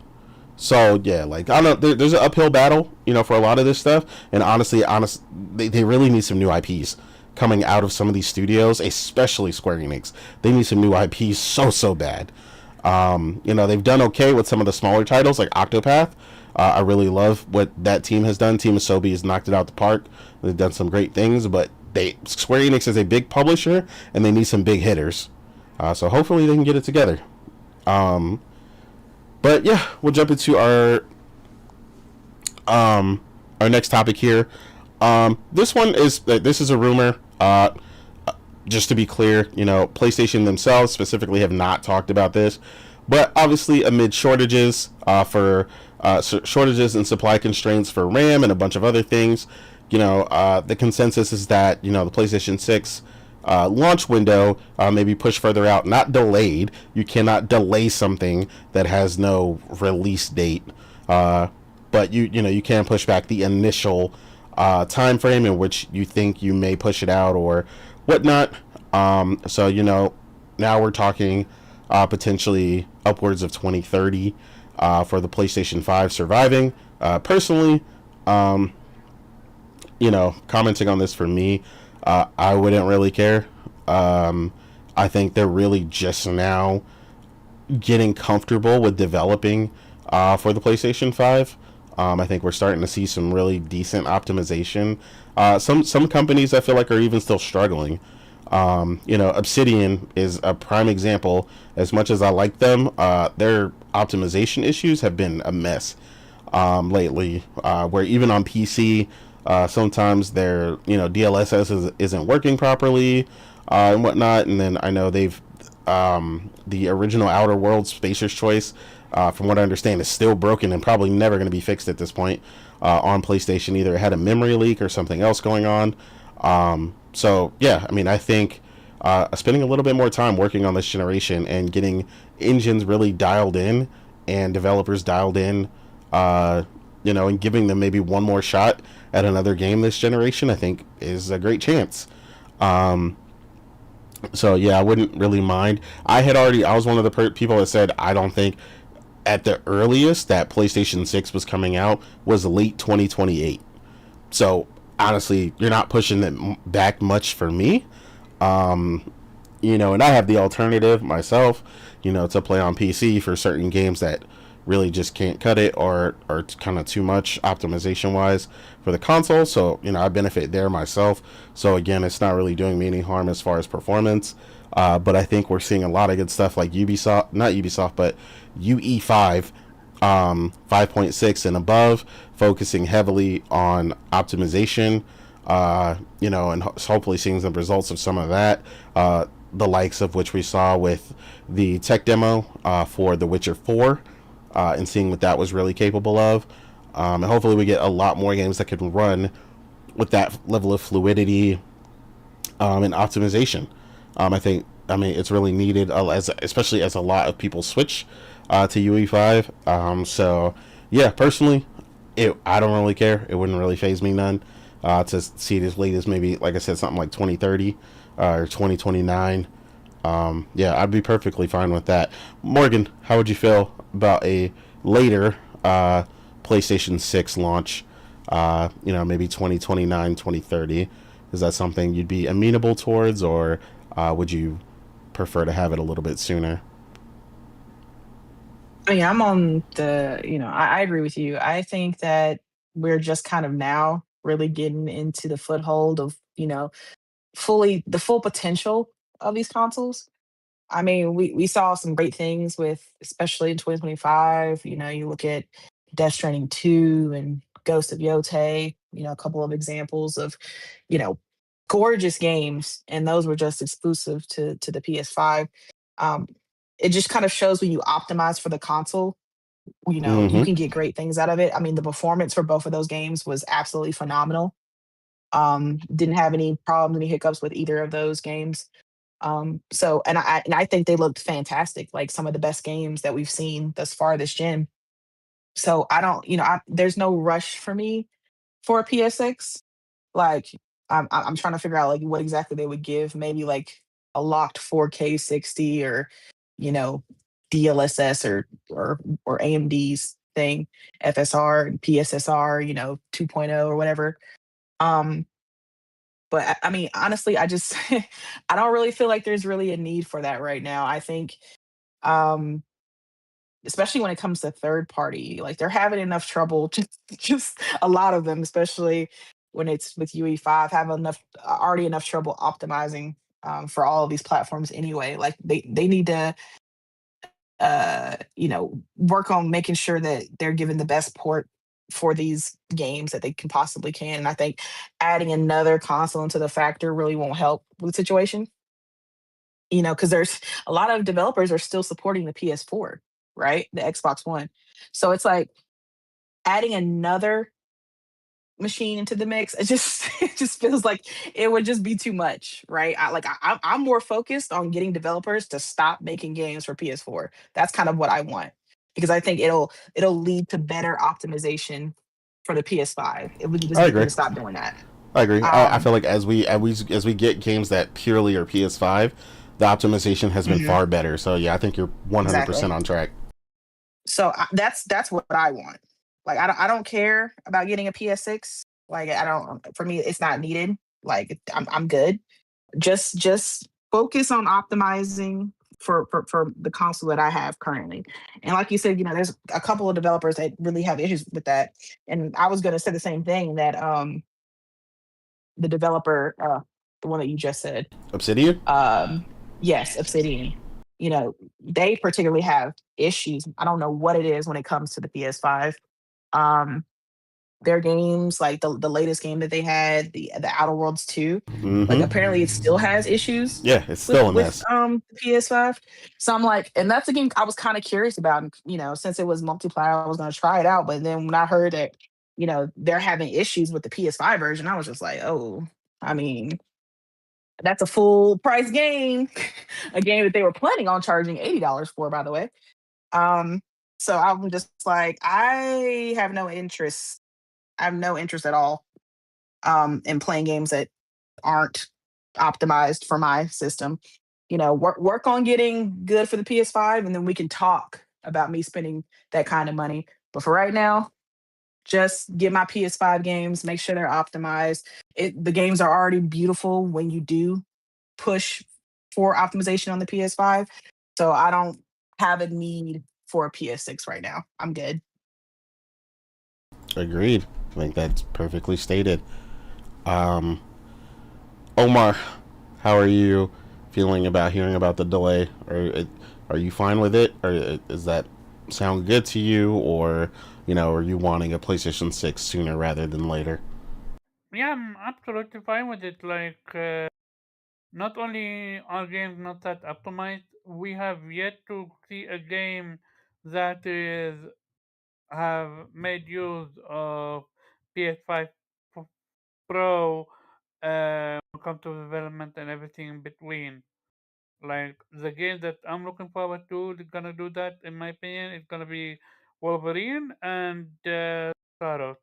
So yeah, like I don't know, there's an uphill battle, for a lot of this stuff. And honestly, they really need some new IPs coming out of some of these studios, especially Square Enix. They need some new IPs so bad. They've done okay with some of the smaller titles like Octopath. I really love what that team has done. Team Asobi has knocked it out the park. They've done some great things, but Square Enix is a big publisher and they need some big hitters. So hopefully they can get it together. But yeah, we'll jump into our next topic here. This is a rumor. Just to be clear, PlayStation themselves specifically have not talked about this, but obviously amid shortages shortages and supply constraints for RAM and a bunch of other things, the consensus is that the PlayStation 6 launch window may be pushed further out, not delayed. You cannot delay something that has no release date, but you can push back the initial time frame in which you think you may push it out or whatnot. So now we're talking potentially upwards of 2030 for the PlayStation 5 surviving. Personally, commenting on this for me, I wouldn't really care. I think they're really just now getting comfortable with developing for the PlayStation 5. I think we're starting to see some really decent optimization. Some companies I feel like are even still struggling. Obsidian is a prime example. As much as I like them, their optimization issues have been a mess lately, where even on PC, sometimes their DLSS isn't working properly and whatnot. And then I know they've the original Outer Worlds Spacer's Choice, from what I understand, is still broken and probably never going to be fixed at this point on PlayStation. Either it had a memory leak or something else going on. So yeah, I think spending a little bit more time working on this generation and getting engines really dialed in and developers dialed in, and giving them maybe one more shot at another game this generation, I think is a great chance. So yeah, I wouldn't really mind. I was one of the people that said I don't think at the earliest that PlayStation 6 was coming out was late 2028. So honestly, you're not pushing it back much for me. And I have the alternative myself, to play on PC for certain games that really just can't cut it or kind of too much optimization wise for the console. So, I benefit there myself. So again, it's not really doing me any harm as far as performance. But I think we're seeing a lot of good stuff like not Ubisoft, but UE5, 5.6 and above, focusing heavily on optimization, and hopefully seeing some results of some of that, the likes of which we saw with the tech demo for The Witcher 4, and seeing what that was really capable of. And hopefully we get a lot more games that can run with that level of fluidity and optimization. I think it's really needed, especially as a lot of people switch to UE5. So yeah, personally, I don't really care. It wouldn't really faze me none to see it as late as maybe, like I said, something like 2030 or 2029. Yeah, I'd be perfectly fine with that. Morgan, how would you feel about a later PlayStation 6 launch, maybe 2029, 2030? Is that something you'd be amenable towards, or would you prefer to have it a little bit sooner? Yeah, I'm on I agree with you. I think that we're just kind of now really getting into the foothold of, the full potential of these consoles. We saw some great things with, especially in 2025. You look at Death Stranding 2 and Ghost of Yotei, a couple of examples of, you know, gorgeous games, and those were just exclusive to the PS5. Um, it just kind of shows when you optimize for the console, You Mm-hmm. can get great things out of it. I mean, the performance for both of those games was absolutely phenomenal. Didn't have any problems, any hiccups with either of those games. So and I think they looked fantastic, like some of the best games that we've seen thus far this gen. So I don't, there's no rush for me for a PS6. Like I'm trying to figure out like what exactly they would give, maybe like a locked 4K 60 or you know DLSS or AMD's thing, FSR and PSSR, 2.0 or whatever. Um, but I mean, honestly, I just I don't really feel like there's really a need for that right now. I think um especially when it comes to third party, like they're having enough trouble, just a lot of them, especially when it's with UE5, have enough already enough trouble optimizing for all of these platforms anyway. Like they need to work on making sure that they're given the best port for these games that they can possibly can. And I think adding another console into the factor really won't help with the situation. Because there's a lot of developers are still supporting the PS4, right? The Xbox One. So it's like adding another machine into the mix. It just it just feels like it would just be too much, right? I'm more focused on getting developers to stop making games for PS4. That's kind of what I want because I think it'll lead to better optimization for the PS5 if we can just I get them agree. to stop doing that. I agree. I Um, feel like as we get games that purely are PS5, the optimization has been mhm, far better. So yeah, I think you're 100% exactly. on track. So that's what I want. Like I don't care about getting a PS6. Like I don't for me it's not needed. Like I'm good. Just focus on optimizing for the console that I have currently. And like you said, there's a couple of developers that really have issues with that. And I was gonna say the same thing that the developer the one that you just said, Obsidian. um yes, Obsidian, they particularly have issues. I don't know what it is when it comes to the PS5. Um their games, like the latest game that they had, the Outer Worlds 2, like Mm-hmm. apparently it still has issues Yeah, it's with still a mess. the PS5. So I'm like, and that's a game I was kind of curious about, and, since it was multiplayer, I was gonna try it out. But then when I heard that, they're having issues with the PS5 version, I was just like, oh, I mean, that's a full price game, a game that they were planning on charging $80 for, by the way. Um, so I'm just like, I have no interest at all in playing games that aren't optimized for my system. Work on getting good for the PS5, and then we can talk about me spending that kind of money. But for right now, just get my PS5 games, make sure they're optimized. The games are already beautiful when you do push for optimization on the PS5. So I don't have a need for a PS6 right now. I'm good. Agreed. I think that's perfectly stated. Um, Omar, how are you feeling about hearing about the delay? Are you fine with it, or does that sound good to you, or are you wanting a PlayStation 6 sooner rather than later? Yeah, I'm absolutely fine with it. Like, not only are games not that optimized, we have yet to see a game that is have made use of PS5 Pro when it comes to development and everything in between. Like the game that I'm looking forward to, is gonna do that in my opinion. It's gonna be Wolverine and Shadow.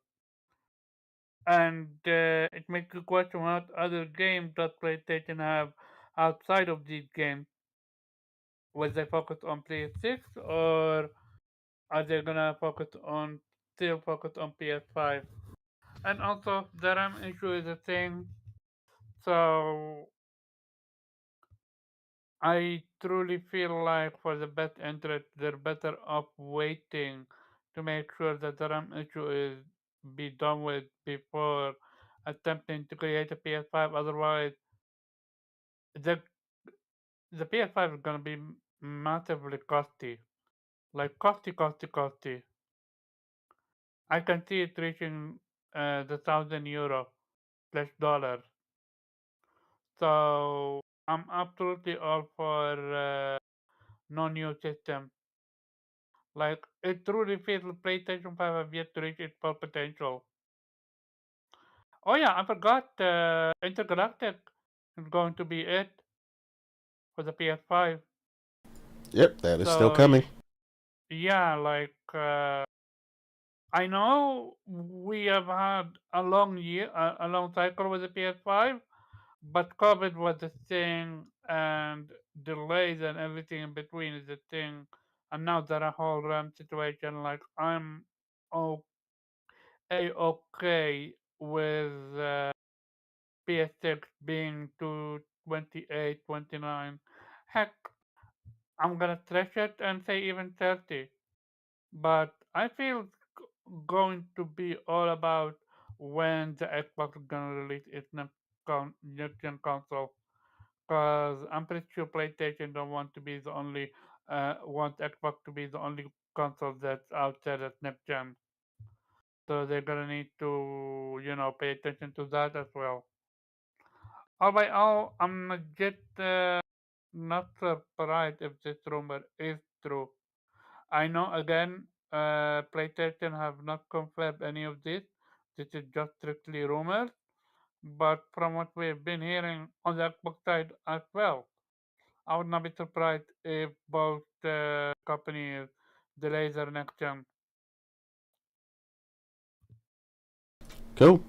And it makes you question what other games that PlayStation have outside of these games. Will they focus on PS6 or are they gonna still focus on PS5? And also the RAM issue is a thing. So I truly feel like for the best interest, they're better off waiting to make sure that the RAM issue is be done with before attempting to create a PS5. Otherwise, the the PS5 is gonna be massively costly, like costly. I can see it reaching the €1,000 plus dollars. So I'm absolutely all for no new system. Like, it truly feels like PlayStation 5 have yet to reach its full potential. Oh yeah, I forgot Intergalactic is going to be it for the PS5. Yep, that is still So coming. yeah, like I know we have had a long year, a long cycle with the PS5, but COVID was the thing, and delays and everything in between is the thing. And now that a whole RAM situation, like I'm okay with PS6 being to 28, 29. Heck, I'm gonna stretch it and say even 30. But I feel going to be all about when the Xbox is gonna release its next gen console. Cause I'm pretty sure PlayStation don't want to be the only want Xbox to be the only console that's out there that's next gen. So they're gonna need to, pay attention to that as well. All by all, I'm legit not surprised if this rumor is true. I know again, PlayStation have not confirmed any of this. This is just strictly rumors. But from what we've been hearing on the Xbox side as well, I would not be surprised if both companies delay their next gen. Cool.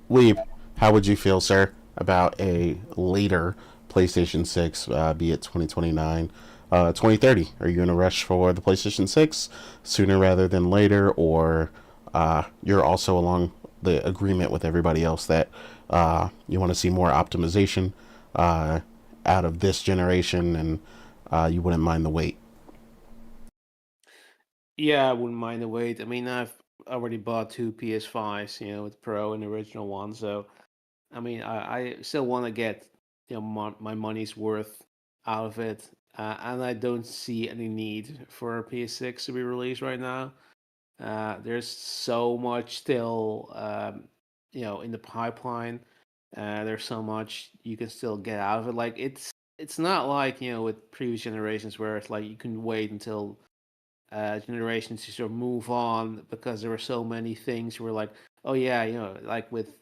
William, how would you feel, sir, about a later PlayStation 6, be it 2029, 2030? Are you in a rush for the PlayStation 6 sooner rather than later, or you're also along the agreement with everybody else that you want to see more optimization uh, out of this generation and you wouldn't mind the wait? Yeah, I wouldn't mind the wait. I mean, I've already bought two PS5s, with Pro and the original one. So, I mean, I still want to get, my money's worth out of it. And I don't see any need for a PS6 to be released right now. There's so much still, in the pipeline. There's so much you can still get out of it. Like it's not like with previous generations where it's like you can wait until generations to sort of move on because there were so many things where like, oh yeah, like with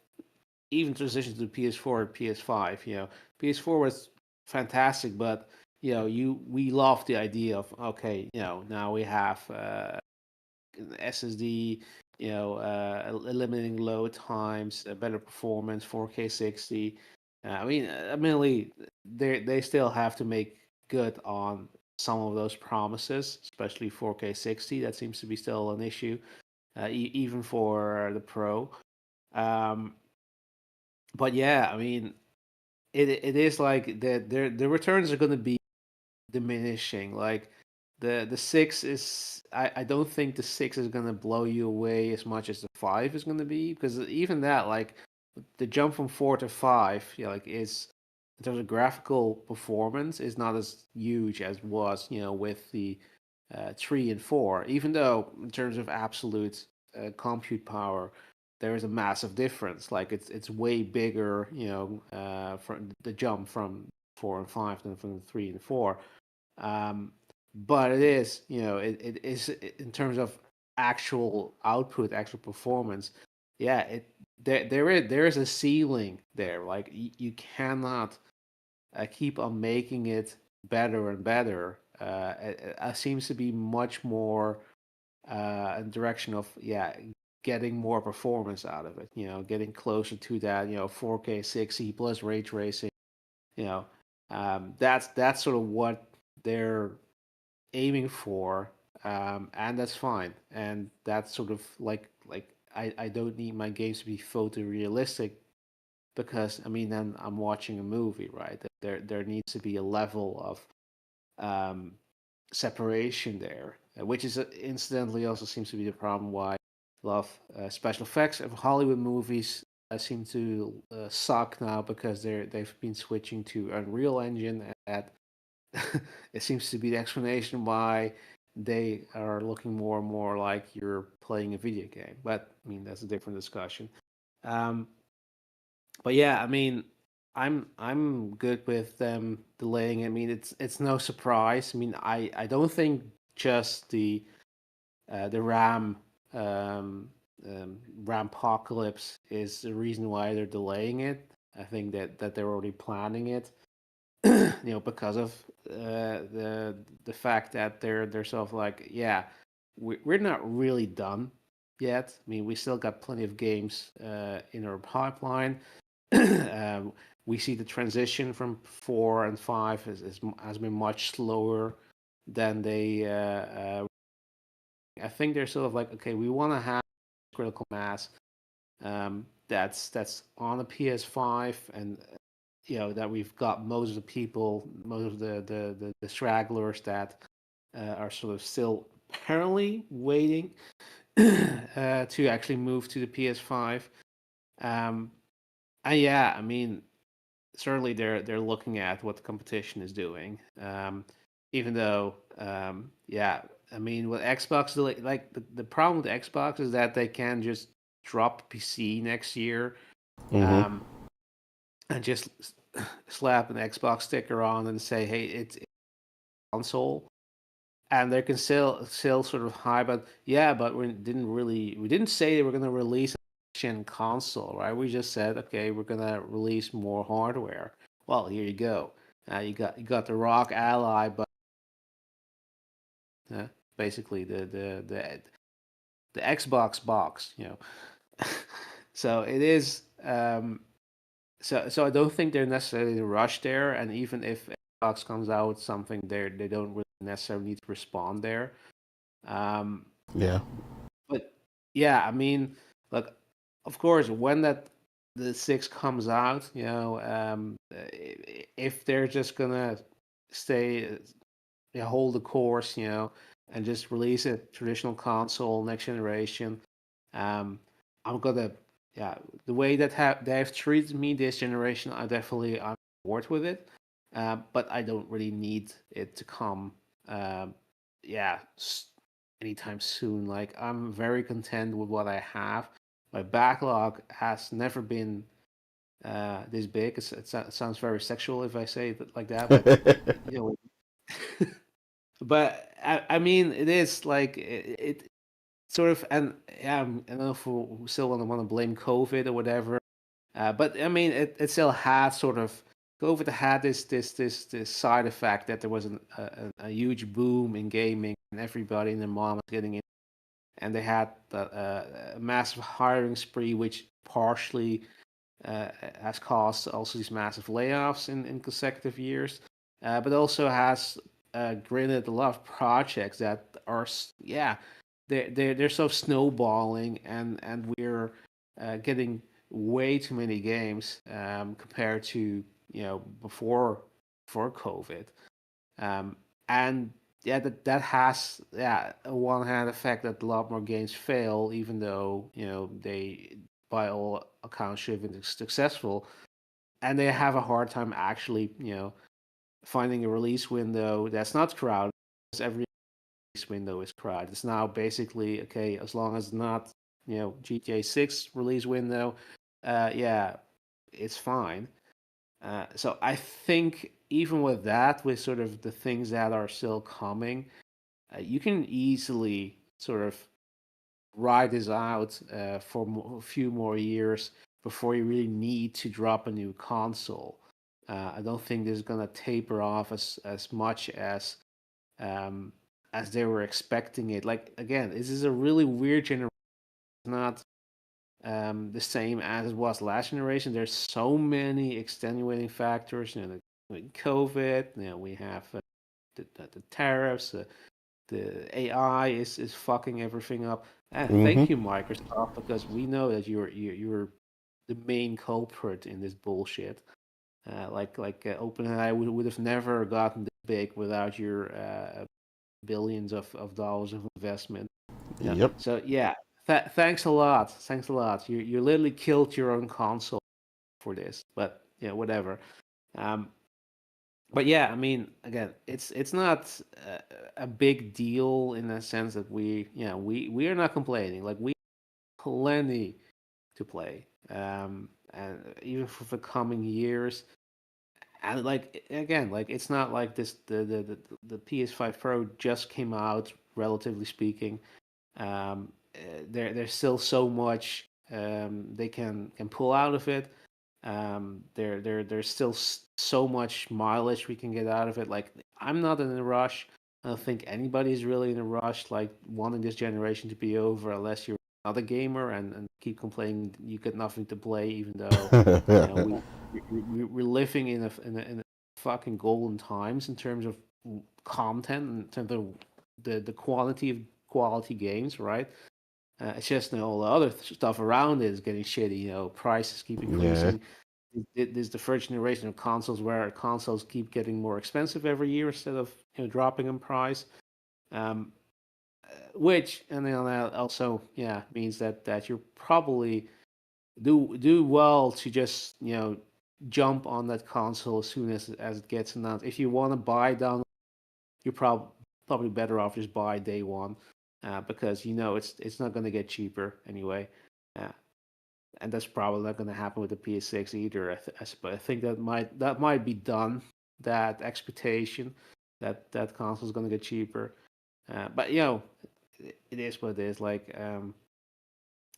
even transitions to PS4 and PS5, PS4 was fantastic, but we loved the idea of okay, now we have SSD, eliminating load times, better performance, 4K 60. I mean, admittedly, they still have to make good on some of those promises, especially 4K 60. That seems to be still an issue, even for the Pro. Um, but yeah, I mean, it is like the returns are going to be diminishing. Like the six is I don't think the six is gonna blow you away as much as the five is gonna be because even that like the jump from four to five like is in terms of graphical performance is not as huge as was with the three and four even though in terms of absolute compute power there is a massive difference like it's way bigger from the jump from four and five than from three and four but it is, it is in terms of actual output, actual performance. Yeah, there is a ceiling there. Like you cannot keep on making it better and better. It seems to be much more in direction of getting more performance out of it. Getting closer to that. 4K 60 plus ray tracing. You know, that's sort of what they're aiming for, and that's fine. And that's sort of like I don't need my games to be photorealistic because I mean then I'm watching a movie, right? There needs to be a level of um, separation there, which is incidentally also seems to be the problem why a lot of special effects of Hollywood movies seem to suck now because they've been switching to Unreal Engine at it seems to be the explanation why they are looking more and more like you're playing a video game. But I mean, that's a different discussion. Um, but yeah, I mean, I'm good with them delaying. I mean, it's no surprise. I mean, I don't think just the RAM Rampocalypse is the reason why they're delaying it. I think that they're already planning it, because of the fact that they're sort of like, yeah, we're not really done yet. I mean, we still got plenty of games in our pipeline. We see the transition from 4 and 5 has been much slower than they. I think they're sort of like, okay, we want to have critical mass that's on the PS5, and that we've got most of the people, most of the stragglers that are sort of still apparently waiting to actually move to the PS5. And yeah, I mean, certainly they're looking at what the competition is doing. Even though, yeah, I mean, with Xbox, like the problem with Xbox is that they can just drop PC next year, Mm-hmm. and just slap an Xbox sticker on and say, "Hey, it's a console," and they can still sort of hype. But yeah, but we didn't say they were going to release a gen console, right? We just said, okay, we're going to release more hardware. Well, here you go. You got the Rock Ally, but basically the Xbox box. So it is. So I don't think they're necessarily rushed there, and even if Xbox comes out with something, they don't really necessarily need to respond there. Um, Yeah. but yeah, I mean, look, of course, when the 6 comes out, if they're just gonna stay, hold the course, and just release a traditional console next generation, um, I'm gonna, yeah, the way that they've treated me this generation, I'm bored with it. But I don't really need it to come, yeah, anytime soon. Like, I'm very content with what I have. My backlog has never been this big. It sounds very sexual if I say it like that, but but I mean, it is like it sort of, and yeah, I don't know if we still want to blame COVID or whatever, but I mean, it still had sort of, COVID had this side effect that there was a huge boom in gaming, and everybody and their mom was getting in, and they had a massive hiring spree, which partially has caused also these massive layoffs in consecutive years, but also has granted a lot of projects that are, yeah, they're so snowballing, and we're getting way too many games compared to before COVID, and yeah, that has, yeah, a one hand effect that a lot more games fail, even though they by all accounts should have been successful, and they have a hard time actually finding a release window that's not crowded, because every release window is crowded. It's now basically, okay, as long as it's not GTA 6 release window, yeah, it's fine. So I think even with that, with sort of the things that are still coming, you can easily sort of ride this out for a few more years before you really need to drop a new console. I don't think this is gonna taper off as much as they were expecting it. Like, again, this is a really weird generation. It's not the same as it was last generation. There's so many extenuating factors. Like COVID. We have the tariffs. The AI is fucking everything up. And Mm-hmm. thank you, Microsoft, because we know that you're the main culprit in this bullshit. Like OpenAI would have never gotten this big without your billions of dollars of investment. Yep. So yeah, thanks a lot. Thanks a lot. You literally killed your own console for this, but whatever. Um, but yeah, I mean, again, it's not a big deal in the sense that we are not complaining. Like, we have plenty to play, and even for the coming years. and like again, like it's not like this. The PS5 Pro just came out, relatively speaking. There's still so much they can pull out of it. There's still so much mileage we can get out of it. Like I'm not in a rush. I don't think anybody's really in a rush, like wanting this generation to be over, unless you're not a gamer and keep complaining you got nothing to play, even though we're living in a fucking golden times in terms of content, in terms of the quality of quality games, right? It's just all the other stuff around it is getting shitty. Prices keep Yeah. increasing. This is the first generation of consoles where consoles keep getting more expensive every year instead of dropping in price. Which and then that also means that you're probably do well to just jump on that console as soon as it gets announced. If you want to buy down, you're probably better off just buy day one, because it's not going to get cheaper anyway, and that's probably not going to happen with the PS6 either. I think that might be done. That expectation that console is going to get cheaper, but it is what it is. Like, I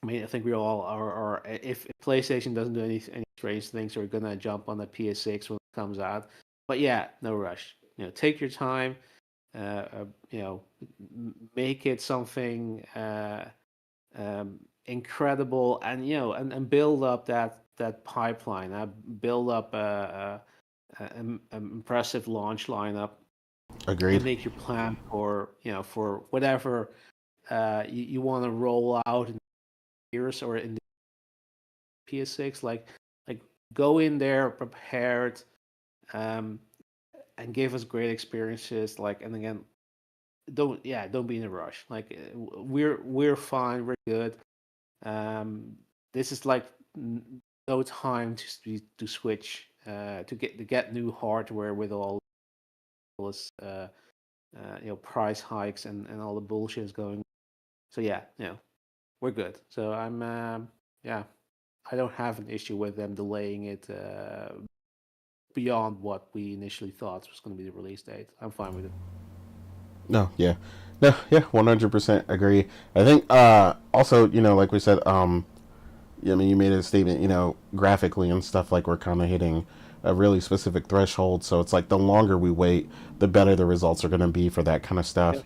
mean, I think we all are. If PlayStation doesn't do any strange things, we're gonna jump on the PS6 when it comes out. But yeah, no rush. Take your time. You know, make it something incredible, and and build up that pipeline. Build up an impressive launch lineup, Agreed. and make your plan for for whatever you want to roll out in years or in the PS6. Like go in there prepared, and give us great experiences. Like, and again, don't be in a rush. Like, we're fine, we're good. This is like no time to switch, to get new hardware with all this price hikes and all the bullshit is going. So yeah, we're good. So I'm I don't have an issue with them delaying it beyond what we initially thought was going to be the release date. I'm fine with it. No, yeah. No, yeah, 100% agree. I think also, like we said, I mean, you made a statement, graphically and stuff, like we're kind of hitting a really specific threshold. So it's like the longer we wait, the better the results are going to be for that kind of stuff.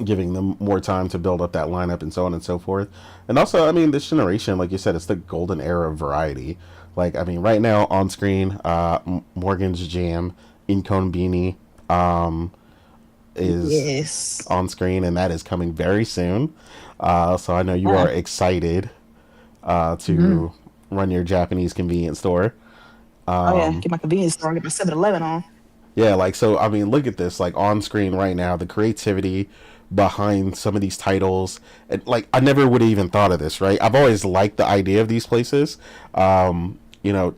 Giving them more time to build up that lineup and so on and so forth. And also, I mean, this generation, like you said, it's the golden era of variety. Like, I mean, right now on screen, Morgan's Jam, Inconbini, is Yes. on screen, and that is coming very soon. So I know you are excited to run your Japanese convenience store. Oh yeah, get my convenience store, get my 7-Eleven on. Yeah, like, so, I mean, look at this, like, on screen right now, the creativity behind some of these titles. And, like, I never would have even thought of this, right? I've always liked the idea of these places.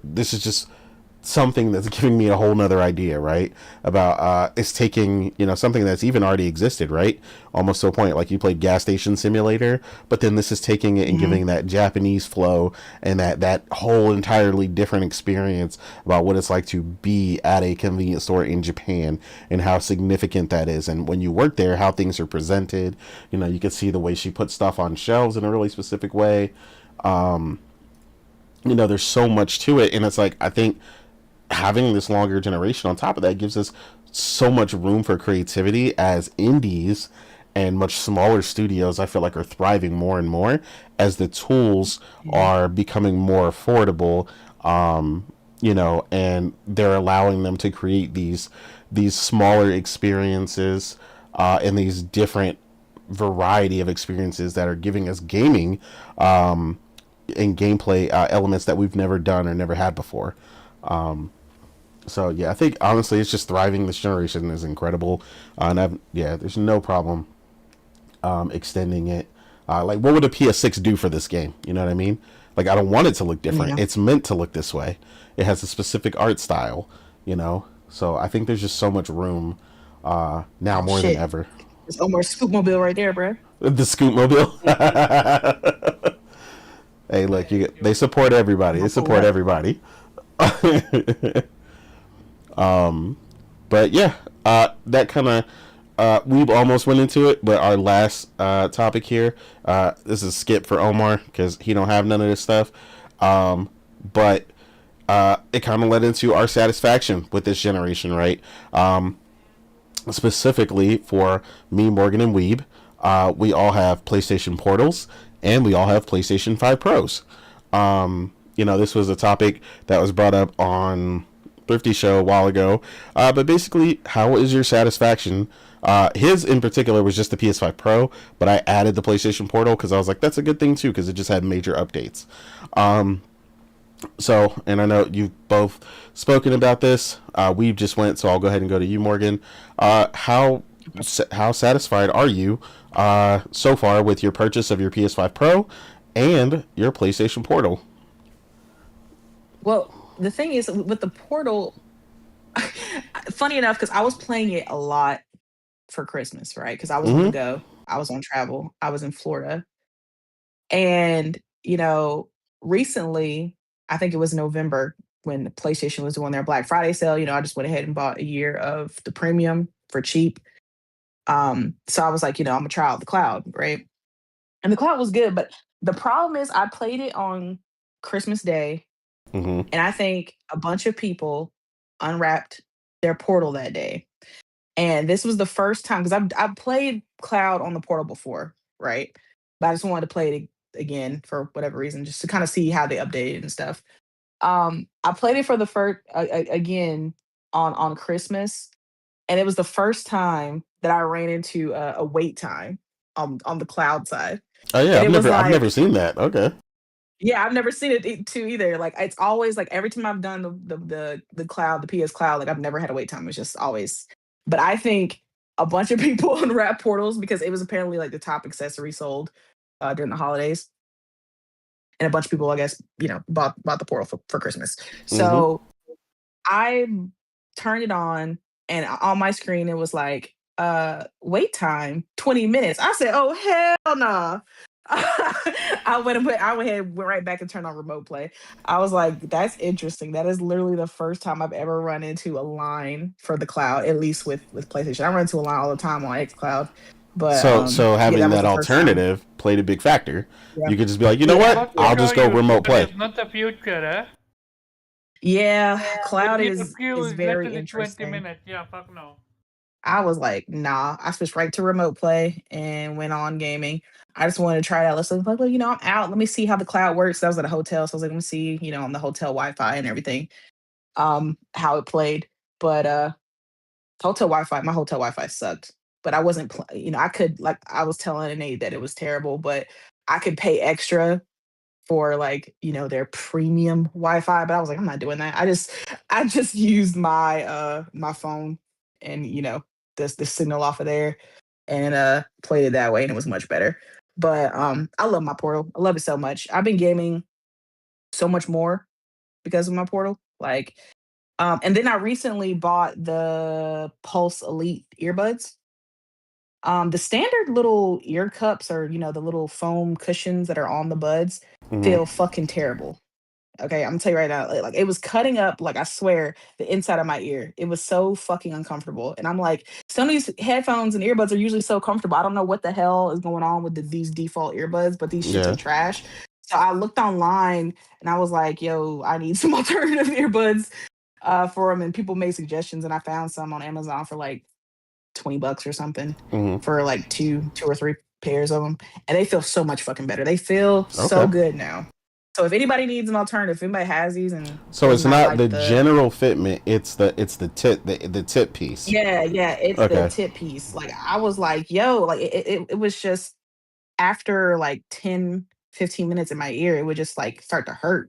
This is just something that's giving me a whole nother idea, right? About it's taking something that's even already existed, right? Almost to a point, like you played Gas Station Simulator, but then this is taking it and giving that Japanese flow and that whole entirely different experience about what it's like to be at a convenience store in Japan and how significant that is. And when you work there, how things are presented. You can see the way she puts stuff on shelves in a really specific way. There's so much to it, and it's like, I think having this longer generation on top of that gives us so much room for creativity, as indies and much smaller studios, I feel like, are thriving more and more as the tools are becoming more affordable, and they're allowing them to create these smaller experiences and these different variety of experiences that are giving us gaming and gameplay elements that we've never done or never had before. So yeah, I think honestly it's just thriving. This generation is incredible, and there's no problem extending it. Like, what would a PS6 do for this game? You know what I mean? Like, I don't want it to look different. Yeah. It's meant to look this way. It has a specific art style, So I think there's just so much room now more than ever. There's almost Scoop Mobile right there, bro. The Scoop Mobile. Hey, look, they support everybody. They support everybody. But yeah, that kind of we almost went into it, but our last topic here, this is skip for Omar because he don't have none of this stuff. But it kind of led into our satisfaction with this generation, right? Specifically for me, Morgan, and Weeb, we all have PlayStation Portals and we all have PlayStation 5 Pros. This was a topic that was brought up on Thrifty Show a while ago. But basically, how is your satisfaction? His in particular was just the PS5 Pro, but I added the PlayStation Portal because I was like, that's a good thing too, because it just had major updates. And I know you've both spoken about this. We just went, so I'll go ahead and go to you, Morgan. How satisfied are you so far with your purchase of your PS5 Pro and your PlayStation Portal? Well, the thing is with the Portal, funny enough, because I was playing it a lot for Christmas, right? Because I was on the go, I was on travel, I was in Florida, and recently, I think it was November when PlayStation was doing their Black Friday sale. I just went ahead and bought a year of the premium for cheap. So I was like, I'm gonna try out the cloud, right? And the cloud was good, but the problem is I played it on Christmas Day, and I think a bunch of people unwrapped their Portal that day. And this was the first time because I've played cloud on the Portal before, right? But I just wanted to play it again for whatever reason, just to kind of see how they updated and stuff. I played it for the first again on Christmas, and it was the first time that I ran into a wait time on the cloud side. Oh yeah, And it was I've never like, seen that. Okay. yeah, I've never seen it too either. Like it's always like every time I've done the cloud, the PS cloud, like I've never had a wait time. It's just always. But I think a bunch of people unwrap portals because it was apparently like the top accessory sold during the holidays, and a bunch of people, I guess, bought the portal for Christmas. So I turned it on, and on my screen it was like wait time 20 minutes. I said, oh hell nah. I went ahead and went right back and turned on remote play. I was like, that's interesting. That is literally the first time I've ever run into a line for the cloud, at least with PlayStation. I run into a line all the time on xCloud. But so having that was that the first time. alternative played a big factor. Yeah. You could just be like, you know what? I'll just go remote play. It's not the future, eh? Yeah, cloud The is queue is very literally 20 interesting. minutes. Yeah, fuck no. I was like, nah. I switched right to remote play and went on gaming. I just wanted to try it out. Let's like, well, I'm out. Let me see how the cloud works. I was at a hotel, so I was like, let me see, on the hotel Wi-Fi and everything, how it played. But my hotel Wi-Fi sucked. But I wasn't, I could, like, I was telling Nate that it was terrible, but I could pay extra for, like, their premium Wi-Fi. But I was like, I'm not doing that. I just used my phone and the signal off of there, and played it that way, and it was much better. But I love my Portal. I love it so much. I've been gaming so much more because of my Portal. Like, and then I recently bought the Pulse Elite earbuds. The standard little ear cups, or the little foam cushions that are on the buds, feel fucking terrible. Okay, I'm gonna tell you right now, like it was cutting up, like I swear, the inside of my ear. It was so fucking uncomfortable, and I'm like, some of these headphones and earbuds are usually so comfortable. I don't know what the hell is going on with these default earbuds, but these shits are trash. So I looked online, and I was like, yo, I need some alternative earbuds for them, and people made suggestions, and I found some on Amazon for like $20 or something for like two or three pairs of them, and they feel so much fucking better. They feel so good now. So if anybody needs an alternative, if anybody has these, and so it's not like the general fitment, it's the tip piece. Yeah, it's the tip piece. Like I was like, yo, like it was just after like 10-15 minutes in my ear, it would just like start to hurt.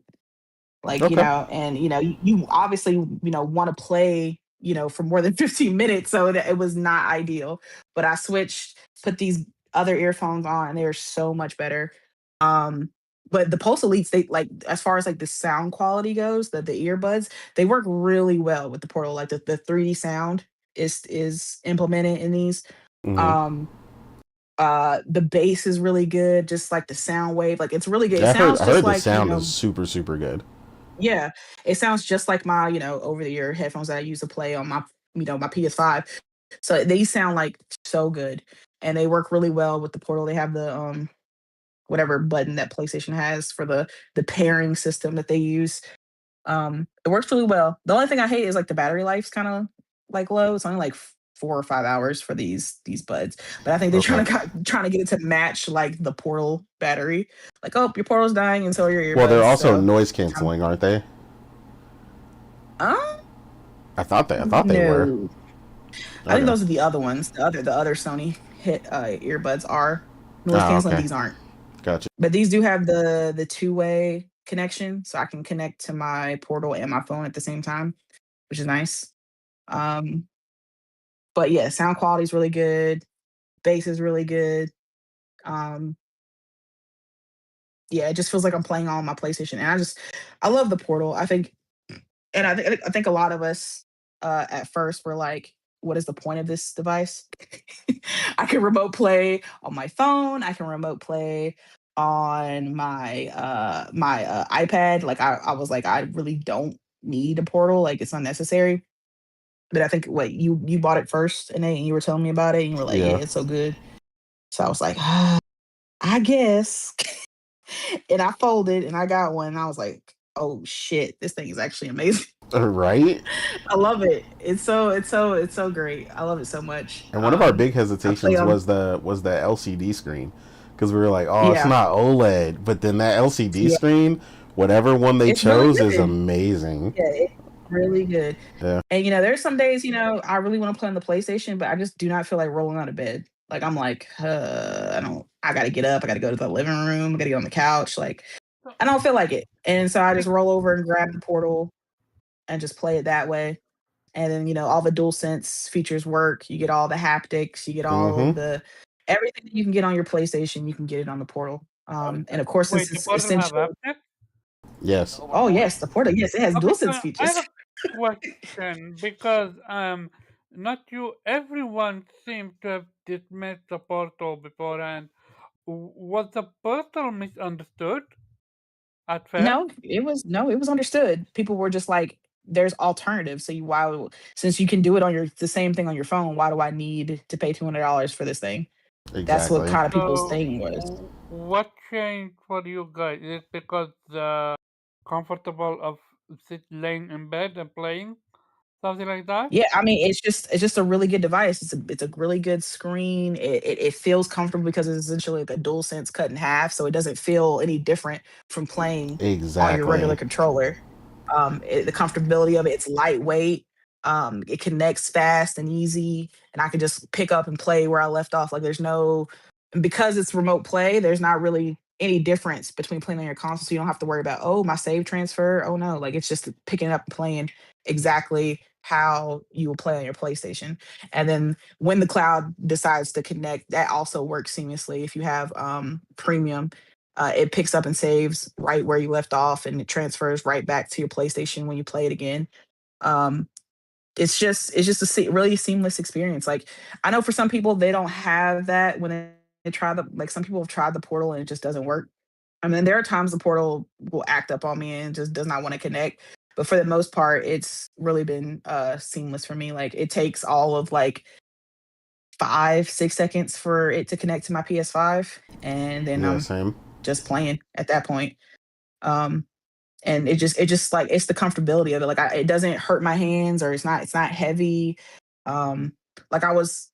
Like, and you obviously, want to play, for more than 15 minutes. So it was not ideal. But I switched, put these other earphones on, and they were so much better. But the Pulse Elites, they, like, as far as like the sound quality goes, the earbuds, they work really well with the Portal. Like the 3D sound is implemented in these. The bass is really good, just like the sound wave. Like it's really good. Yeah, It sounds I heard just like the sound is super, super good. Yeah, it sounds just like my, over the ear headphones that I use to play on my, my PS5. So they sound like so good, and they work really well with the portal. They have the whatever button that PlayStation has for the pairing system that they use. It works really well. The only thing I hate is like the battery life's kind of like low. It's only like 4 or 5 hours for these buds. But I think they're Okay. trying to get it to match like the portal battery. Like, oh, your portal's dying, and so are your Well, they're earbuds. also So, noise canceling, aren't they? um, I thought they were. no, I think Okay. those are the other ones. The other Sony hit earbuds are noise Oh, canceling. okay. These aren't. Gotcha. But these do have the two-way connection, so I can connect to my portal and my phone at the same time, which is nice. Um, but yeah, sound quality is really good. Bass is really good. Um, yeah, it just feels like I'm playing on my PlayStation, and I love the portal. I think a lot of us at first were like, "What is the point of this device?" I can remote play on my phone. I can remote play on my iPad. Like I was like, I really don't need a portal. Like it's unnecessary. But I think what you bought it first, and then you were telling me about it, and you were like, "Yeah, Yeah. it's so good." So I was like, I guess. And I folded and I got one, and I was like, "Oh shit, this thing is actually amazing." Right. I love it. It's so great. I love it so much. And one of our big I play hesitations on was the LCD screen, because we were like, oh, it's yeah, not OLED, but then that LCD yeah. screen, whatever one they It's really chose, is good. amazing. Yeah, it's really good. Yeah. And there's some days, I really want to play on the PlayStation, but I just do not feel like rolling out of bed. Like I'm like, I gotta get up, I gotta go to the living room, I gotta get on the couch. Like So, I don't feel like it. And so I just be- roll over and grab the portal and just play it that way. And then, all the DualSense features work. You get all the haptics, you get all Mm-hmm. of the everything that you can get on your PlayStation, you can get it on the portal. And of course, since wait, the it's portal have essential. haptics? Yes. Oh yes, the portal. Yes, it has Okay, DualSense so I features. have a question because not you. Everyone seems to have dismissed the portal beforehand. Was the portal misunderstood at first? No, it was understood. People were just like, there's alternatives. So since you can do it on the same thing on your phone, why do I need to pay $200 for this thing? That's what Exactly. kind of people's So, thing was. what changed for you guys? Is it because the comfortable of laying in bed and playing something like that? Yeah, I mean, it's just a really good device. It's a really good screen. It feels comfortable because it's essentially like a dual sense cut in half, so it doesn't feel any different from playing on your regular Exactly. controller. The comfortability of it, it's lightweight. It connects fast and easy, and I can just pick up and play where I left off. Like there's no, and because it's remote play, there's not really any difference between playing on your console. So you don't have to worry about, oh, my save transfer. Oh no, like it's just picking it up and playing exactly how you will play on your PlayStation. And then when the cloud decides to connect, that also works seamlessly. If you have premium, it picks up and saves right where you left off, and it transfers right back to your PlayStation when you play it again. Um, it's just a really seamless experience. Like I know for some people they don't have that when they try like some people have tried the portal and it just doesn't work. I mean, there are times the portal will act up on me and just does not want to connect. But for the most part, it's really been seamless for me. Like it takes all of like 5, 6 seconds for it to connect to my PS5, and then Yeah. I'm Same. just playing at that point. Um, and it just like it's the comfortability of it. Like it doesn't hurt my hands, or it's not heavy. Um, like I was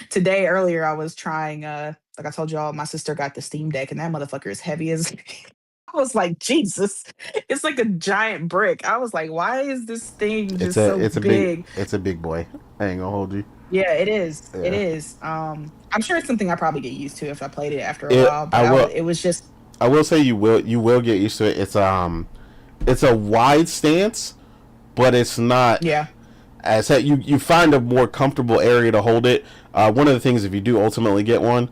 today earlier, I was trying. Like I told y'all, my sister got the Steam Deck, and that motherfucker is heavy as. I was like, Jesus, it's like a giant brick. I was like, why is this thing It's just a so it's a big big? it's a big boy. I ain't gonna hold you. Yeah, it is. It Yeah. is. I'm sure it's something I probably get used to if I played it after a It while. But I will it was just, I will say you will get used to it. It's a wide stance, but it's not yeah, as you find a more comfortable area to hold it. One of the things, if you do ultimately get one,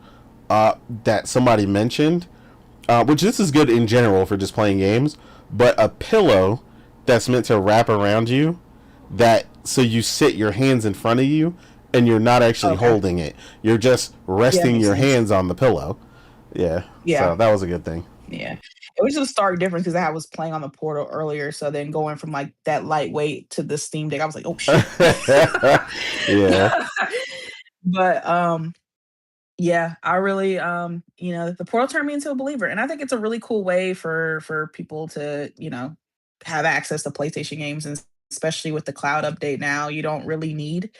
that somebody mentioned, which this is good in general for just playing games, but a pillow that's meant to wrap around you, that so you sit your hands in front of you and you're not actually okay, holding it. You're just yeah, resting makes your sense. hands on the pillow. Yeah. So Yeah, that was a good thing. yeah. it was just a stark difference because I was playing on the Portal earlier. So then going from like that lightweight to the Steam Deck, I was like, oh shit. Yeah. But yeah, I really the Portal turned me into a believer. And I think it's a really cool way for people to, have access to PlayStation games, and especially with the cloud update now, you don't really need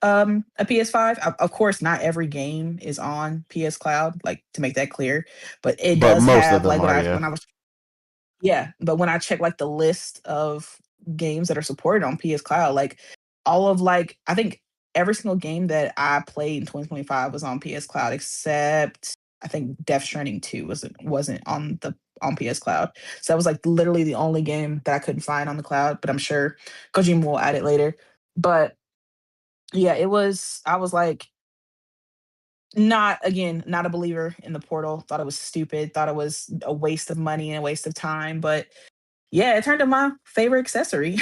a PS5. Of course, not every game is on PS Cloud, like to make that clear, but it But does most of have them like are, yeah. when I was yeah, but when I check like the list of games that are supported on PS Cloud, like all of like I think every single game that I played in 2025 was on PS Cloud except I think Death Stranding 2 wasn't on PS Cloud. So that was like literally the only game that I couldn't find on the cloud, but I'm sure Kojima will add it later. But yeah, I was like not a believer in the Portal. Thought it was stupid, thought it was a waste of money and a waste of time, but yeah, it turned to my favorite accessory.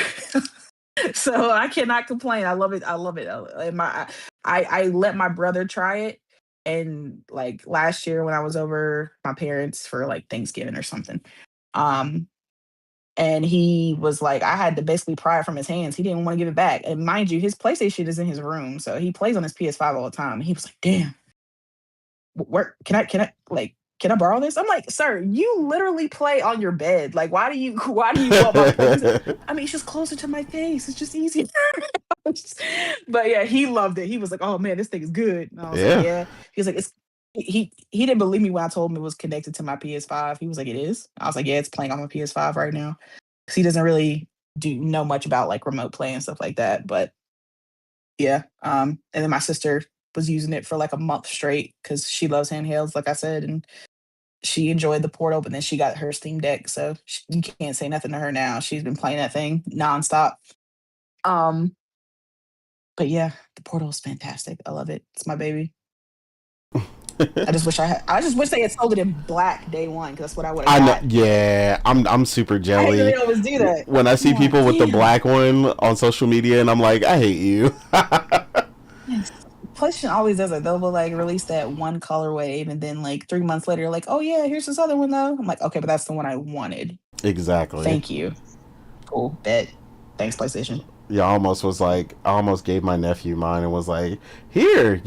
So I cannot complain. I love it. I love it. I let my brother try it, and like last year when I was over my parents for like Thanksgiving or something, um, and he was like, I had to basically pry it from his hands. He didn't want to give it back. And mind you, his PlayStation is in his room, so he plays on his PS5 all the time. And he was like, "Damn, where can I borrow this?" I'm like, "Sir, you literally play on your bed. Like, why do you want my play?" He's like, I mean, it's just closer to my face. It's just easier. But yeah, he loved it. He was like, "Oh man, this thing is good." And I was like, Yeah. "Yeah." He was like, "It's." He didn't believe me when I told him it was connected to my PS5. He was like, "It is." I was like, "Yeah, it's playing on my PS5 right now." Because he doesn't really do know much about like remote play and stuff like that. But yeah, and then my sister was using it for like a month straight because she loves handhelds, like I said, and she enjoyed the Portal. But then she got her Steam Deck, so you can't say nothing to her now. She's been playing that thing nonstop. Um, but yeah, the Portal is fantastic. I love it. It's my baby. I just wish they had sold it in black day one because that's what I would have I know. got. Yeah, I'm super I hate that they jelly always do that. when I see I'm like, people with the damn. black one on social media, and I'm like, I hate you. Yes. PlayStation always does it. They'll like release that one color wave, and then like 3 months later, like, oh yeah, here's this other one though. I'm like, okay, but that's the one I wanted. Exactly. Thank you. Cool. Bet. Thanks, PlayStation. Yeah, I almost gave my nephew mine and was like, here,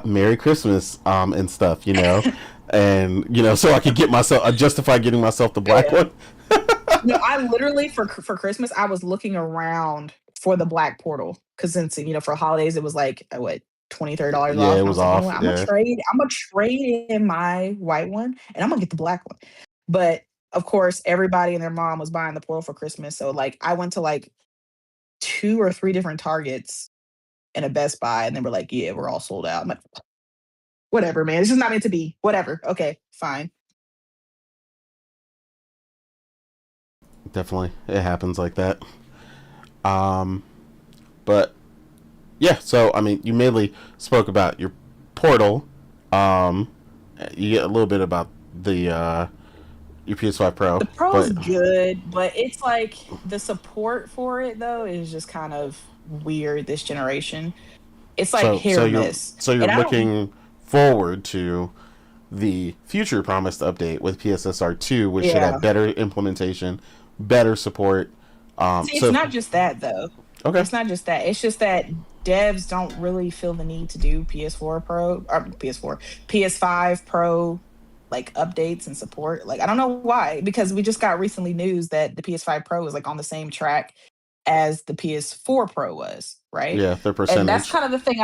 Merry Christmas, and stuff, and so I could get myself, justify getting myself the black Yeah. one. No, I literally for Christmas I was looking around for the black portal because since for holidays it was like what $20-30 Yeah, off, it and I was was like, you know off. what, Yeah, I'm gonna trade in my white one and I'm gonna get the black one. But of course, everybody and their mom was buying the portal for Christmas, so like I went to like 2 or 3 different Targets and a Best Buy, and they were like, yeah, we're all sold out. I'm like, whatever, man. It's just not meant to be. Whatever. Okay, fine. definitely, it happens like that. Um, but yeah, so I mean, you mainly spoke about your portal. Um, you get a little bit about the your PS5 Pro, The Pro's but good, but it's like the support for it though is just kind of weird this generation. It's like so hit so or you're miss. so you're And I don't looking forward to the future promised update with PSSR 2, which should yeah. have better implementation, better support. See, it's So not just that though. okay, It's not just that. It's just that devs don't really feel the need to do PS4 Pro or PS4, PS5 Pro like updates and support. Like I don't know why, because we just got recently news that the PS5 Pro is like on the same track as the PS4 Pro was, right? yeah, the And that's percentage. kind of the thing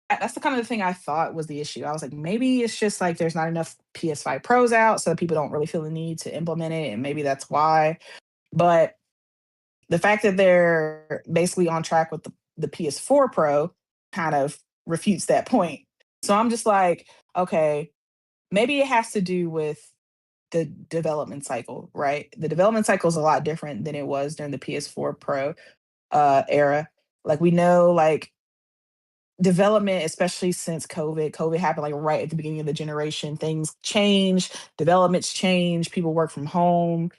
that's the kind of the thing I thought was the issue. I was like, maybe it's just like there's not enough PS5 Pros out, so that people don't really feel the need to implement it, and maybe that's why. But the fact that they're basically on track with the PS4 Pro kind of refutes that point. So I'm just like, okay, maybe it has to do with the development cycle, right? The development cycle is a lot different than it was during the PS4 Pro era. Like we know, like development, especially since COVID happened like right at the beginning of the generation. Things change, developments change, people work from home.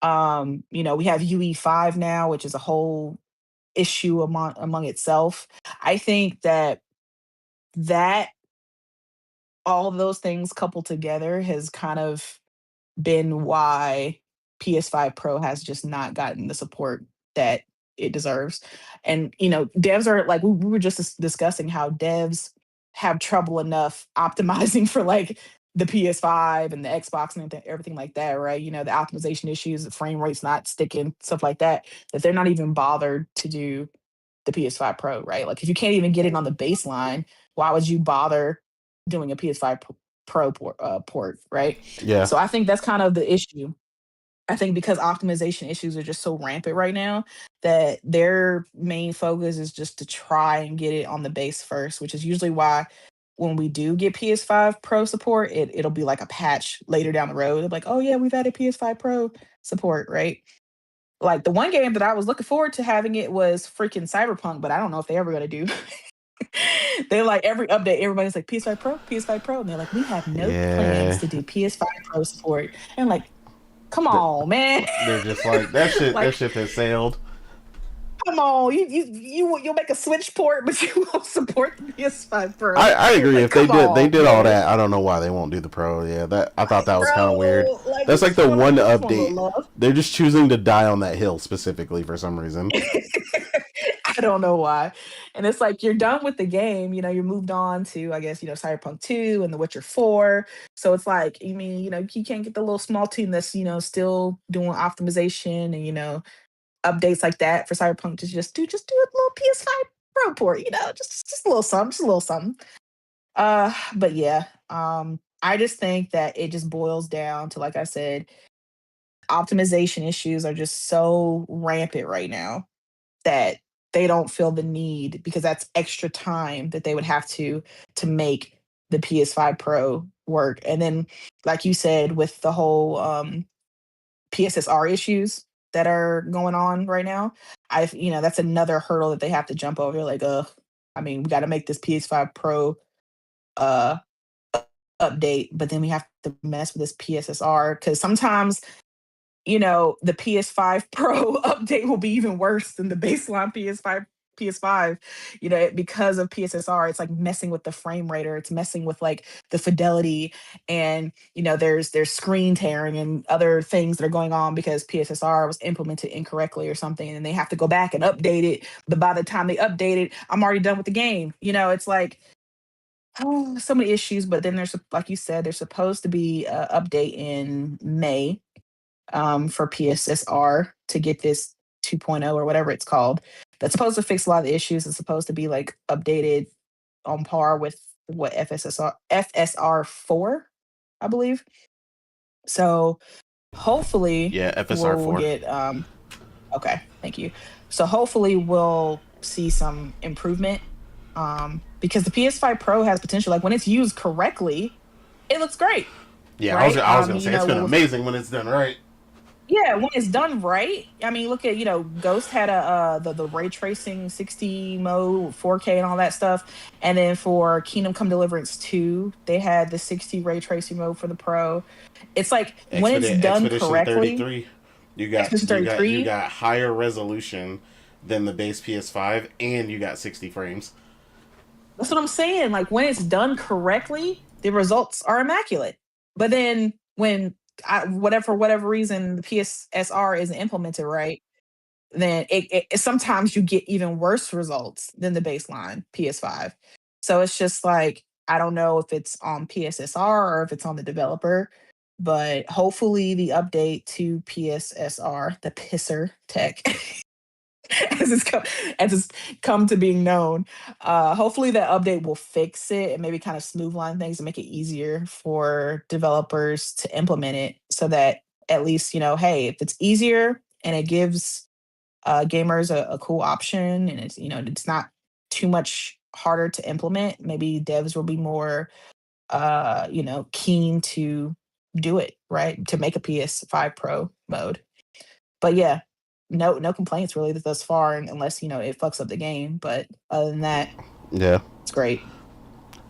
We have UE5 now, which is a whole issue among itself. I think that all of those things coupled together has kind of been why PS5 Pro has just not gotten the support that it deserves. And devs are like we were just discussing how devs have trouble enough optimizing for like the PS5 and the Xbox and everything like that, right? The optimization issues, the frame rates not sticking, stuff like that, that they're not even bothered to do the PS5 Pro, right? Like if you can't even get it on the baseline, why would you bother doing a PS5 Pro port, right? Yeah. So I think that's kind of the issue. I think because optimization issues are just so rampant right now that their main focus is just to try and get it on the base first, which is usually why when we do get PS5 Pro support, it'll be like a patch later down the road. They're like, oh yeah, we've added PS5 Pro support, right? Like the one game that I was looking forward to having it was freaking Cyberpunk, but I don't know if they're ever gonna do. They're like every update, everybody's like PS5 Pro, PS5 Pro, and they're like, we have no plans Yeah. to do PS5 Pro support. And I'm like, come on, man. They're just like that shit. Like, That ship has sailed. come on, you'll make a Switch port, but you won't support the PS5 Pro. I agree. Like, If they come did, they on, did all man. that. I don't know why they won't do the Pro. Yeah, that I thought that was kind of weird. Bro, like, That's we like the just one we just want a little update. love. They're just choosing to die on that hill specifically for some reason. I don't know why. And it's like you're done with the game, you're moved on to, I guess, Cyberpunk 2 and The Witcher 4. So it's like, you can't get the little small team that's, still doing optimization and, updates like that for Cyberpunk to just do a little PS5 Pro port, just a little something, just a little something. But yeah, I just think that it just boils down to, like I said, optimization issues are just so rampant right now that they don't feel the need because that's extra time that they would have to make the PS5 Pro work. And then, like you said, with the whole PSSR issues that are going on right now, that's another hurdle that they have to jump over. Like, I mean, we got to make this PS5 Pro uh update, but then we have to mess with this PSSR because sometimes the PS5 Pro update will be even worse than the baseline PS5, because of PSSR. It's like messing with the frame rate, or it's messing with like the fidelity, and there's screen tearing and other things that are going on because PSSR was implemented incorrectly or something, and they have to go back and update it. But by the time they update it, I'm already done with the game. It's like, oh, so many issues. But then there's, like you said, there's supposed to be an update in May for PSSR to get this 2.0 or whatever it's called. That's supposed to fix a lot of the issues. It's supposed to be like updated on par with what FSR 4, I believe. So hopefully, Yeah, FSR we'll 4. get okay, thank you. So hopefully we'll see some improvement because the PS5 Pro has potential. Like when it's used correctly, it looks great. Yeah, Right? I was gonna say it's been amazing when it's done right. Yeah, when it's done right. I mean, look at Ghost had the ray tracing 60 mode, 4K, and all that stuff, and then for Kingdom Come Deliverance 2, they had the 60 ray tracing mode for the Pro. It's like when it's done Expedition correctly. 33, Expedition 33. you got higher resolution than the base PS5, and you got 60 frames. That's what I'm saying. Like when it's done correctly, the results are immaculate. But then when for whatever reason the PSSR isn't implemented right, then it sometimes you get even worse results than the baseline PS5. So it's just like I don't know if it's on PSSR or if it's on the developer, but hopefully the update to PSSR, the pisser tech, as it's come to being known. Hopefully that update will fix it and maybe kind of smooth line things and make it easier for developers to implement it so that at least, hey, if it's easier and it gives gamers a cool option and it's not too much harder to implement, maybe devs will be more keen to do it, right? To make a PS5 Pro mode. But yeah, no complaints really thus far, unless it fucks up the game. But other than that, Yeah. it's great.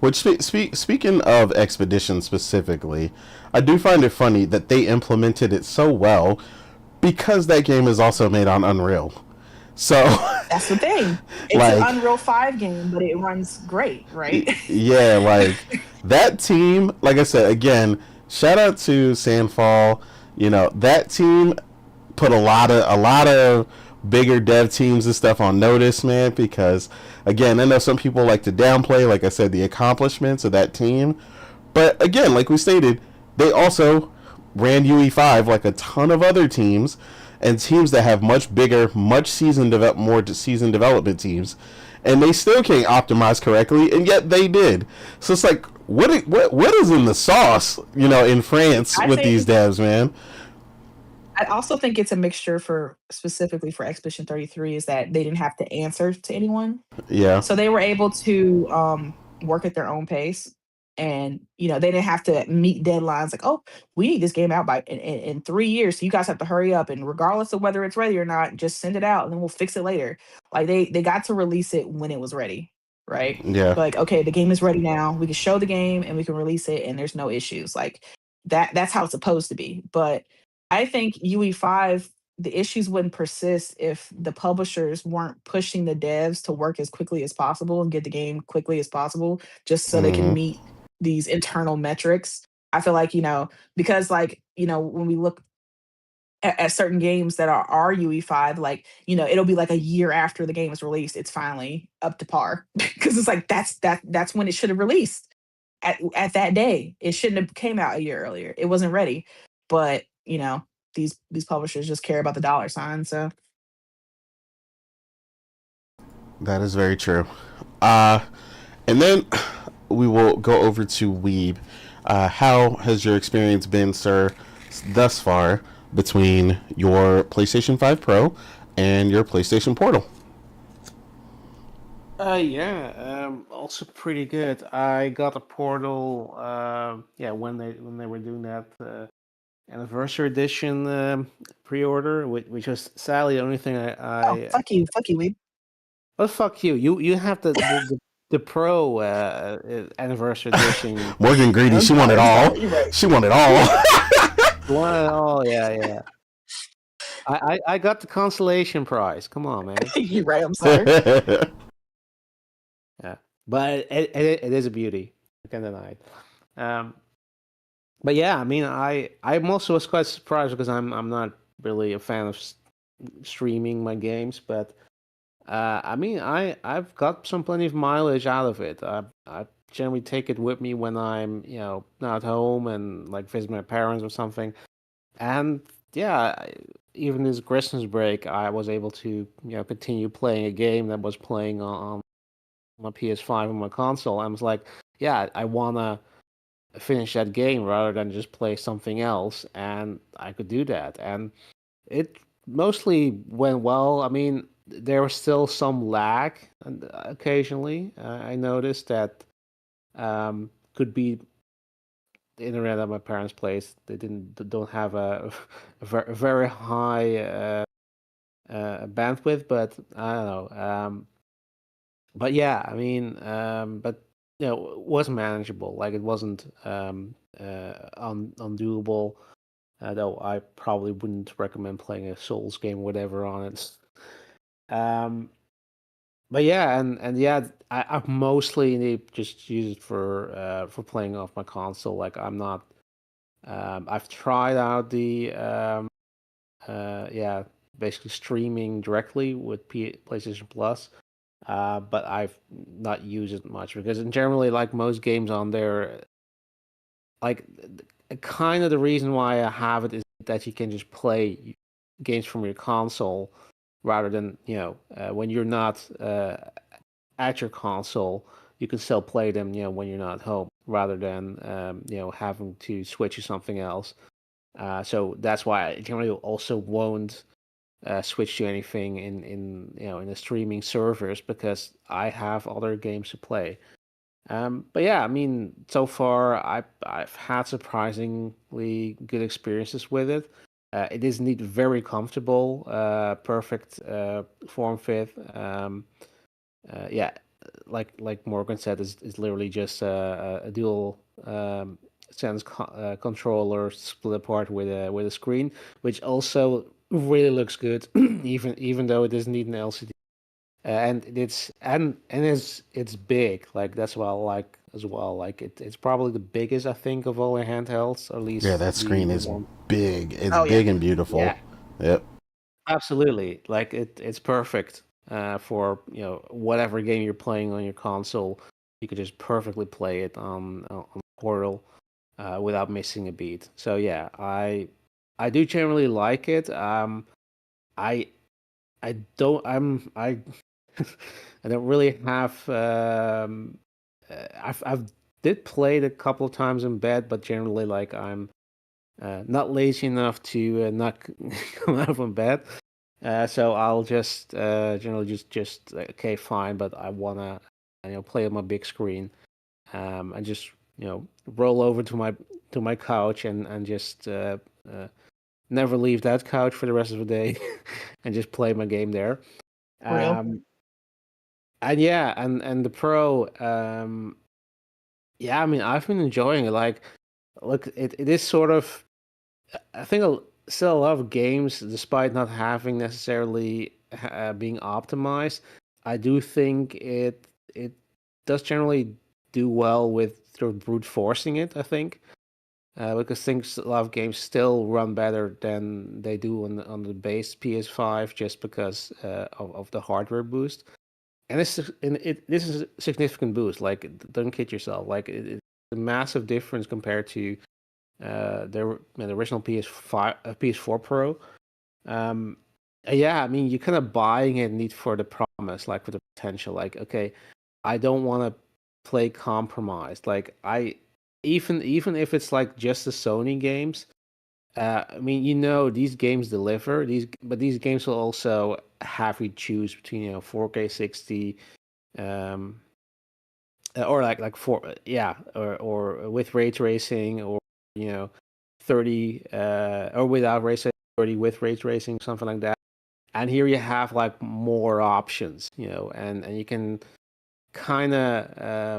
Which speaking of Expedition specifically, I do find it funny that they implemented it so well because that game is also made on Unreal. So That's the thing. It's like, an Unreal 5 game, but it runs great, right? yeah, like that team, like I said, again, shout out to Sandfall. You know, that team put a lot of bigger dev teams and stuff on notice, man, because again, I know some people like to downplay, like I said, the accomplishments of that team. But again, like we stated, they also ran UE5 like a ton of other teams and teams that have much bigger, more seasoned development teams, and they still can't optimize correctly, and yet they did. So it's like, what is in the sauce, you know, in France I with these think devs, man? I also think it's a mixture for specifically for Expedition 33 is that they didn't have to answer to anyone. Yeah. So they were able to work at their own pace. And they didn't have to meet deadlines like, oh, we need this game out by in 3 years. So you guys have to hurry up. And regardless of whether it's ready or not, just send it out and then we'll fix it later. Like they got to release it when it was ready. Right. Yeah. Like, okay, the game is ready now. We can show the game and we can release it and there's no issues. Like that's how it's supposed to be. But I think UE5, the issues wouldn't persist if the publishers weren't pushing the devs to work as quickly as possible and get the game quickly as possible, just so they can Mm-hmm. meet these internal metrics. I feel like, because when we look at certain games that are UE5, like, it'll be like a year after the game is released, it's finally up to par. Because it's like that's when it should have released at that day. It shouldn't have came out a year earlier. It wasn't ready. But, these publishers just care about the dollar sign. So That is very true. And then we will go over to Weeb. How has your experience been, sir, thus far between your PlayStation 5 Pro and your PlayStation Portal? Also pretty good. I got a Portal, when they were doing that anniversary edition pre-order, which was sadly the only thing fuck you, Weeb. Well, fuck you. You have the pro anniversary edition. Morgan Greedy, she won it all. Right. She won it all. Won it all. Yeah. I got the consolation prize. Come on, man. You're right. I'm sorry. Yeah, but it is a beauty. I can't deny it. But yeah, I mean, I'm also was quite surprised because I'm not really a fan of streaming my games, but I mean, I've got plenty of mileage out of it. I generally take it with me when I'm not home and like visit my parents or something. And yeah, even this Christmas break, I was able to continue playing a game that was playing on my PS5 on my console. I was like, yeah, I wanna finish that game rather than just play something else, and I could do that, and it mostly went well. I mean, there was still some lag occasionally. I noticed that could be the internet at my parents' place. They don't have a very high bandwidth, but I don't know. But yeah, I mean, but it was manageable. Like it wasn't undoable. Though I probably wouldn't recommend playing a Souls game, whatever, on it. But yeah, and yeah, I mostly just use it for playing off my console. Like I'm not. I've tried out the basically streaming directly with PlayStation Plus. But I've not used it much because generally, like most games on there, like kind of the reason why I have it is that you can just play games from your console rather than when you're not at your console, you can still play them when you're not home rather than having to switch to something else. So that's why I generally also won't switch to anything in the streaming servers because I have other games to play. But yeah, I mean, so far I've had surprisingly good experiences with it. It is indeed very comfortable, perfect form fit. Yeah, like Morgan said, is literally just a dual sense controller split apart with a screen, which also really looks good, even though it doesn't need an LCD. and it's big. Like that's what I like as well. Like it's probably the biggest I think of all the handhelds, or at Yeah, least that screen the is one. big. It's Oh yeah. big and Yeah, beautiful. Yep. absolutely. Like it's perfect for whatever game you're playing on your console. You could just perfectly play it on Portal without missing a beat. So yeah, I do generally like it. I I don't I I don't really have I've did play it a couple of times in bed, but generally like I'm not lazy enough to not come out from bed. So I'll just generally just okay, fine, but I wanna play on my big screen, and just roll over to my couch and just never leave that couch for the rest of the day, and just play my game there. Real. Um, and yeah, and the Pro, yeah, I mean I've been enjoying it. Like, look, it is sort of I think still a lot of games, despite not having necessarily being optimized, I do think it does generally do well with sort of brute forcing it. I think because things a lot of games still run better than they do on the base PS5 just because of the hardware boost. And this is a significant boost. Like, don't kid yourself. Like, it's a massive difference compared to the original PS5, PS4 Pro. Um, yeah, I mean, you're kind of buying it need for the promise, like for the potential. Like, okay, I don't want to play compromised. Like, even if it's like just the Sony games. I mean, these games deliver but these games will also have you choose between 4K 60, um, or like yeah, or with ray tracing, or you know 30 or without ray tracing, 30 with ray tracing, something like that. And here you have like more options, and you can kind of I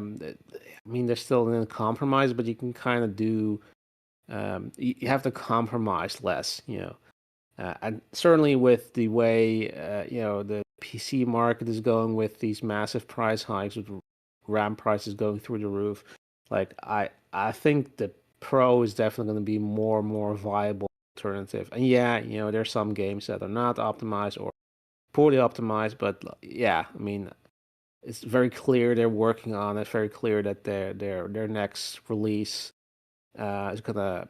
mean, they're still in a compromise, but you can kind of do you have to compromise less, and certainly with the way the PC market is going with these massive price hikes, with RAM prices going through the roof, like I think the Pro is definitely going to be more and more viable alternative. And yeah, there's some games that are not optimized or poorly optimized, but yeah, I mean, it's very clear they're working on it. Very clear that their next release is gonna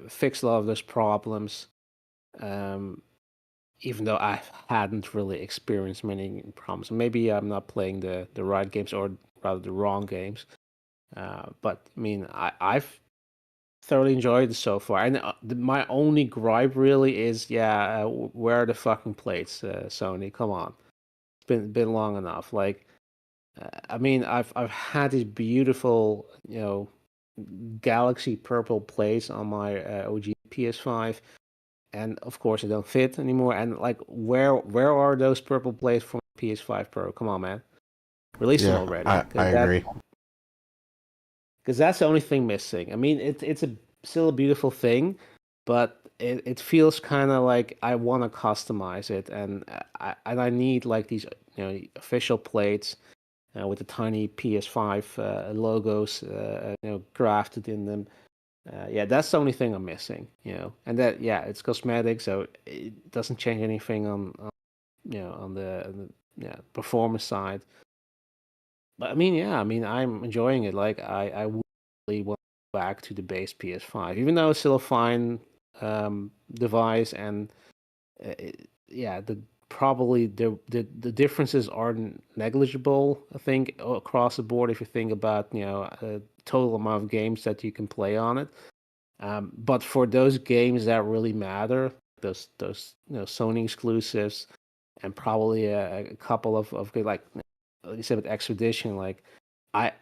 fix a lot of those problems. Um, Even though I hadn't really experienced many problems. Maybe I'm not playing the right games, or rather the wrong games. But I mean, I've thoroughly enjoyed it so far. And my only gripe really is, yeah, where are the fucking plates, Sony? Come on, it's been long enough. Like, I mean, I've had these beautiful, galaxy purple plates on my OG PS5, and of course they don't fit anymore. And like, where are those purple plates from PS5 Pro? Come on, man, release them Yeah, already, I agree. because that's the only thing missing. I mean, it's still a beautiful thing, but it feels kind of like I want to customize it, and I need like these official plates with the tiny PS5 logos grafted in them. Yeah, that's the only thing I'm missing, and that, yeah, it's cosmetic, so it doesn't change anything on the yeah, performance side. But I mean, yeah, I mean, I'm enjoying it. Like, I would really want to go back to the base PS5, even though it's still a fine device, and yeah, probably the differences are negligible, I think, across the board. If you think about a total amount of games that you can play on it. But for those games that really matter, those Sony exclusives, and probably a couple of good, like you said with Expedition, like I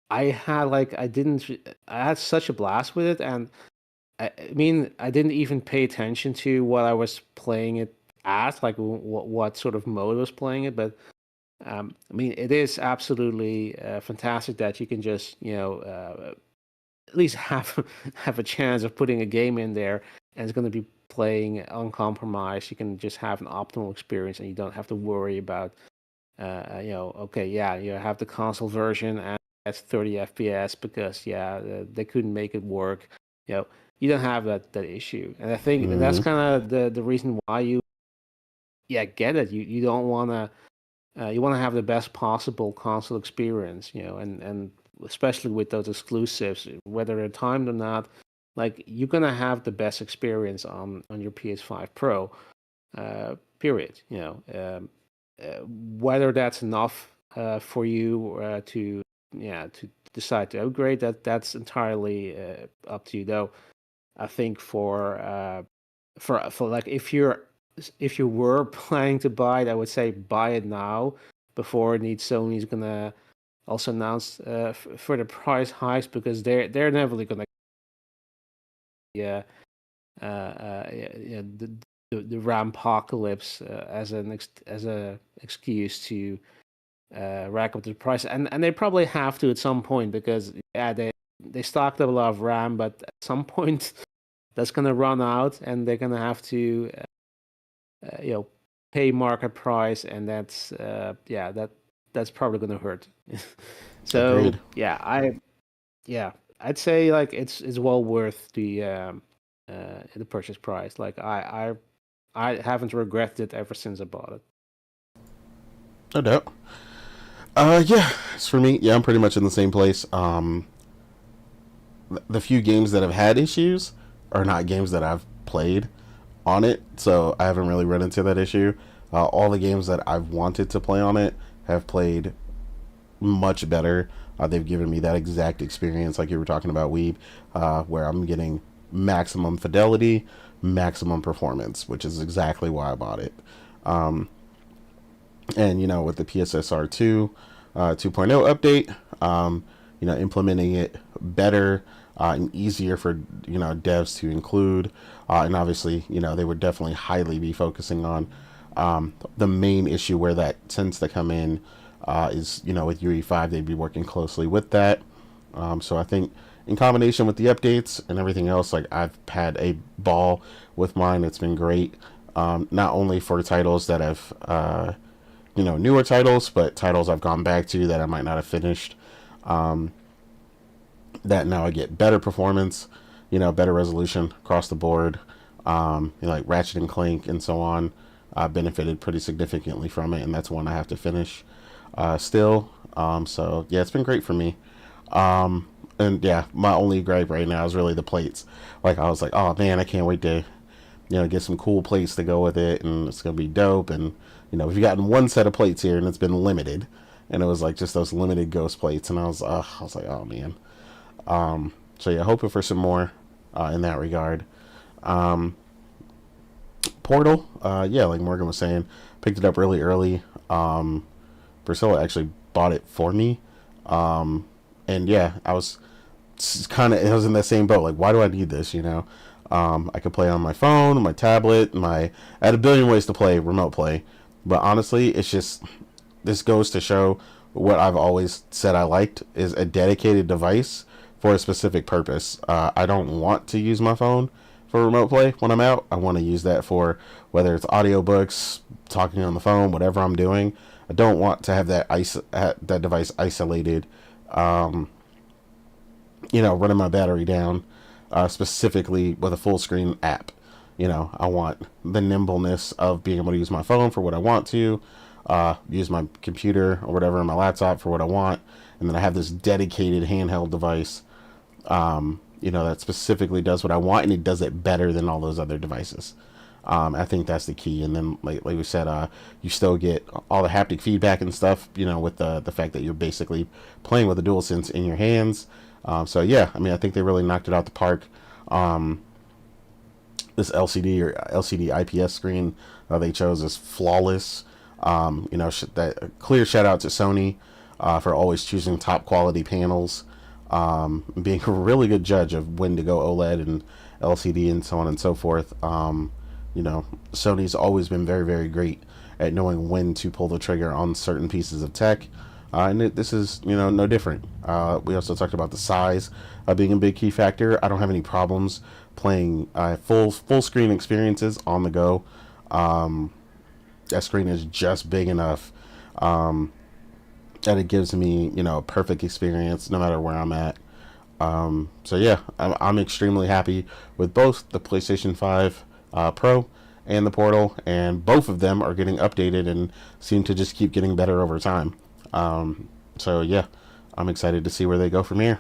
I had like I had such a blast with it, and I mean, I didn't even pay attention to what I was playing it at, like what sort of mode I was playing it. But I mean, it is absolutely fantastic that you can just at least have have a chance of putting a game in there, and it's going to be playing uncompromised. You can just have an optimal experience, and you don't have to worry about okay, yeah, you have the console version and it's 30 FPS because they couldn't make it work. You don't have that issue, and I think that's Mm-hmm. kind of the reason why you get it. You don't want to you want to have the best possible console experience, and especially with those exclusives, whether they're timed or not, like you're gonna have the best experience on your PS5 Pro. Period. Whether that's enough for you to decide to upgrade, that's entirely up to you. Though I think for like if you were planning to buy it, I would say buy it now before Sony's gonna also announce further price hikes, because they're never gonna yeah the RAM apocalypse as a excuse to rack up the price, and they probably have to at some point, because they stocked up a lot of RAM, but at some point that's gonna run out, and they're gonna have to you know pay market price, and that's probably gonna hurt. So Agreed. I'd say like it's well worth the purchase price. Like I haven't regretted it ever since I bought it. No doubt. Yeah, it's for me. Yeah, I'm pretty much in the same place. The few games that have had issues are not games that I've played on it, so I haven't really run into that issue. All the games that I've wanted to play on it have played much better. They've given me that exact experience, like you were talking about, Weeb, where I'm getting maximum fidelity, maximum performance, which is exactly why I bought it. And with the PSSR 2 2.0 update, implementing it better and easier for devs to include, and obviously they would definitely highly be focusing on the main issue where that tends to come in is with UE5 they'd be working closely with that. So I think in combination with the updates and everything else, like I've had a ball with mine. It's been great, not only for titles that have newer titles, but titles I've gone back to that I might not have finished. That now I get better performance, better resolution across the board. Like Ratchet and Clank and so on, benefited pretty significantly from it, and that's one I have to finish still. So yeah, it's been great for me. And yeah, my only gripe right now is really the plates. Like I was like, oh man, I can't wait to get some cool plates to go with it, and it's gonna be dope. And we've gotten one set of plates here, and it's been limited, and it was like just those limited ghost plates, and I was like, oh man. So yeah, hoping for some more in that regard. Portal, yeah, like Morgan was saying, picked it up really early. Priscilla actually bought it for me, and yeah, I was it was in that same boat. Like, why do I need this? I could play on my phone, my tablet, I had a billion ways to play remote play, but honestly, it's just this goes to show what I've always said I liked is a dedicated device for a specific purpose. I don't want to use my phone for remote play when I'm out. I want to use that for whether it's audiobooks, talking on the phone, whatever I'm doing. I don't want to have that device isolated, running my battery down, specifically with a full screen app. I want the nimbleness of being able to use my phone for what I want to, use my computer or whatever, my laptop for what I want, and then I have this dedicated handheld device, that specifically does what I want, and it does it better than all those other devices. I think that's the key. And then, like we said, you still get all the haptic feedback and stuff, with the fact that you're basically playing with a DualSense in your hands. So yeah, I mean, I think they really knocked it out the park. This LCD IPS screen they chose is flawless. That clear shout out to Sony for always choosing top quality panels, being a really good judge of when to go OLED and LCD and so on and so forth. Sony's always been very, very great at knowing when to pull the trigger on certain pieces of tech. And this is, no different. We also talked about the size being a big key factor. I don't have any problems playing full screen experiences on the go. That screen is just big enough And it gives me, a perfect experience no matter where I'm at. So yeah, I'm extremely happy with both the PlayStation 5 Pro and the Portal, and both of them are getting updated and seem to just keep getting better over time. So yeah, I'm excited to see where they go from here.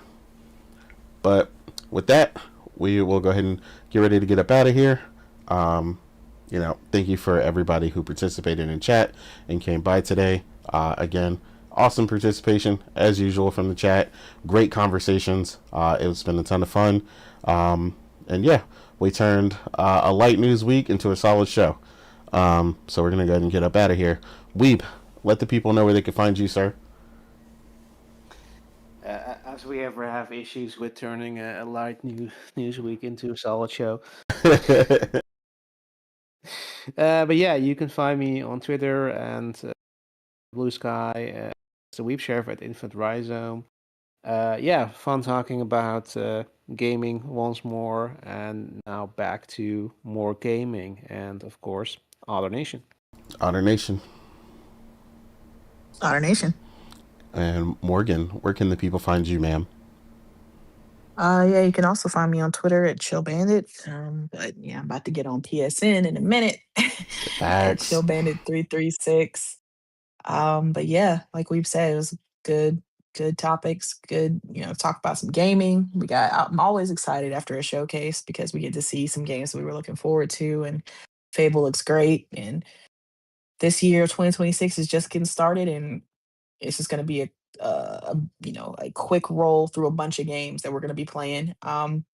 But with that, we will go ahead and get ready to get up out of here. Thank you for everybody who participated in chat and came by today. Again, awesome participation as usual from the chat. Great conversations. It's been a ton of fun. And yeah, we turned a light news week into a solid show. So we're gonna go ahead and get up out of here. Weeb, let the people know where they can find you, sir. As we ever have issues with turning a light news week into a solid show. But yeah, you can find me on Twitter and Blue Sky, the Weep Sheriff at Infant Rhizome. Yeah, fun talking about gaming once more, and now back to more gaming, and of course, Other Nation. Honor Nation. Otter Nation. And Morgan, where can the people find you, ma'am? Yeah, you can also find me on Twitter at Chill Bandit. But yeah, I'm about to get on PSN in a minute at Facts. Chill Bandit 336. But yeah, like we've said, it was good topics. Good, talk about some gaming. I'm always excited after a showcase because we get to see some games that we were looking forward to, and Fable looks great. And this year, 2026 is just getting started, and it's just going to be a quick roll through a bunch of games that we're going to be playing.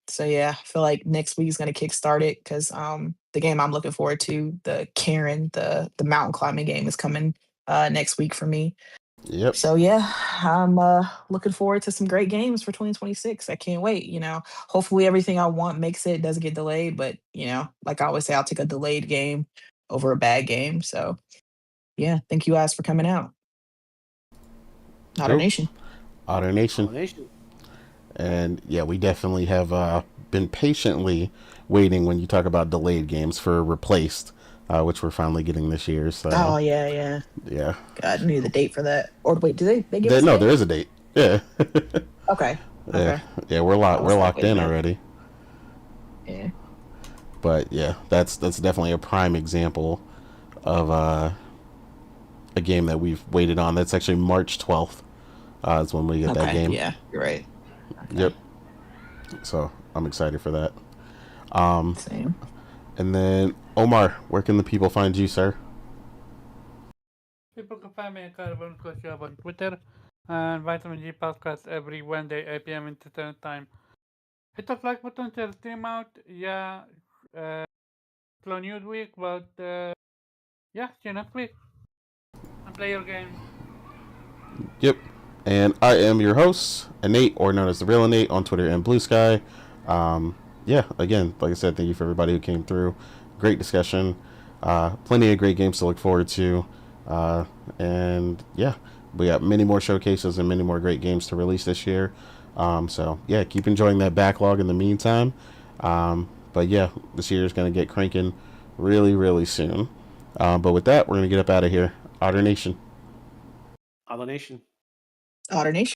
So yeah, I feel like next week is going to kickstart it because the game I'm looking forward to, the Karen, the mountain climbing game, is coming next week for me. Yep. So yeah, I'm looking forward to some great games for 2026. I can't wait. Hopefully everything I want makes it, doesn't get delayed. But like I always say, I'll take a delayed game over a bad game. So yeah, thank you guys for coming out. Otter Cool. Nation. Otter Nation. Other Nation. And yeah, we definitely have been patiently waiting when you talk about delayed games for Replaced, which we're finally getting this year. So Oh yeah. yeah. God, I knew the date for that. Or wait, did they give us a No, date? there is a date. Yeah. Okay. Yeah. Yeah, we're I was like, locked wait a in minute. already. Yeah. But yeah, that's definitely a prime example of a game that we've waited on. That's actually March 12th. Is when we get that Okay. game. Yeah, you're right. Okay. Yep. So I'm excited for that. Same. And then Omar, where can the people find you, sir? People can find me at Carbon Job on Twitter and Vitamin G Podcast every Wednesday, 8 p.m. Eastern Time. Hit the like button to stream out. Yeah, slow news week, but yeah, see you next week. And play your game. Yep. And I am your host, Innate, or known as the Real Innate, on Twitter and Blue Sky. Yeah, again, like I said, thank you for everybody who came through. Great discussion. Plenty of great games to look forward to. And yeah, we got many more showcases and many more great games to release this year. So yeah, keep enjoying that backlog in the meantime. But yeah, this year is going to get cranking really, really soon. But with that, we're going to get up out of here. Otter Nation. Other Nation. Otter Nation.